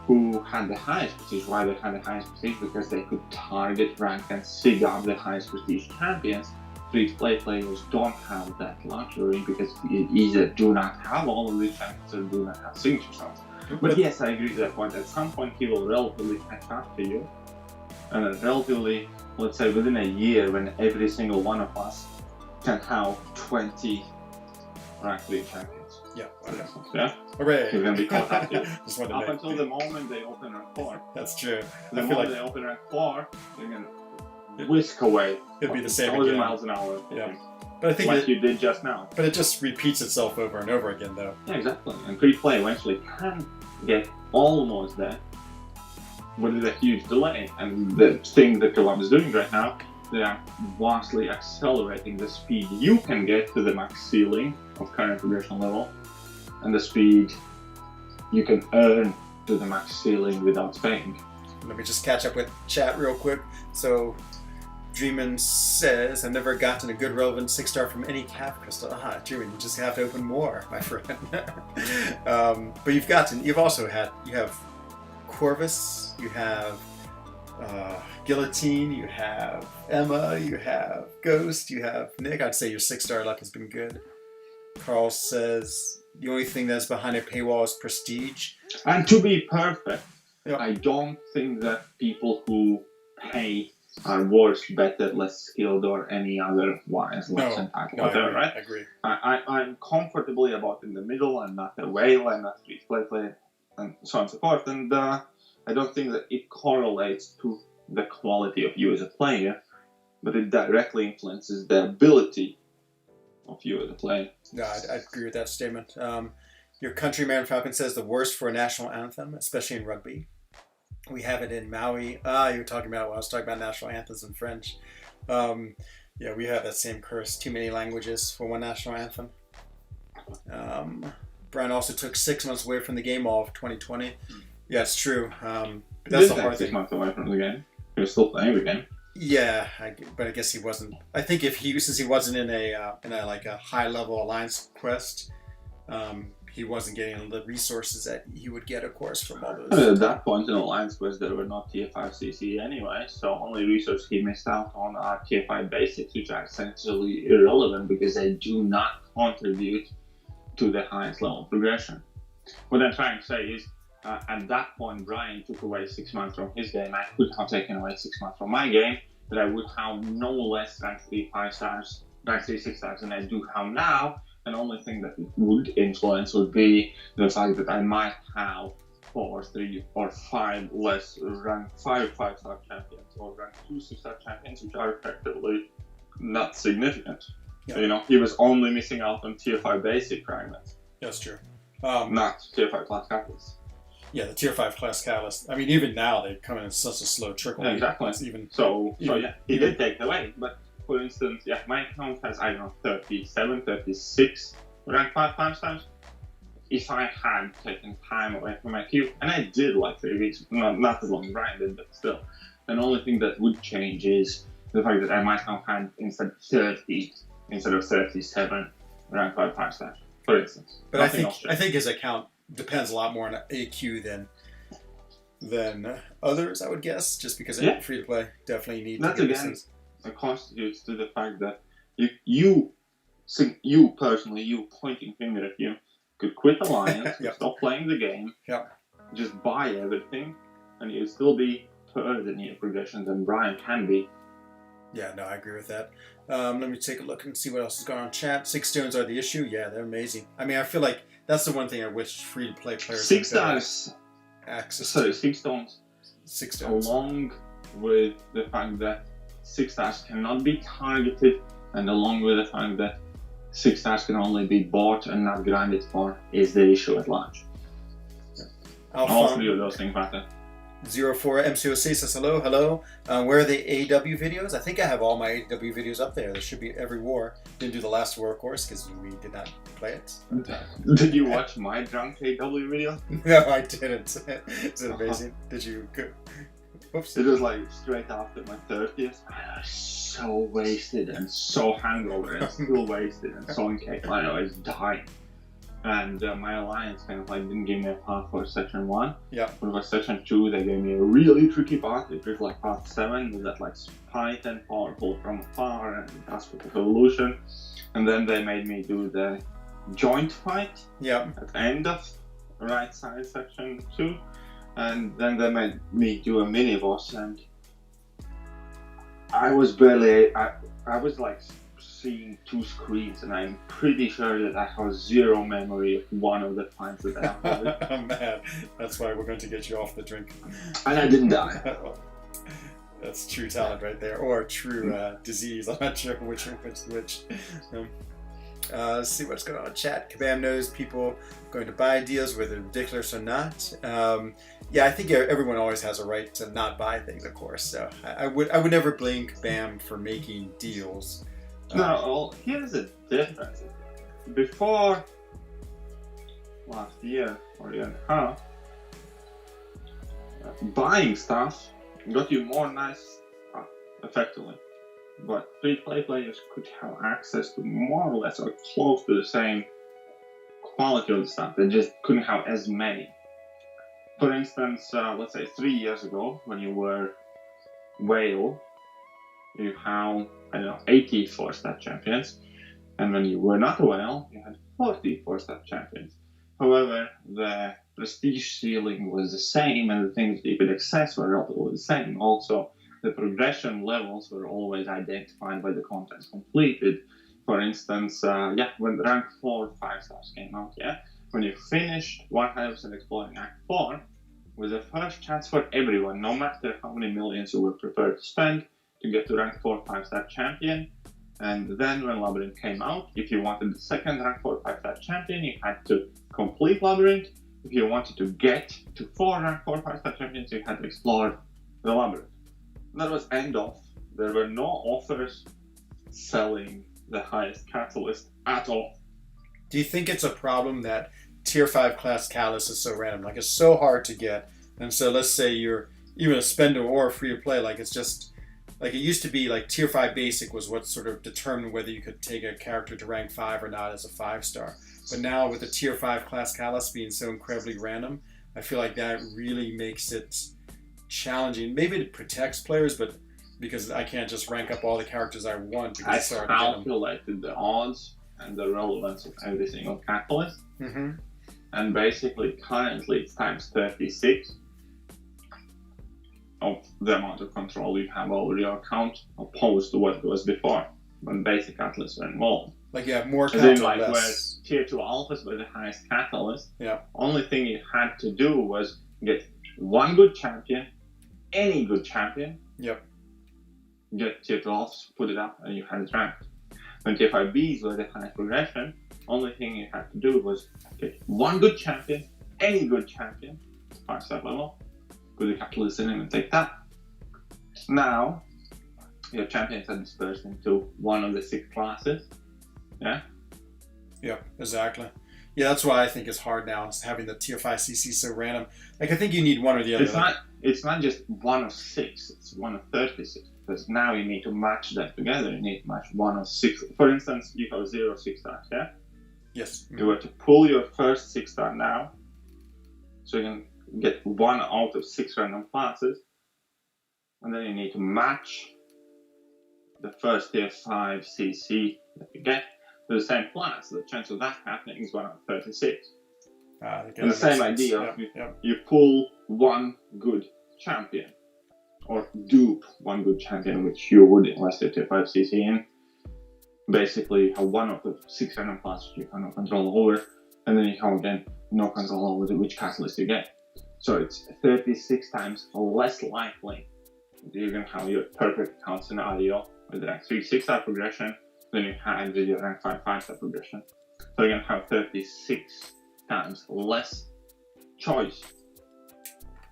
who had the highest prestige. Why they had the highest prestige? Because they could target, rank, and sig up the highest prestige champions. Free-to-play players don't have that luxury because they either do not have all of these champions or do not have signature stones. But yes, I agree to that point. At some point he will relatively catch up to you. And relatively, let's say within a year, when every single one of us can have 20 rank 3 champions. Yeah. Yeah? Hooray! He's going to be caught up to you. Just wanted to Up make- until the moment they open rank 4. That's true. The I feel moment like they open rank 4, they're going to whisk away. it'd be the same 1,000 again. miles an hour. Yeah. But I think Like you did just now. but it just repeats itself over and over again, though. Yeah, exactly. And free-play eventually can get almost there, but with a huge delay. And the thing that Columbus is doing right now, they are vastly accelerating the speed you can get to the max ceiling of current progression level, and the speed you can earn to the max ceiling without paying. Let me just catch up with chat real quick. So, Dreamin says, I've never gotten a good relevant 6-star from any cap crystal. Dreamin, you just have to open more, my friend. But you have Corvus, you have Guillotine, you have Emma, you have Ghost, you have Nick. I'd say your 6-star luck has been good. Carl says, the only thing that's behind a paywall is prestige. And to be perfect, Yeah. I don't think that people who pay are worse, better, less skilled, or any other wise, less entitled, whatever, right? I agree. I'm comfortably about in the middle. I'm not a whale, I'm not a free-to-play player, and so on and so forth. And I don't think that it correlates to the quality of you as a player, but it directly influences the ability of you as a player. No, I agree with that statement. Your countryman Falcon says the worst for a national anthem, especially in rugby. We have it in Maui. You were talking about, I was talking about national anthems in French. Yeah, we have that same curse. Too many languages for one national anthem. Brian also took 6 months away from the game, all of 2020. Yeah, it's true. But that's the hard 6 thing. months away from the game. He was still playing the game. Yeah, but I guess he wasn't. I think since he wasn't in a high level alliance quest, he wasn't getting the resources that he would get, of course, from all those. At that point in Alliance Quest, there were not Tier 5 CC anyway, so only resources he missed out on are Tier 5 basics, which are essentially irrelevant because they do not contribute to the highest level progression. What I'm trying to say is, at that point, Brian took away 6 months from his game. I could have taken away 6 months from my game, but I would have no less rank 3 5 stars, rank 3 6 stars than I do have now. And the only thing that it would influence would be the fact that I might have 4, 3, or 5 less rank 5 5-star champions or rank 2 6-star champions, which are effectively not significant. Yeah. You know, he was only missing out on Tier 5 basic fragments, That's true. not Tier 5 class catalysts. Yeah, the Tier 5 class catalyst. I mean, even now they come in such a slow trickle. Yeah, exactly. It's even So yeah, he even- did take it away. But for instance, yeah, my account has, I don't know, 37, 36 rank 5 stars. If I had taken time away from my queue, and I did like 3 weeks, not as long as Brian did, but still, the only thing that would change is the fact that I might have had instead of 37 rank 5 stars, for instance. But I think his account depends a lot more on AQ than others, I would guess, just because free to play definitely need that to again things. It constitutes to the fact that you personally, you pointing finger at you, could quit Alliance, stop playing the game, just buy everything, and you'd still be further in your progression than Brian can be. Yeah, no, I agree with that. Let me take a look and see what else is going on in chat. 6 stones are the issue. Yeah, they're amazing. I mean, I feel like that's the one thing I wish free-to-play players 6 stars. Access to. 6 stones. 6 stones. Along with the fact that 6 stars cannot be targeted, and along with the fact that 6 stars can only be bought and not grinded for, is the issue at large. All 3 of those things matter. 04 MCOC says hello. Where are the AW videos? I think I have all my AW videos up there. There should be every war. Didn't do the last war, of course, because we did not play it. Did you watch my drunk AW video? No, I didn't. Is it amazing? Did you go? Whoops. It was like straight after my 30th. I was so wasted and so hangover and still wasted and so incapable. I was dying. And my alliance kind of like didn't give me a path for section 1. Yeah. But for section 2, they gave me a really tricky path. It was like path 7 with that like spite and powerful from afar and aspect of evolution. And then they made me do the joint fight at the end of right side section 2. And then they made me do a mini boss, and I was barely, I was like seeing 2 screens, and I'm pretty sure that I have 0 memory of one of the fights that I had. Oh man, that's why we're going to get you off the drink. And I didn't die. That's true talent right there, or true disease. I'm not sure which. Let's see what's going on in chat. Kabam knows people going to buy deals, whether they're ridiculous or not. Yeah, I think everyone always has a right to not buy things, of course. So I would never blame Kabam for making deals. No, well, here's the difference. Before last year or year and a half, buying stuff got you more nice stuff, effectively. But free-to-play players could have access to more or less or close to the same quality of the stuff. They just couldn't have as many. For instance, let's say 3 years ago, when you were Whale, you had, 80 4-star champions, and when you were not a Whale, you had 40 4-star champions. However, the prestige ceiling was the same, and the things that you could access were relatively the same. Also, the progression levels were always identified by the content completed. For instance, when rank 4 5 stars came out, when you finished 100% exploring Act 4, was the first chance for everyone, no matter how many millions you were prepared to spend, to get to rank 4 5-star champion. And then when Labyrinth came out, if you wanted the second rank 4 5-star champion, you had to complete Labyrinth. If you wanted to get to 4 rank 4 5-star champions, you had to explore the Labyrinth. That was end of. There were no offers selling the highest catalyst at all. Do you think it's a problem that tier 5 class catalyst is so random? Like, it's so hard to get. And so let's say you're even a spender or free to play, like it's just like it used to be like tier 5 basic was what sort of determined whether you could take a character to rank 5 or not as a 5-star. But now with the tier 5 class catalyst being so incredibly random, I feel like that really makes it challenging. Maybe it protects players, but because I can't just rank up all the characters I want. I calculated the odds and the relevance of every single catalyst. Mm-hmm. And basically, currently it's times 36 of the amount of control you have over your account, opposed to what it was before, when basic catalysts were involved. Like you have more control, like less. Where tier 2 alphas were the highest catalyst, yeah. Only thing you had to do was get one good champion, any good champion, yep. Get tier 2 alphas, put it up, and you had it ranked. When tier 5 Bs were the highest progression, only thing you had to do was get one good champion, any good champion, 5-star level, put the catalyst in him and take that. Now, your champions are dispersed into one of the 6 classes, Yeah, exactly. Yeah, that's why I think it's hard now, is having the tier 5 CC so random. Like, I think you need one or the other. It's not. It's not just 1 of 6. It's 1 of 36. Because now you need to match that together. You need to match 1 of 6. For instance, you have 0 6 stars. Yeah. Yes. You were to pull your first 6-star now, so you can get 1 out of 6 random classes, and then you need to match the first tier 5 CC that you get to the same class. The chance of that happening is 1 out of 36. And the same idea of you pull one good champion, or dupe one good champion, which you would invest your tier 5 CC in. Basically, you have 1 of the 6 random classes you have no control over, and then you have again no control over which catalyst you get. So it's 36 times less likely that you're going to have your perfect account scenario with rank 3 6-star progression than you had with your rank 5 5-star progression. So you're going to have 36 times less choice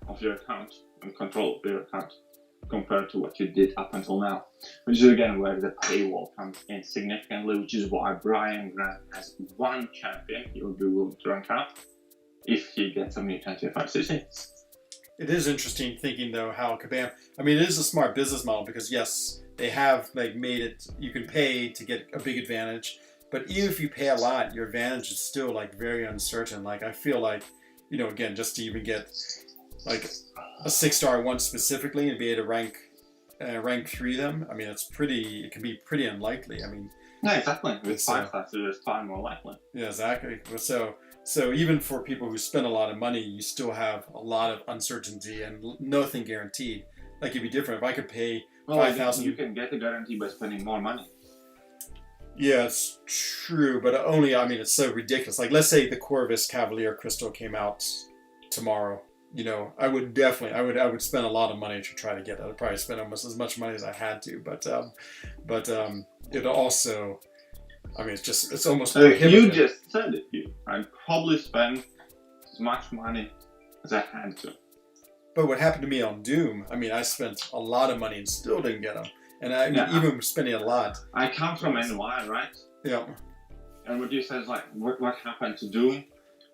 of your account and control of your account compared to what you did up until now, which is again where the paywall comes in significantly, which is why Brian Grant has 1 champion he would be willing to rank up if he gets a mutant tier 5 CC. It is interesting thinking though how Kabam, I mean, it is a smart business model because yes, they have like made it, you can pay to get a big advantage, but even if you pay a lot, your advantage is still like very uncertain. Like I feel like, you know, again, just to even get like a 6-star one specifically and be able to rank 3 them, I mean, it can be pretty unlikely. I mean, yeah, exactly. With 5 stars, it's far more likely. Yeah, exactly. So even for people who spend a lot of money, you still have a lot of uncertainty and nothing guaranteed. Like it'd be different if I could pay 5,000. You can get the guarantee by spending more money. Yeah, it's true, but only, I mean, it's so ridiculous. Like, let's say the Corvus Cavalier Crystal came out tomorrow. You know, I would spend a lot of money to try to get it. I'd probably spend almost as much money as I had to, but it also, I mean, it's almost prohibitive. You just said it, I'd probably spend as much money as I had to. But what happened to me on Doom, I mean, I spent a lot of money and still didn't get them. And I mean, even spending a lot. I come from NY, right? Yeah. And what you said is like, what happened to Doom?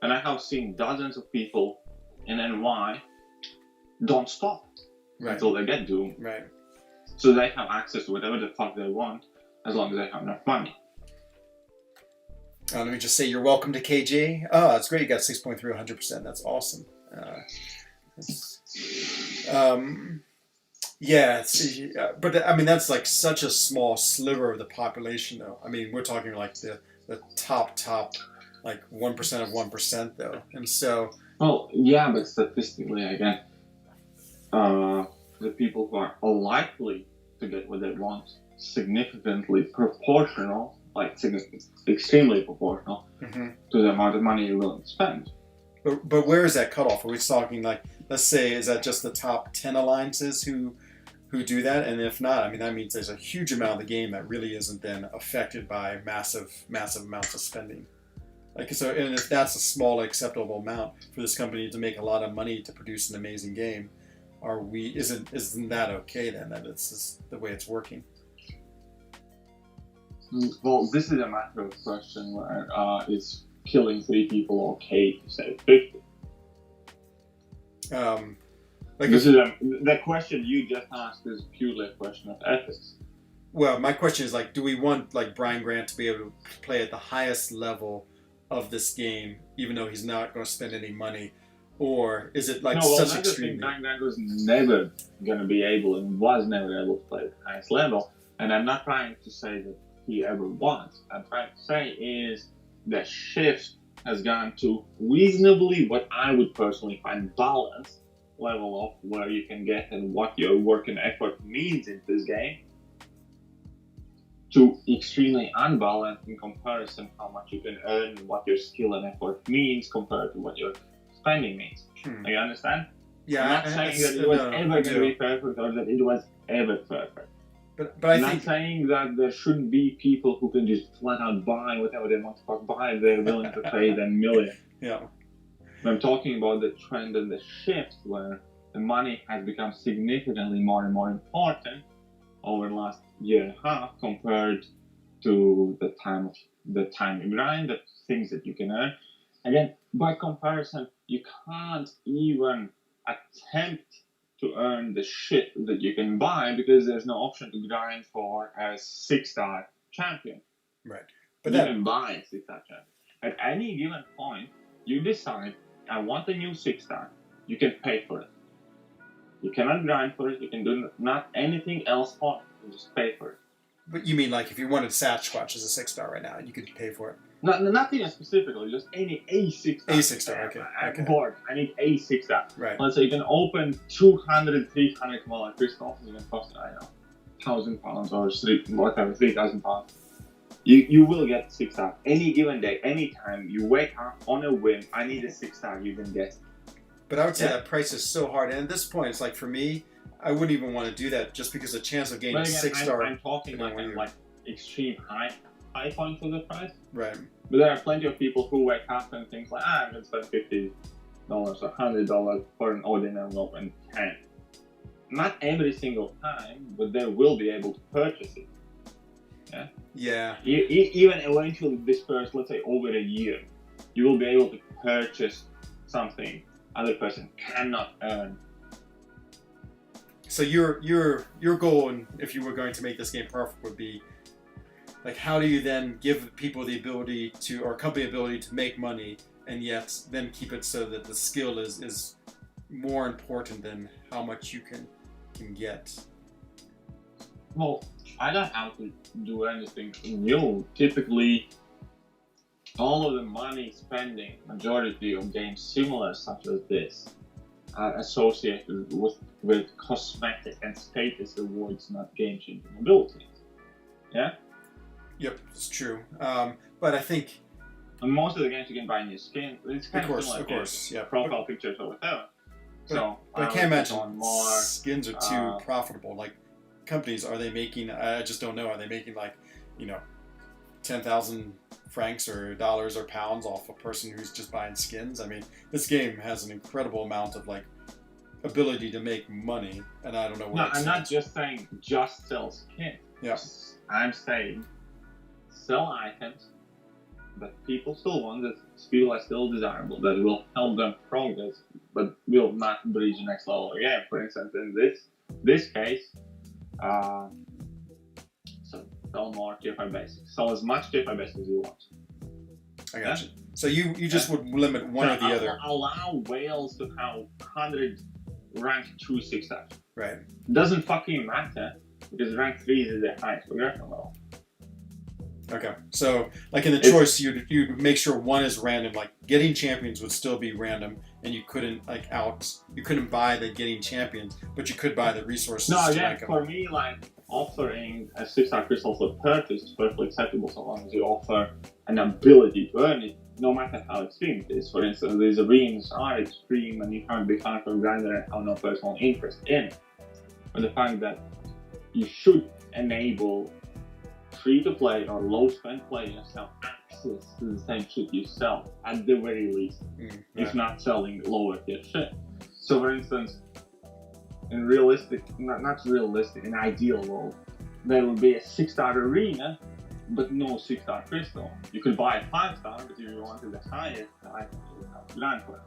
And I have seen dozens of people in NY don't stop until they get Doom. Right. So they have access to whatever the fuck they want as long as they have enough money. Let me just say you're welcome to KJ. Oh, that's great. You got 6.3, 100%. That's awesome. Yeah, but I mean, that's like such a small sliver of the population, though. I mean, we're talking like the top, like 1% of 1%, though. And so... Well, yeah, but statistically, again, the people who are likely to get what they want, significantly proportional, like extremely proportional to the amount of money you're willing to spend. But where is that cutoff? Are we talking like, let's say, is that just the top 10 alliances who do that? And if not, I mean, that means there's a huge amount of the game that really isn't then affected by massive amounts of spending. Like, so, and if that's a small acceptable amount for this company to make a lot of money to produce an amazing game, isn't that okay then? That it's just the way it's working. Well, this is a matter of question where is killing 3 people okay to save 50? The question you just asked is purely a question of ethics. Well, my question is like, do we want like Brian Grant to be able to play at the highest level of this game, even though he's not going to spend any money, or is it like such extreme? Brian Grant was never going to be able and was never able to play at the highest level, and I'm not trying to say that he ever was. I'm trying to say is the shift has gone to reasonably what I would personally find balanced level of where you can get and what your work and effort means in this game, to extremely unbalanced in comparison how much you can earn, what your skill and effort means compared to what your spending means. Do you understand? Yeah, I'm not saying that it was ever going to be perfect or that it was ever perfect. But I'm not saying that there shouldn't be people who can just flat out buy whatever they want to buy if they're willing to pay them millions. Yeah. I'm talking about the trend and the shift where the money has become significantly more and more important over the last year and a half compared to the time of the time you grind, the things that you can earn. Again, by comparison, you can't even attempt to earn the shit that you can buy because there's no option to grind for a 6-star champion. Right. But you can buy a 6-star champion. At any given point, you decide, I want a new 6-star. You can pay for it. You cannot grind for it. You can do not anything else for it. You just pay for it. But you mean like if you wanted Sasquatch as a 6-star right now, you could pay for it? Not even specifically, just any A 6-star. A 6-star, okay. I'm bored. I need A 6-star. Right. Let's say you can open 200, 300 Kamala crystals. It's going to cost, I don't know, £1,000 or whatever, £3,000. You will get 6-star any given day, anytime you wake up on a whim. I need a 6-star. You can get it. But I would say that price is so hard, and at this point, it's like for me, I wouldn't even want to do that just because the chance of gaining a 6-star. I'm talking like extreme high points of the price. Right. But there are plenty of people who wake up and think like, I'm going to spend $50 or $100 for an Odin envelope and can. Not every single time, but they will be able to purchase it. Yeah. Yeah. Even eventually dispersed, let's say over a year, you will be able to purchase something other person cannot earn. So your goal, and if you were going to make this game perfect, would be like, how do you then give people the ability to, or company ability to make money, and yet then keep it so that the skill is more important than how much you can get? Well, I don't have to do anything new. Typically, all of the money spending, majority of games similar such as this, are associated with cosmetic and status rewards, not game-changing abilities. Yeah? Yep, it's true. But I think... And most of the games you can buy new skin. It's kind of similar course, yeah. Profile pictures or whatever. But I can't imagine skins are too profitable. Like, companies, are they making... I just don't know. Are they making, like, 10,000 francs or dollars or pounds off a person who's just buying skins? I mean, this game has an incredible amount of, like, ability to make money, and I don't know what. No, I'm not just saying just sell skins. Yeah. I'm saying sell items that people still want, that feel are still desirable, that will help them progress, but will not reach the next level again. For instance, in this case, sell more TFI basics. Sell as much TFI basics as you want. I got you. So you just would limit one or the other. Allow whales to have 100 rank 2 6-stars. Right. Doesn't fucking matter, because rank 3 is the highest progression level. Okay. So, like in the choice, you'd make sure one is random. Like getting champions would still be random, and you couldn't buy the getting champions, but you could buy the resources. No, yeah. For me, like offering a 6-star crystal for purchase is perfectly acceptable so long as you offer an ability to earn it, no matter how extreme it is. For instance, these arenas are extreme and you can't be hardcore grinder and have no personal interest in it. But the fact that you should enable free-to-play or low-spend players have access to the same shit you sell, at the very least, if not selling lower tier shit. So for instance, in realistic, not realistic, in ideal world, there would be a 6-star arena, but no 6-star crystal. You could buy a 5-star, but if you wanted the highest, I would have to grind for it.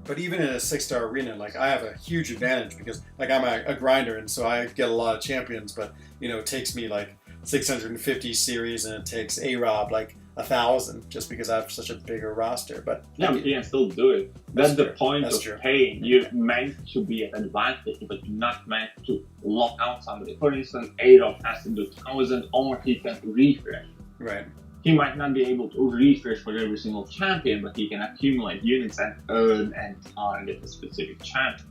But even in a 6-star arena, like I have a huge advantage because like I'm a grinder, and so I get a lot of champions, but it takes me like 650 series, and it takes A-Rob like 1,000 just because I have such a bigger roster. But yeah, but you can still do it. That's the point of paying. You're meant to be an advantage, but you're not meant to lock out somebody. For instance, A-Rob has to do 1,000, or he can refresh. Right. He might not be able to refresh for every single champion, but he can accumulate units and earn and target a specific champion.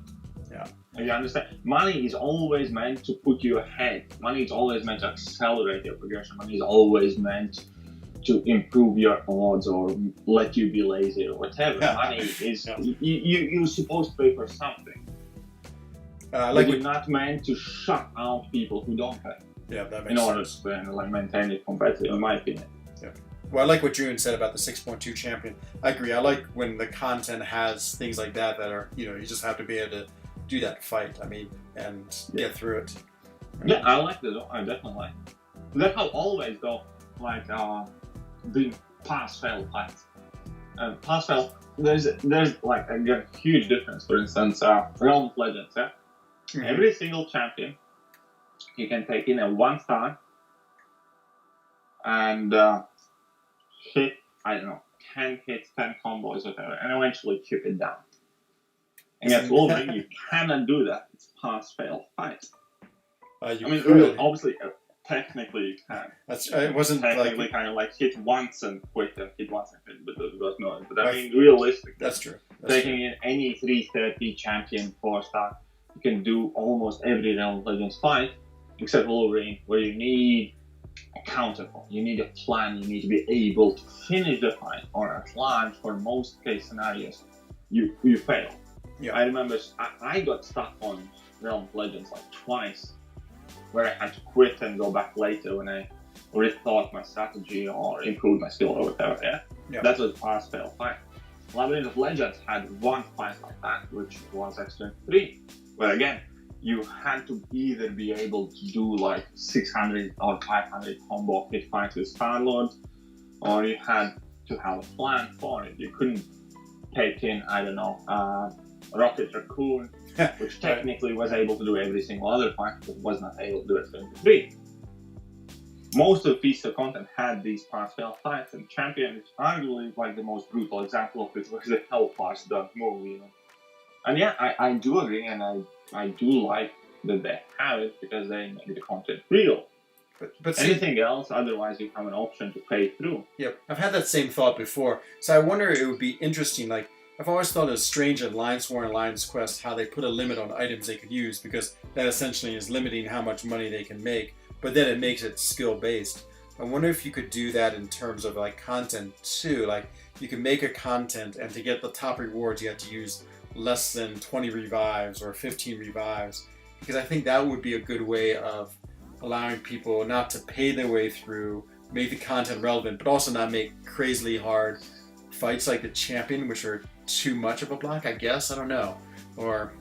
Yeah. You understand? Money is always meant to put you ahead. Money is always meant to accelerate your progression. Money is always meant to improve your odds or let you be lazy or whatever. Money is you're supposed to pay for something. But you're not meant to shut out people who don't pay. Yeah, that makes sense. In order to maintain it competitive, in my opinion. Yeah. Well, I like what June said about the 6.2 champion. I agree. I like when the content has things like that are, you just have to be able to do that fight, and get through it. Yeah, I like that. I definitely like it. That's how always, though, like, doing pass-fail fights. And pass-fail, there's like again huge difference. For instance, Realm of Legends. Yeah, every single champion you can take in at one star and hit, I don't know, 10 hits, 10 combos, whatever, and eventually chip it down. And against Wolverine, you cannot do that. It's pass-fail fight. Obviously, technically you can. It wasn't technically like kind of like hit once and quit and hit once and quit, but there was no. But I mean, realistically, that's true. Taking in any 330 champion 4-star, you can do almost every Realm of Legends fight except Wolverine, where you need a counterpoint, you need a plan, you need to be able to finish the fight, or at large, for most case scenarios, you fail. Yeah. I remember I got stuck on Realm of Legends like twice, where I had to quit and go back later when I rethought my strategy or improved my skill or whatever. Yeah. That was pass-fail fight. Labyrinth of Legends had one fight like that, which was Extreme 3, where again, you had to either be able to do like 600 or 500 combo hit fights with Star-Lord, or you had to have a plan for it. You couldn't take in, I don't know, Rocket Raccoon, which technically was able to do every single other fight, but was not able to do it in 3. Most of the piece of content had these pass-fail fights, and Champion is arguably like the most brutal example of it, was the Hellfire Dunk move, you know. And yeah, I do agree, and I do like that they have it because they make the content real. But anything else, otherwise you have an option to pay through. Yep, I've had that same thought before. So I wonder, it would be interesting, like, I've always thought it was strange in Lions War and Lions Quest how they put a limit on items they could use, because that essentially is limiting how much money they can make, but then it makes it skill-based. I wonder if you could do that in terms of like content too. Like, you can make a content, and to get the top rewards you have to use less than 20 revives or 15 revives, because I think that would be a good way of allowing people not to pay their way through, make the content relevant, but also not make crazily hard fights like the Champion, which are too much of a block, I guess. I don't know. Or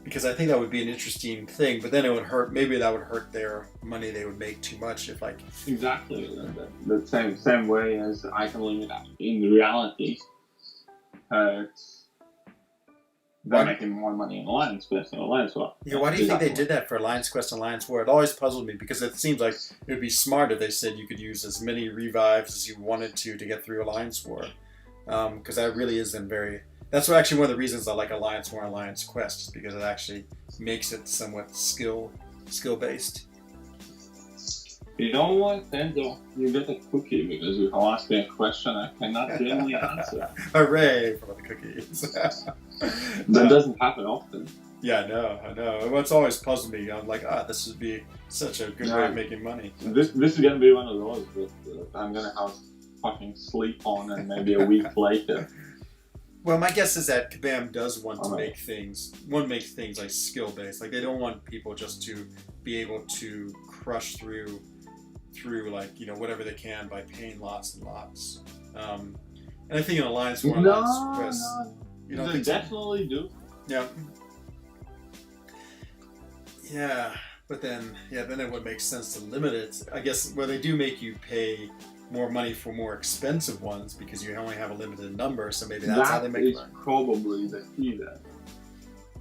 because I think that would be an interesting thing, but then it would hurt, maybe that would hurt their money they would make too much if like... Exactly. The same way as item limit in reality hurts. They're making more money in Alliance Quest than Alliance War. Yeah, why do you think they did that for Alliance Quest and Alliance War? It always puzzled me, because it seems like it would be smart if they said you could use as many revives as you wanted to get through Alliance War. Because that really isn't very... That's actually one of the reasons I like Alliance War and Alliance Quest, is because it actually makes it somewhat skill-based. You know what, Enzo? You get a cookie because you have asked me a question I cannot genuinely answer. Hooray for the cookies. That doesn't happen often. Yeah, I know. What's always puzzled me, I'm like, this would be such a good way of making money. This is going to be one of those that I'm going to have fucking sleep on, and maybe a week later. Well, my guess is that Kabam does want to make things like skill-based. Like, they don't want people just to be able to crush through like, you know, whatever they can by paying lots and lots. And I think in Alliance War and Alliance Quest, you don't think definitely do. Yeah. Yeah, but then it would make sense to limit it. I guess where they do make you pay more money for more expensive ones because you only have a limited number, so maybe that's how they make money. That is probably the key there.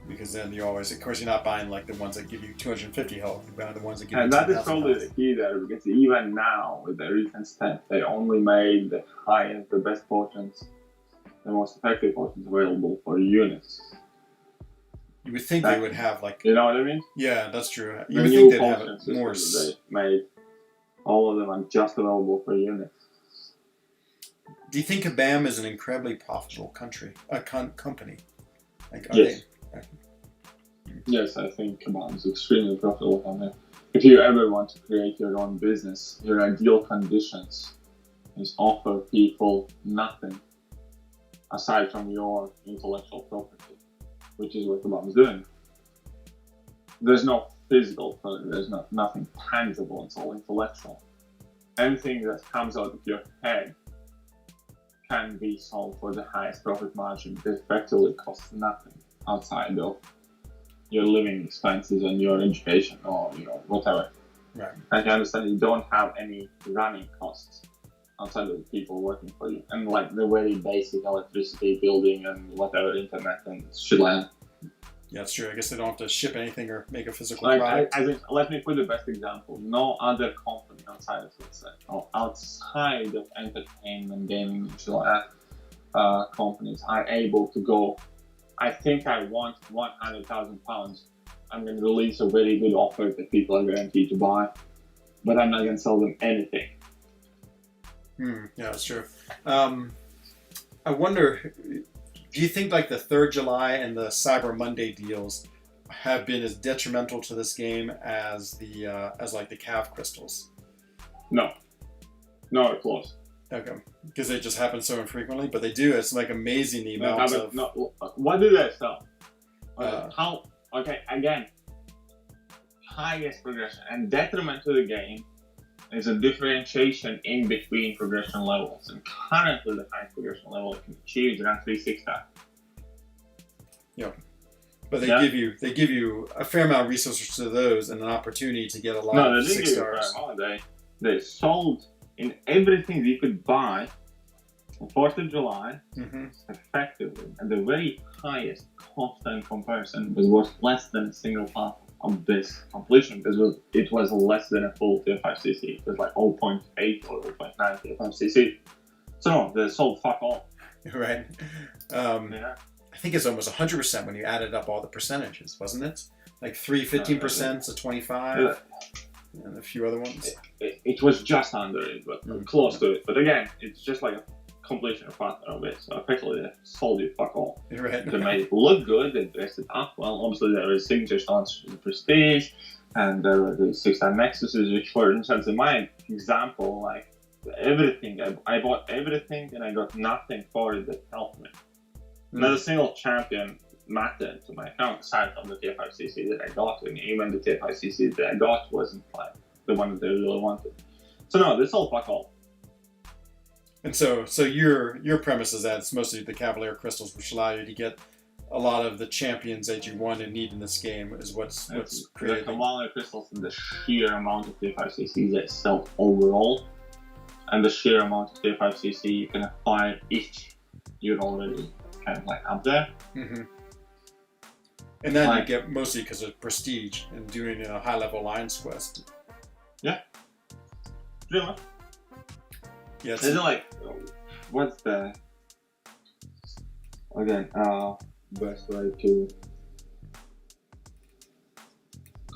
Because then you always, of course, you're not buying like the ones that give you 250 health. You're buying the ones that give you 2,000 health. And that is probably the key there, because even now with the recent stats, they only made the highest, the best potions, the most effective potions available for units. You would think they would have like... You know what I mean? Yeah, that's true. You the would new think they'd have potion more... They made, all of them are just available for units. Do you think Kabam is an incredibly profitable company? Like, are yes. Yes, I think Kabam is extremely profitable company. If you ever want to create your own business, your ideal conditions is offer people nothing aside from your intellectual property, which is what Kabam is doing. There's no physical product, there's nothing tangible, it's all intellectual. Anything that comes out of your head can be sold for the highest profit margin, because effectively costs nothing outside of your living expenses and your education, or whatever. Right. And you understand you don't have any running costs outside of the people working for you, and like the very basic electricity, building, and whatever internet and shit like that. Yeah, that's true. I guess they don't have to ship anything or make a physical Like, product. I think, let me put the best example. No other company outside of, let's say, or outside of entertainment, gaming, and shit like that, companies are able to go, I think I want £100,000. I'm going to release a very good offer that people are guaranteed to buy, but I'm not going to sell them anything. Yeah, that's true. I wonder, do you think like the 3rd July and the Cyber Monday deals have been as detrimental to this game as the like the Cav crystals? No, not close. Okay, because they just happen so infrequently, but they do. It's like amazing the amount of. No, what do they sell? How? Okay, again, highest progression and detriment to the game is a differentiation in between progression levels, and currently the highest progression level it can achieve is around 3-6 stars. Yep. But they give you a fair amount of resources to those and an opportunity to get a lot of 6 stars. They sold in everything you could buy on 4th of July effectively at the very highest cost and comparison was worth less than a single part of this completion, because it was less than a full tier 5 CC. It was like 0.8 or 0.9 tier 5 CC. So no, they sold fuck all. Right. Yeah. I think it's almost 100% when you added up all the percentages, wasn't it? Like 15% to 25, and a few other ones. It was just under it, but close to it. But again, it's just like a completion of partner of it. So effectively, they sold you fuck all. Right. They made it look good. They dressed it up well. Obviously, there were signature stones in Prestige, and there were the 6-star Nexuses, which, for instance, in my example, like everything, I bought everything, and I got nothing for it that helped me. Not a single champion mattered to my account aside from the tier 5 CC that I got, and even the tier 5 CC that I got wasn't like the one that I really wanted. So no, this all fuck all. And so your premise is that it's mostly the Cavalier crystals, which allow you to get a lot of the champions that you want and need in this game, is what's creating. The Cavalier crystals and the sheer amount of tier 5 CCs that sell overall, and the sheer amount of tier 5 CC you can acquire if you're already kind of like up there. And then you get mostly because of prestige and doing a high level alliance quest. Yeah. Pretty much. Yeah. Is it like, what's the, again, best way to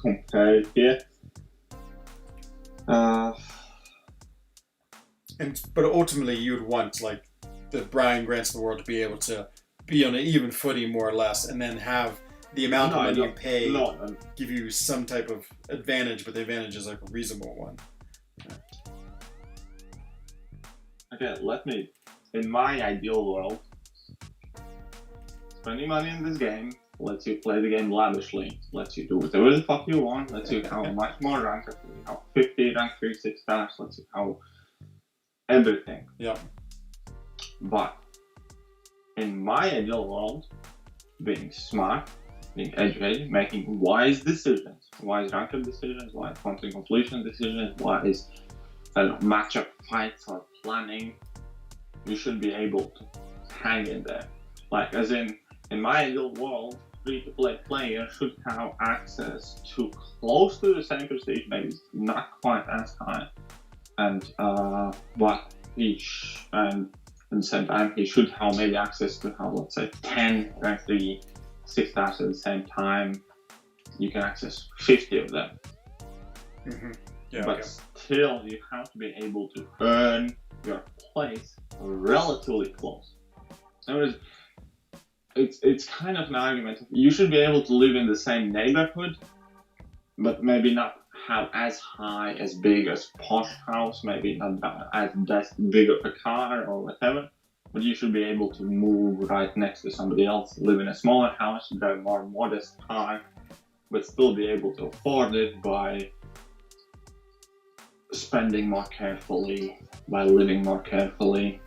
compare it here? But ultimately you would want like the Brian Grants of the world to be able to be on an even footing more or less, and then have the amount of money you pay give you some type of advantage, but the advantage is like a reasonable one. Okay, in my ideal world, spending money in this game lets you play the game lavishly, lets you do whatever the fuck you want, lets you have much more rank, lets you have 50 rank 3 6 stars, lets you have everything. Yeah. But in my ideal world, being smart, being educated, making wise decisions, wise ranked decisions, wise content completion decisions, wise matchup fights or planning, you should be able to hang in there. Like, as in my ideal world, free-to-play player should have access to close to the same prestige, maybe not quite as high, and but at the same time, he should have maybe access to have, let's say, 10 rank 3 6 stars at the same time. You can access 50 of them. Yeah, but still, you have to be able to earn your place relatively close. It's kind of an argument. You should be able to live in the same neighborhood, but maybe not have as high, as big as posh house, maybe not as big of a car or whatever, but you should be able to move right next to somebody else, live in a smaller house, drive a more modest car, but still be able to afford it by spending more carefully, by living more carefully.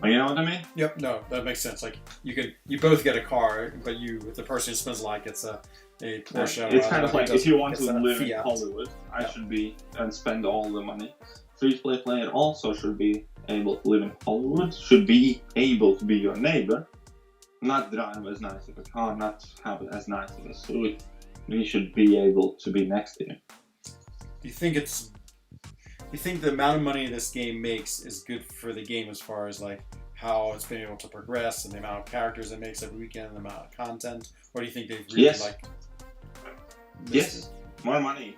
You know what I mean? Yep, no, that makes sense. Like, you both get a car, but the person who spends like it's a Porsche. It's kind of like if you want to live in Hollywood, I should be and spend all the money free-to-play player also should be able to live in Hollywood, should be able to be your neighbor, not drive as nice of a car, not have as nice of a suit. He should be able to be next to you. Do you think the amount of money this game makes is good for the game as far as like how it's been able to progress and the amount of characters it makes every weekend and the amount of content? Or do you think they've really Yes. like Yes, more money.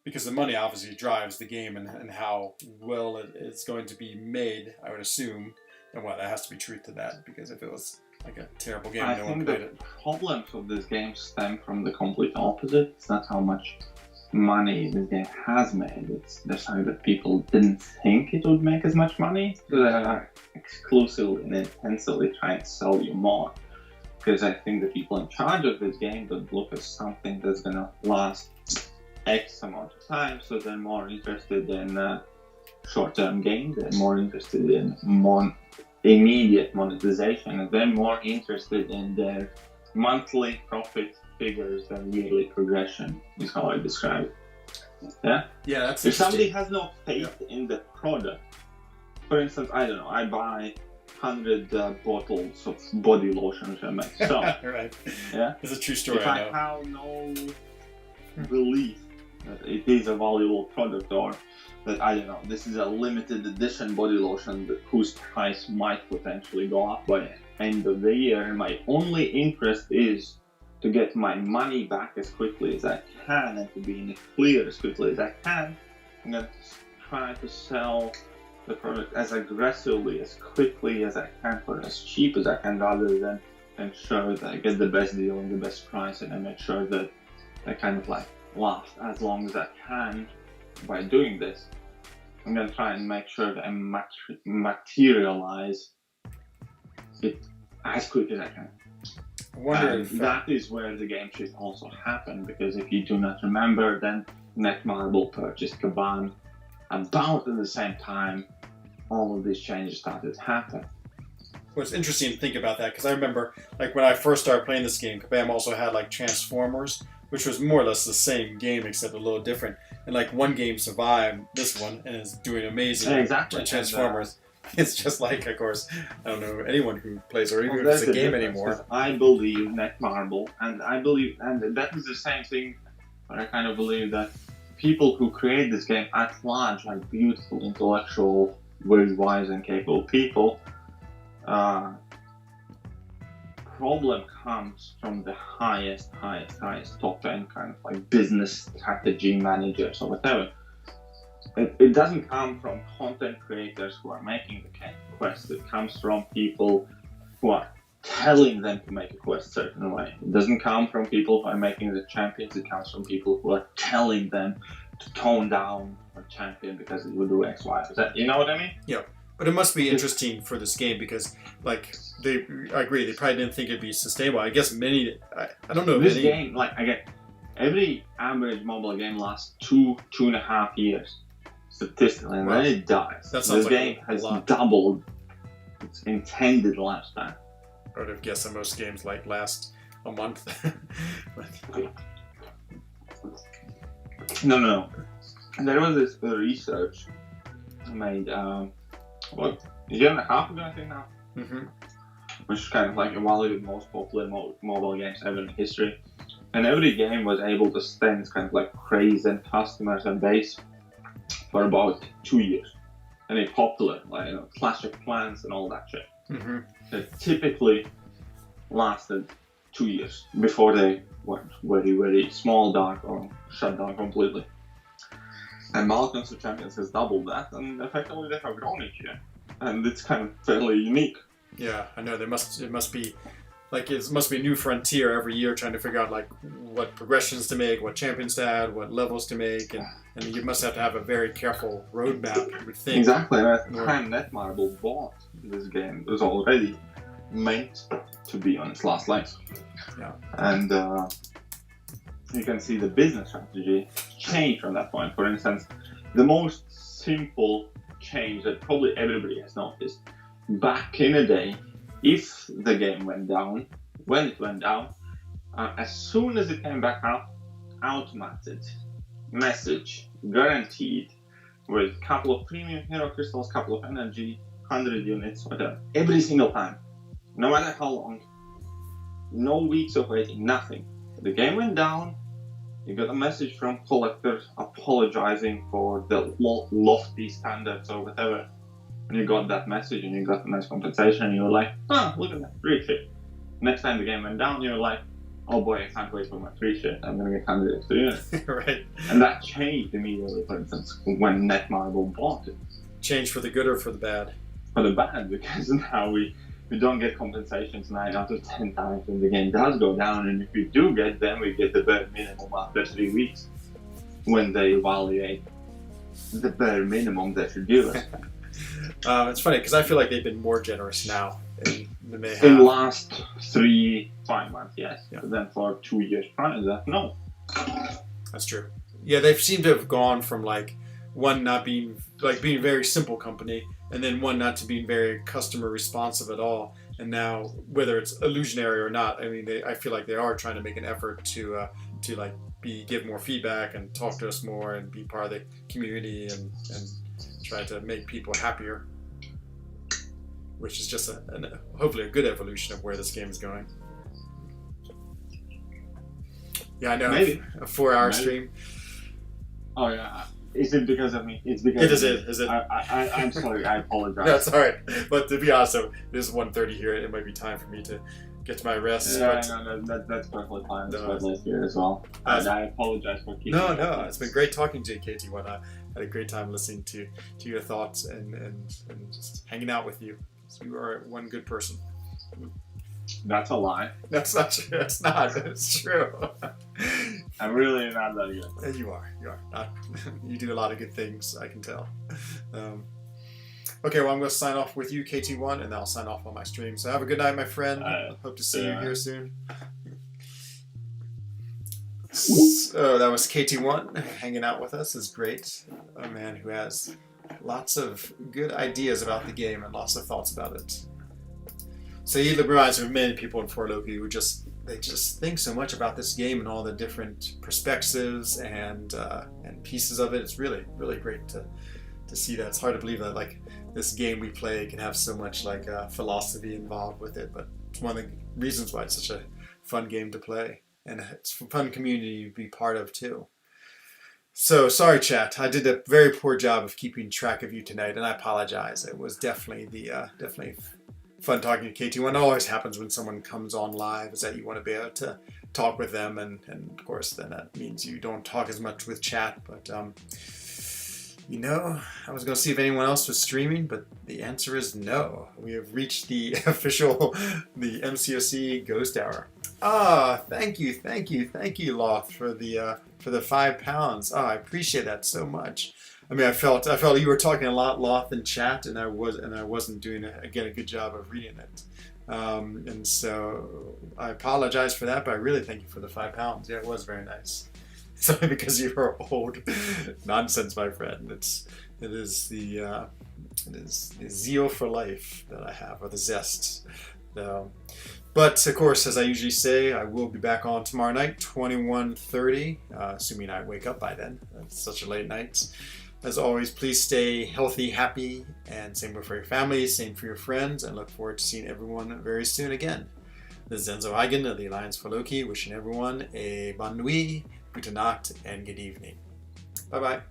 Because the money obviously drives the game and how well it's going to be made, I would assume. And what, that has to be truth to that, because if it was like a terrible game, I no one think played the it. problems of this game stem from the complete opposite. It's not how much money this game has made, it's the fact that people didn't think it would make as much money, so they are exclusively and intensely trying to sell you more. Because I think the people in charge of this game don't look at something that's gonna last X amount of time, so they're more interested in short-term gain, they're more interested in immediate monetization, and they're more interested in their monthly profit figures than yearly progression, is how I describe it. Yeah? Yeah, that's If somebody interesting. has no faith in the product, for instance, I don't know, I buy 100 bottles of body lotion for myself. Right. Yeah? It's a true story, If I I know. have no belief that it is a valuable product, or that, I don't know, this is a limited edition body lotion whose price might potentially go up by the end of the year, and my only interest is to get my money back as quickly as I can and to be in the clear as quickly as I can, I'm going to try to sell the product as aggressively, as quickly as I can, for as cheap as I can, rather than ensure that I get the best deal and the best price, and I make sure that I kind of like last as long as I can. By doing this, I'm going to try and make sure that I materialize it as quick as I can. I wonder And if that is where the game should also happen, because if you do not remember, then Netmarble purchased Kaban about at the same time all of these changes started to happen. well, it's interesting to think about that, because I remember like when I first started playing this game, Kabam also had like Transformers, which was more or less the same game except a little different. And like one game survived this one and is doing amazing. Exactly. Transformers. It's just like, of course, I don't know anyone who plays or even Well, if it's that's a the game difference, anymore. 'cause I believe Netmarble, and that is the same thing, but I kind of believe that people who create this game at large are beautiful, intellectual, very wise and capable people. Problem comes from the highest top end kind of like business strategy managers or whatever. It doesn't come from content creators who are making the quest. It comes from people who are telling them to make a quest a certain way. It doesn't come from people who are making the champions. It comes from people who are telling them to tone down a champion because it will do X, Y, Z. You know what I mean? Yeah. But it must be interesting for this game because, like, I agree, they probably didn't think it'd be sustainable. I guess I don't know if This any... game, like, again, every average mobile game lasts 2.5 years statistically, and then it dies. That sounds this like game a has lot. doubled its intended lifespan. I would have guessed that most games like last a month. No. There was this research made, a year and a half ago, I think now, Mm-hmm. which is kind of like evaluated most popular mobile games ever in history. And every game was able to stand kind of like craze and customers and base for about 2 years. And it popular, like, you know, Clash of Clans and all that shit. Mm-hmm. It typically lasted 2 years before they went very, very small dark or shut down completely. And Malcolm's of Champions has doubled that, and effectively they have grown each year. And it's kind of fairly unique. Yeah, I know. It must be a new frontier every year, trying to figure out like what progressions to make, what champions to add, what levels to make, and you must have to have a very careful roadmap, you would think. Exactly. And at the time Netmarble bought this game, it was already meant to be on its last legs. Yeah. And you can see the business strategy change from that point. For instance, the most simple change that probably everybody has noticed back in the day, if the game went down, when it went down, as soon as it came back up, automated message guaranteed with a couple of premium hero crystals, couple of energy, 100 units, whatever. Every single time. No matter how long. No weeks of waiting, nothing. The game went down. You got a message from collectors apologizing for the lofty standards or whatever. And you got that message and you got a nice compensation and you were like, oh, look at that, free shit. Next time the game went down, you were like, oh boy, I can't wait for my free shit. I'm gonna get 100 extra units. Right. And that changed immediately, for instance, when Netmarble bought it. Change for the good or for the bad? For the bad, because now we don't get compensations 9 out of 10 times when the game does go down, and if we do get them, we get the bare minimum after 3 weeks when they evaluate the bare minimum they should give us. It's funny because I feel like they've been more generous now than they have. In the last 5 months, yes. Yeah. But then for 2 years prior to that, no. That's true. Yeah, they seem to have gone from like one not being being a very simple company, and then one not to being very customer responsive at all. And now, whether it's illusionary or not, I mean, I feel like they are trying to make an effort to like give more feedback and talk to us more and be part of the community and try to make people happier, which is just hopefully a good evolution of where this game is going. Yeah, I know. Maybe. A 4-hour stream. Oh yeah. Is it because of me? It's because it is it? I'm sorry. I apologize. That's all right. But to be honest, it is 1:30 here. It might be time for me to get to my rest. Yeah, but no, that's perfectly fine. It's No, quite late here as well. And I apologize for keeping. No, it's been great talking to you, KT1. I had a great time listening to your thoughts and just hanging out with you. So you are one good person. That's a lie. That's not true. It's not. It's true. I'm really not that good. You are. You do a lot of good things, I can tell. Okay, well, I'm going to sign off with you, KT1, and then I'll sign off on my stream. So have a good night, my friend. Hope to see you here soon. So that was KT1 hanging out with us. Is great. A man who has lots of good ideas about the game and lots of thoughts about it. So he reminds me of many people in ForLoki who just think so much about this game and all the different perspectives and pieces of it. It's really, really great to see that. It's hard to believe that like this game we play can have so much like philosophy involved with it, but it's one of the reasons why it's such a fun game to play, and it's a fun community to be part of too. So sorry, chat. I did a very poor job of keeping track of you tonight, and I apologize. It was definitely fun talking to KT1. It always happens when someone comes on live, is that you want to be able to talk with them, and of course then that means you don't talk as much with chat, but you know, I was going to see if anyone else was streaming, but the answer is no. We have reached the official, the MCOC Ghost Hour. Ah, thank you, Loth, for the £5. I appreciate that so much. I mean, I felt you were talking a lot, Loth, in chat, and I wasn't doing a good job of reading it, and so I apologize for that. But I really thank you for the £5. Yeah, it was very nice. It's only because you are old. Nonsense, my friend. It is the zeal for life that I have, or the zest. But of course, as I usually say, I will be back on tomorrow night, 21:30, assuming I wake up by then. It's such a late night. As always, please stay healthy, happy, and same for your family, same for your friends, and look forward to seeing everyone very soon again. This is Enzo Hagen of the Alliance for Loki, wishing everyone a bonne nuit, gute Nacht, and good evening. Bye-bye.